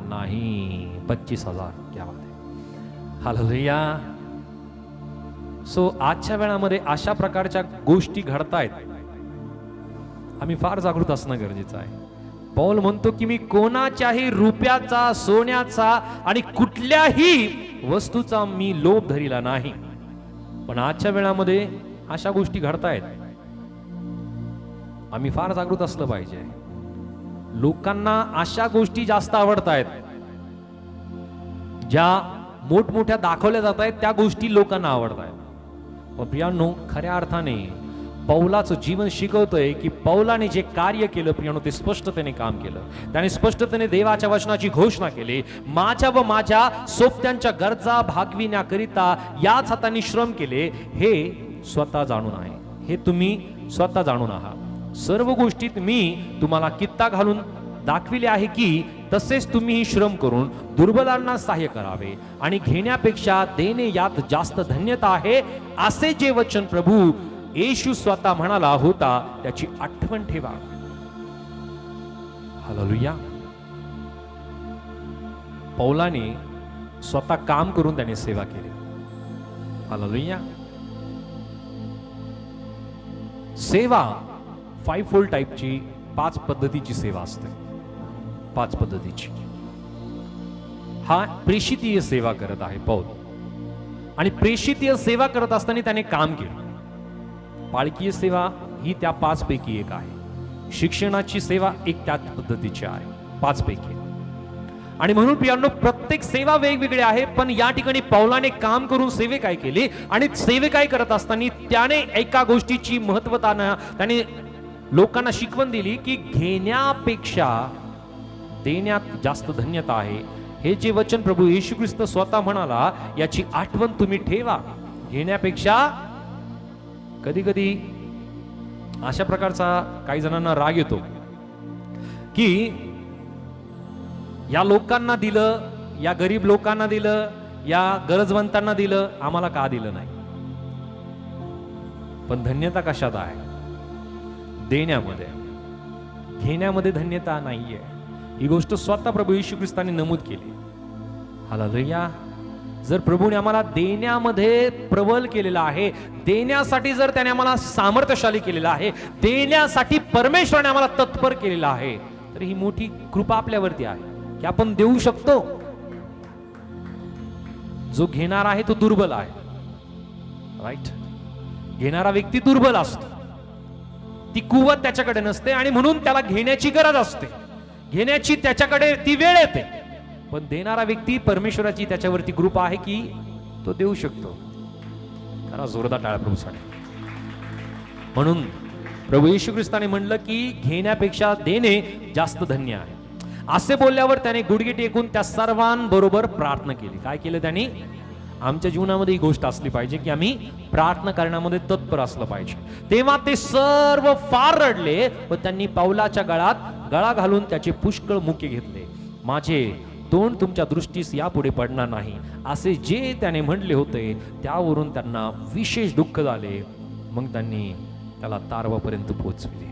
नाही. 25,000. क्या बात आहे. हालेलुया. सो आजच्या वेळामध्ये अशा प्रकारच्या गोष्टी घडतायत, आम्ही फार जागृत असणं गरजेचं आहे. पौल म्हणतो की मी कोणाच्याही रुपयाचा, सोन्याचा आणि कुठल्याही वस्तूचा मी लोभ धरिला नाही. पण आजच्या वेळामध्ये अशा गोष्टी घडतायत, आम्ही फार जागृत असलं पाहिजे. लोकांना अशा गोष्टी जास्त आवडतायत, ज्या मोठमोठ्या दाखवल्या जात आहेत त्या गोष्टी लोकांना आवडतायत. पण प्रियांनो, खऱ्या अर्थाने पौलाचं जीवन शिकवतंय की पौलाने जे कार्य केलं प्रियांनो, ते स्पष्टतेने काम केलं. त्याने स्पष्टतेने देवाच्या वचनाची घोषणा केली. माझ्या व माझ्या सोबत्यांच्या गरजा भागविण्याकरिता याच हाताने श्रम केले, हे स्वतः जाणून आहे. हे तुम्ही स्वतः जाणून आहात. सर्व गोष्टीत मी तुम्हाला कित्ता घालून दाखविले आहे की तसेच तुम्ही श्रम करून दुर्बलांना सहाय्य करावे आणि घेण्यापेक्षा देणे यात जास्त धन्यता आहे, असे जे वचन प्रभू येशू स्वतः म्हणाला होता त्याची आठवण ठेवा. हालेलुया. पौलाने स्वतः काम करून त्याने सेवा केली. हालेलुया. सेवा 5 फोल्ड टाईपची, 5 पद्धतीची सेवा असते. 5 पद्धतीची. हा प्रेषितीय सेवा करत आहे पौल, आणि प्रेषितीय सेवा करत असताना त्याने काम केलं. पाळकीय सेवा ही त्या 5 पैकी एक आहे. शिक्षणाची सेवा एक त्याच पद्धतीची आहे, 5 पैकी. आणि म्हणून प्रियांनो, प्रत्येक सेवा वेगवेगळी आहे, पण या ठिकाणी पौलाने काम करून सेवे काय केली, आणि सेवे काय करत असताना त्याने एका गोष्टीची महत्वता त्याने लोकांना शिकवण दिली की घेण्यापेक्षा देण्यात जास्त धन्यता आहे. हे जे वचन प्रभू येशू ख्रिस्त स्वतः म्हणाला, याची आठवण तुम्ही ठेवा. घेण्यापेक्षा, कधी कधी अशा प्रकारचा काही जणांना राग येतो की या लोकांना दिलं, या गरीब लोकांना दिलं, या गरजवंतांना दिलं, आम्हाला का दिलं नाही. पण धन्यता कशात आहे? देण्यामध्ये. घेण्यामध्ये धन्यता नाहीये. ही गोष्ट स्वतः प्रभू येशू ख्रिस्ताने नमूद केली. हालेलुया. जर प्रभूने आम्हाला देण्यामध्ये प्रबल केलेला आहे, देण्यासाठी जर त्याने आम्हाला सामर्थ्यशाली केलेला आहे, देण्यासाठी परमेश्वराने आम्हाला तत्पर केलेला आहे, तर ही मोठी कृपा आपल्यावरती आहे की आपण देऊ शकतो. जो घेणार आहे तो दुर्बल आहे. राईट. घेणारा व्यक्ती दुर्बल असतो, ती कुवत त्याच्याकडे नसते, आणि म्हणून त्याला घेण्याची गरज असते, घेण्याची त्याच्याकडे ती वेळ येते. पण देणारा व्यक्ती, परमेश्वराची त्याच्यावरती कृपा आहे की तो देऊ शकतो. जरा जोरदार टाळ्या प्रभूसाठी. म्हणून प्रभू येशू ख्रिस्ताने म्हणलं की घेण्यापेक्षा देणे जास्त धन्य आहे. असे बोलल्यावर त्याने गुडघे टेकून त्या सर्वांबरोबर प्रार्थना केली. काय केलं त्यांनी? आमच्या जीवनामध्ये ही गोष्ट असली पाहिजे की आम्ही प्रार्थना करण्यामध्ये तत्पर असलं पाहिजे. तेव्हा ते सर्व फार रडले व त्यांनी पाऊलाच्या गळात गळा घालून त्याचे पुष्कळ मुके घेतले. माझे तोंड तुमच्या दृष्टीस यापुढे पडणार नाही असे जे त्याने म्हणले होते त्यावरून त्यांना विशेष दुःख झाले. मग त्यांनी त्याला तारवापर्यंत पोहोचविले.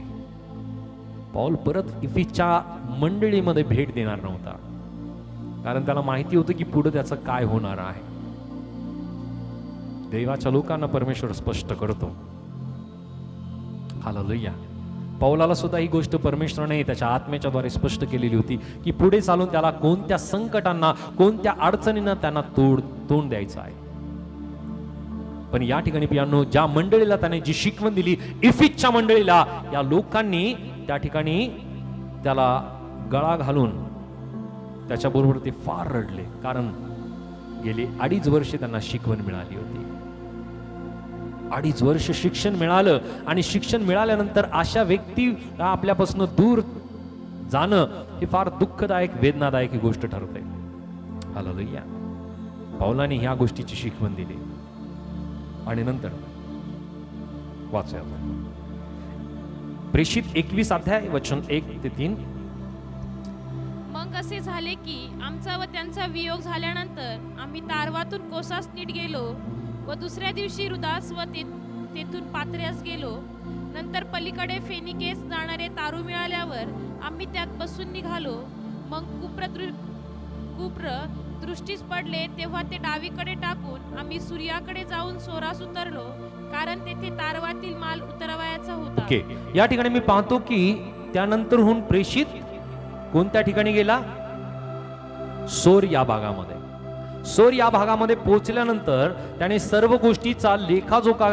पौल परत इफिसच्या मंडळीमध्ये भेट देणार नव्हता, कारण त्याला माहिती होतं की पुढे त्याचं काय होणार आहे. देवाच्या लोकांना परमेश्वर स्पष्ट करतो. हालेलुया. पौलाला सुद्धा ही गोष्ट परमेश्वराने त्याच्या आत्म्याच्या द्वारे स्पष्ट केलेली होती की पुढे चालून त्याला कोणत्या संकटांना, कोणत्या अडचणींना त्यांना तोंड द्यायचं आहे. पण या ठिकाणी पियानो ज्या मंडळीला त्याने जी शिकवण दिली, इफिसच्या मंडळीला, या लोकांनी त्या ठिकाणी त्याला गळा घालून त्याच्याबरोबर ते फार रडले, कारण गेली 2.5 वर्ष त्यांना शिकवण मिळाली होती. 2.5 वर्ष शिक्षण मिळालं आणि शिक्षण मिळाल्यानंतर अशा व्यक्ती आपल्यापासून दूर जाणं हे फार दुःखदायक, वेदनादायक ही गोष्ट ठरते. हालेलुया. पौलाने ह्या गोष्टीची शिकवण दिली. आणि नंतर वाचूया प्रेषित 21 अध्याय वचन 1 ते 3. मग असे झाले की आमचा व त्यांचा वियोग झाल्यानंतर आम्ही तारवातून कोसास नीट गेलो व दुसऱ्या दिवशी रुदास व तेथून पात्र्यास गेलो. नंतर पलीकडे फेनिकेस जाणारे तारू मिळाल्यावर आम्ही त्यात बसून निघालो. मग कुप्र दृष्टीस पडले तेव्हा ते डावीकडे टाकून आम्ही सूर्याकडे जाऊन सोरास उतरलो, कारण तेथे तारवातील माल उतरवायचा होता. ओके, या ठिकाणी मी पाहतो की त्यानंतरहून प्रेषित कोणत्या ठिकाणी गेला? सोर या भागामध्ये. सोर या भागामध्ये पोहोचल्यानंतर त्याने सर्व गोष्टीचा लेखाजोखा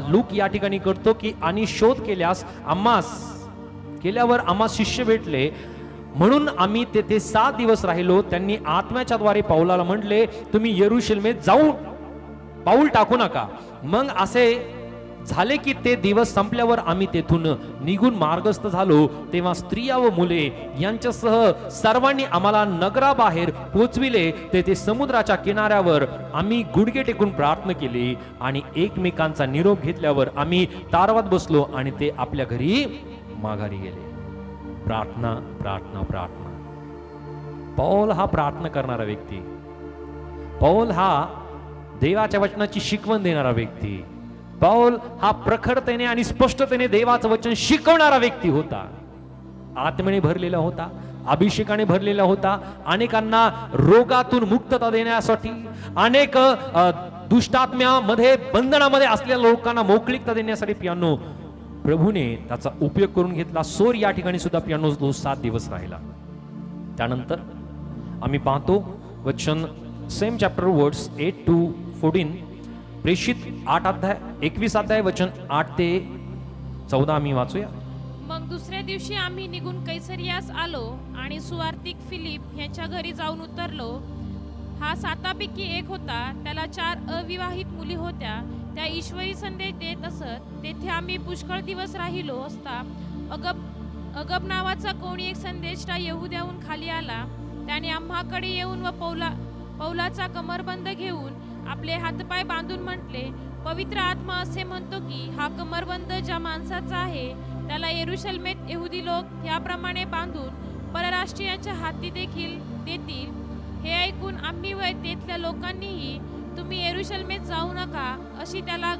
लूक या ठिकाणी करतो की आणि शोध केल्यावर आम्हास शिष्य भेटले, म्हणून आम्ही तेथे 7 दिवस राहिलो. त्यांनी आत्म्याच्या द्वारे पौलाला म्हटले, तुम्ही यरूशलेमेत जाऊन पाऊल टाकू नका. मग असे झाले की ते दिवस संपल्यावर आम्ही तेथून निघून मार्गस्थ झालो. तेव्हा स्त्रिया व मुले यांच्यासह सर्वांनी आम्हाला नगराबाहेर पोचविले. तेथे समुद्राच्या किनाऱ्यावर आम्ही गुडघे टेकून प्रार्थना केली आणि एकमेकांचा निरोप घेतल्यावर आम्ही तारवात बसलो आणि ते आपल्या घरी माघारी गेले. प्रार्थना, प्रार्थना, प्रार्थना. पौल हा प्रार्थना करणारा व्यक्ती, पौल हा देवाच्या वचनाची शिकवण देणारा व्यक्ती, पौल हा प्रखरतेने आणि स्पष्टतेने देवाचं वचन शिकवणारा व्यक्ती होता. आत्म्याने भरलेला होता, अभिषेकाने भरलेला होता. अनेकांना रोगातून मुक्तता देण्यासाठी, अनेक दुष्टात्म्यामध्ये, बंधनामध्ये असलेल्या लोकांना मोकळीकता देण्यासाठी पियानो प्रभूने त्याचा उपयोग करून घेतला. सोर या ठिकाणी सुद्धा पियानो 7 दिवस राहिला. त्यानंतर आम्ही पाहतो वचन सेम चॅप्टर वर्ड्स 8 to 14. प्रेषित 21 अध्याय वचन 8 ते 14 आम्ही वाचूया. मग दुसऱ्या दिवशी आम्ही निघून कैसरियास आलो आणि सुवार्तिक फिलिप यांच्या घरी जाऊन उतरलो. हा 7पैकी एक होता. त्याला 4 अविवाहित मुली होत्या. त्या ईश्वरी संदेश देत असत. तेथे आम्ही पुष्कळ दिवस राहिलो असता अगब नावाचा कोणी एक संदेष्टा यहुद्याहून खाली आला. त्याने आम्हाकडे येऊन व पौलाचा कमरबंद घेऊन आपले हातपाय बांधून म्हटले, पवित्र आत्मा असे म्हणतो की हा कमरबंद ज्या माणसाचा आहे त्याला यरूशलेमेत यहुदी लोक याप्रमाणे बांधून परराष्ट्रीयांच्या हाती देखील देतील. हे ऐकून आम्ही व तेथल्या लोकांनीही तुम्ही यरूशलेमेत जाऊ नका अशी त्याला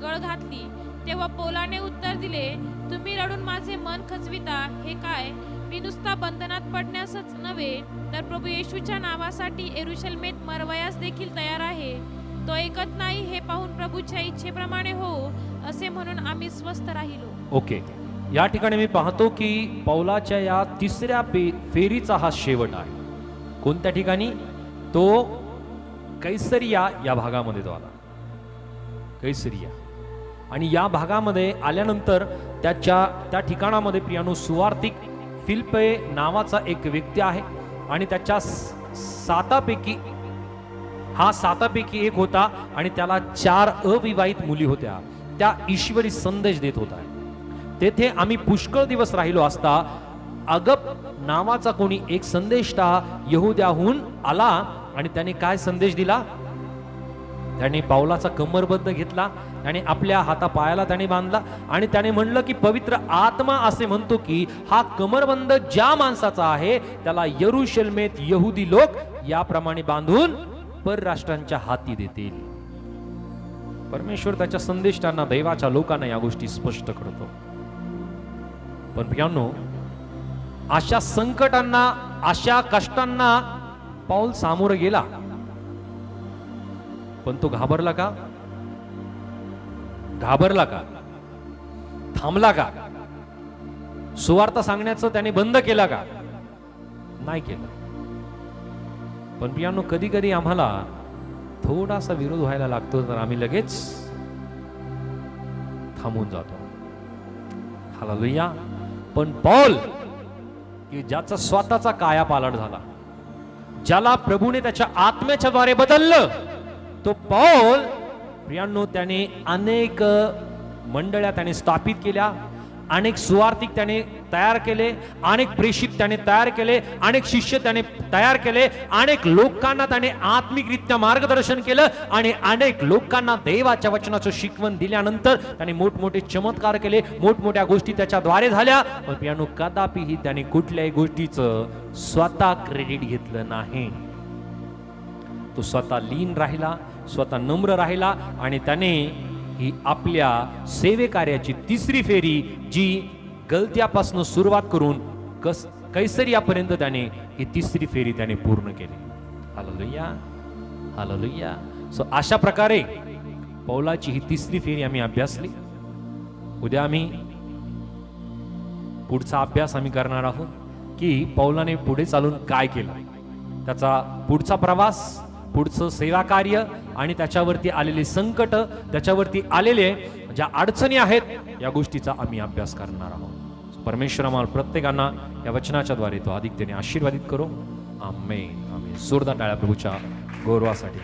गळ घातली. तेव्हा पौलाने उत्तर दिले, तुम्ही रडून माझे मन खचविता हे काय? मी नुसता बंधनात पडण्यासच नव्हे तर प्रभू येशूच्या नावासाठी यरूशलेमेत मरवयास देखील तयार आहे. तो ऐकत नाही हे पाहून प्रभूच्या इच्छेप्रमाणे हो असे म्हणून आम्ही स्वस्थ राहिलो. ओके, या ठिकाणी मी पाहतो की पौलाच्या या 3ऱ्या फेरीचा हा शेवट आहे. कोणत्या ठिकाणी? तो कैसरिया या भागामध्ये तो आला. कैसरिया. आणि या भागामध्ये आल्यानंतर त्या ठिकाणामध्ये प्रियानो सुवार्तिक फिलिप नावाचा एक व्यक्ती आहे आणि त्याच्या 7पैकी एक होता आणि त्याला 4 अविवाहित मुली होत्या. त्या ईश्वरी संदेश देत होता. तेथे आम्ही पुष्कळ दिवस राहिलो असता अगप नावाचा कोणी एक संदेष्टा यहुद्याहून आला आणि त्याने काय संदेश दिला? त्याने पावलाचा कमरबंद घेतला, त्याने आपल्या हातापायाला त्याने बांधला आणि त्याने म्हणलं की पवित्र आत्मा असे म्हणतो की हा कमरबंद ज्या माणसाचा आहे त्याला यरुशलेमेत यहुदी लोक याप्रमाणे बांधून परराष्ट्रांच्या हाती देतील. परमेश्वर त्याच्या संदेष्टांना, दैवाच्या लोकांना या गोष्टी स्पष्ट करतो. पण प्रियांनो, अशा संकटांना, अशा कष्टांना पाऊल सामोरं गेला, पण तो घाबरला का? घाबरला का? थांबला का? सुवार्ता सांगण्याचं त्याने बंद केला का? नाही केलं. पण प्रियांनो, कधी कधी आम्हाला थोडासा विरोध व्हायला लागतो तर आम्ही लगेच थांबून जातो. हालेलुया. पण पौल की ज्याचा स्वतःचा कायापालट झाला, ज्याला प्रभूने त्याच्या आत्म्याच्या द्वारे बदललं, तो पौल प्रियांनो त्याने अनेक मंडळ्या त्याने स्थापित केल्या, अनेक सुवार्तिक त्याने तयार केले, अनेक प्रेषित त्याने तयार केले, अनेक शिष्य त्याने तयार केले, अनेक लोकांना त्याने आत्मिकरित्या मार्गदर्शन केलं आणि अनेक लोकांना देवाच्या वचनाचं शिकवण दिल्यानंतर त्याने मोठमोठे चमत्कार केले, मोठमोठ्या गोष्टी त्याच्याद्वारे झाल्या. पण प्रियांनो, कदापिही त्याने कुठल्याही गोष्टीचं स्वतः क्रेडिट घेतलं नाही. तो स्वतः लीन राहिला, स्वतः नम्र राहिला आणि त्याने ही आपल्या सेवेकार्याची तिसरी फेरी, जी गलत्यापासून सुरुवात करून कैसरियापर्यंत त्याने ही तिसरी फेरी त्याने पूर्ण केली. Hallelujah, hallelujah. सो अशा प्रकारे पौलाची ही तिसरी फेरी आम्ही अभ्यासली. उद्या आम्ही पुढचा अभ्यास आम्ही करणार आहोत की पौलाने पुढे चालून काय केलं, त्याचा पुढचा प्रवास, पुढचं सेवा कार्य आणि त्याच्यावरती आलेले संकट, त्याच्यावरती आलेले ज्या अडचणी आहेत, या गोष्टीचा आम्ही अभ्यास करणार आहोत. परमेश्वर आम्हाला प्रत्येकांना या वचनाच्या द्वारे तो अधिक त्याने आशीर्वादित करो. आमेन, आमेन. जोरदार टाळ्या प्रभूच्या गौरवासाठी.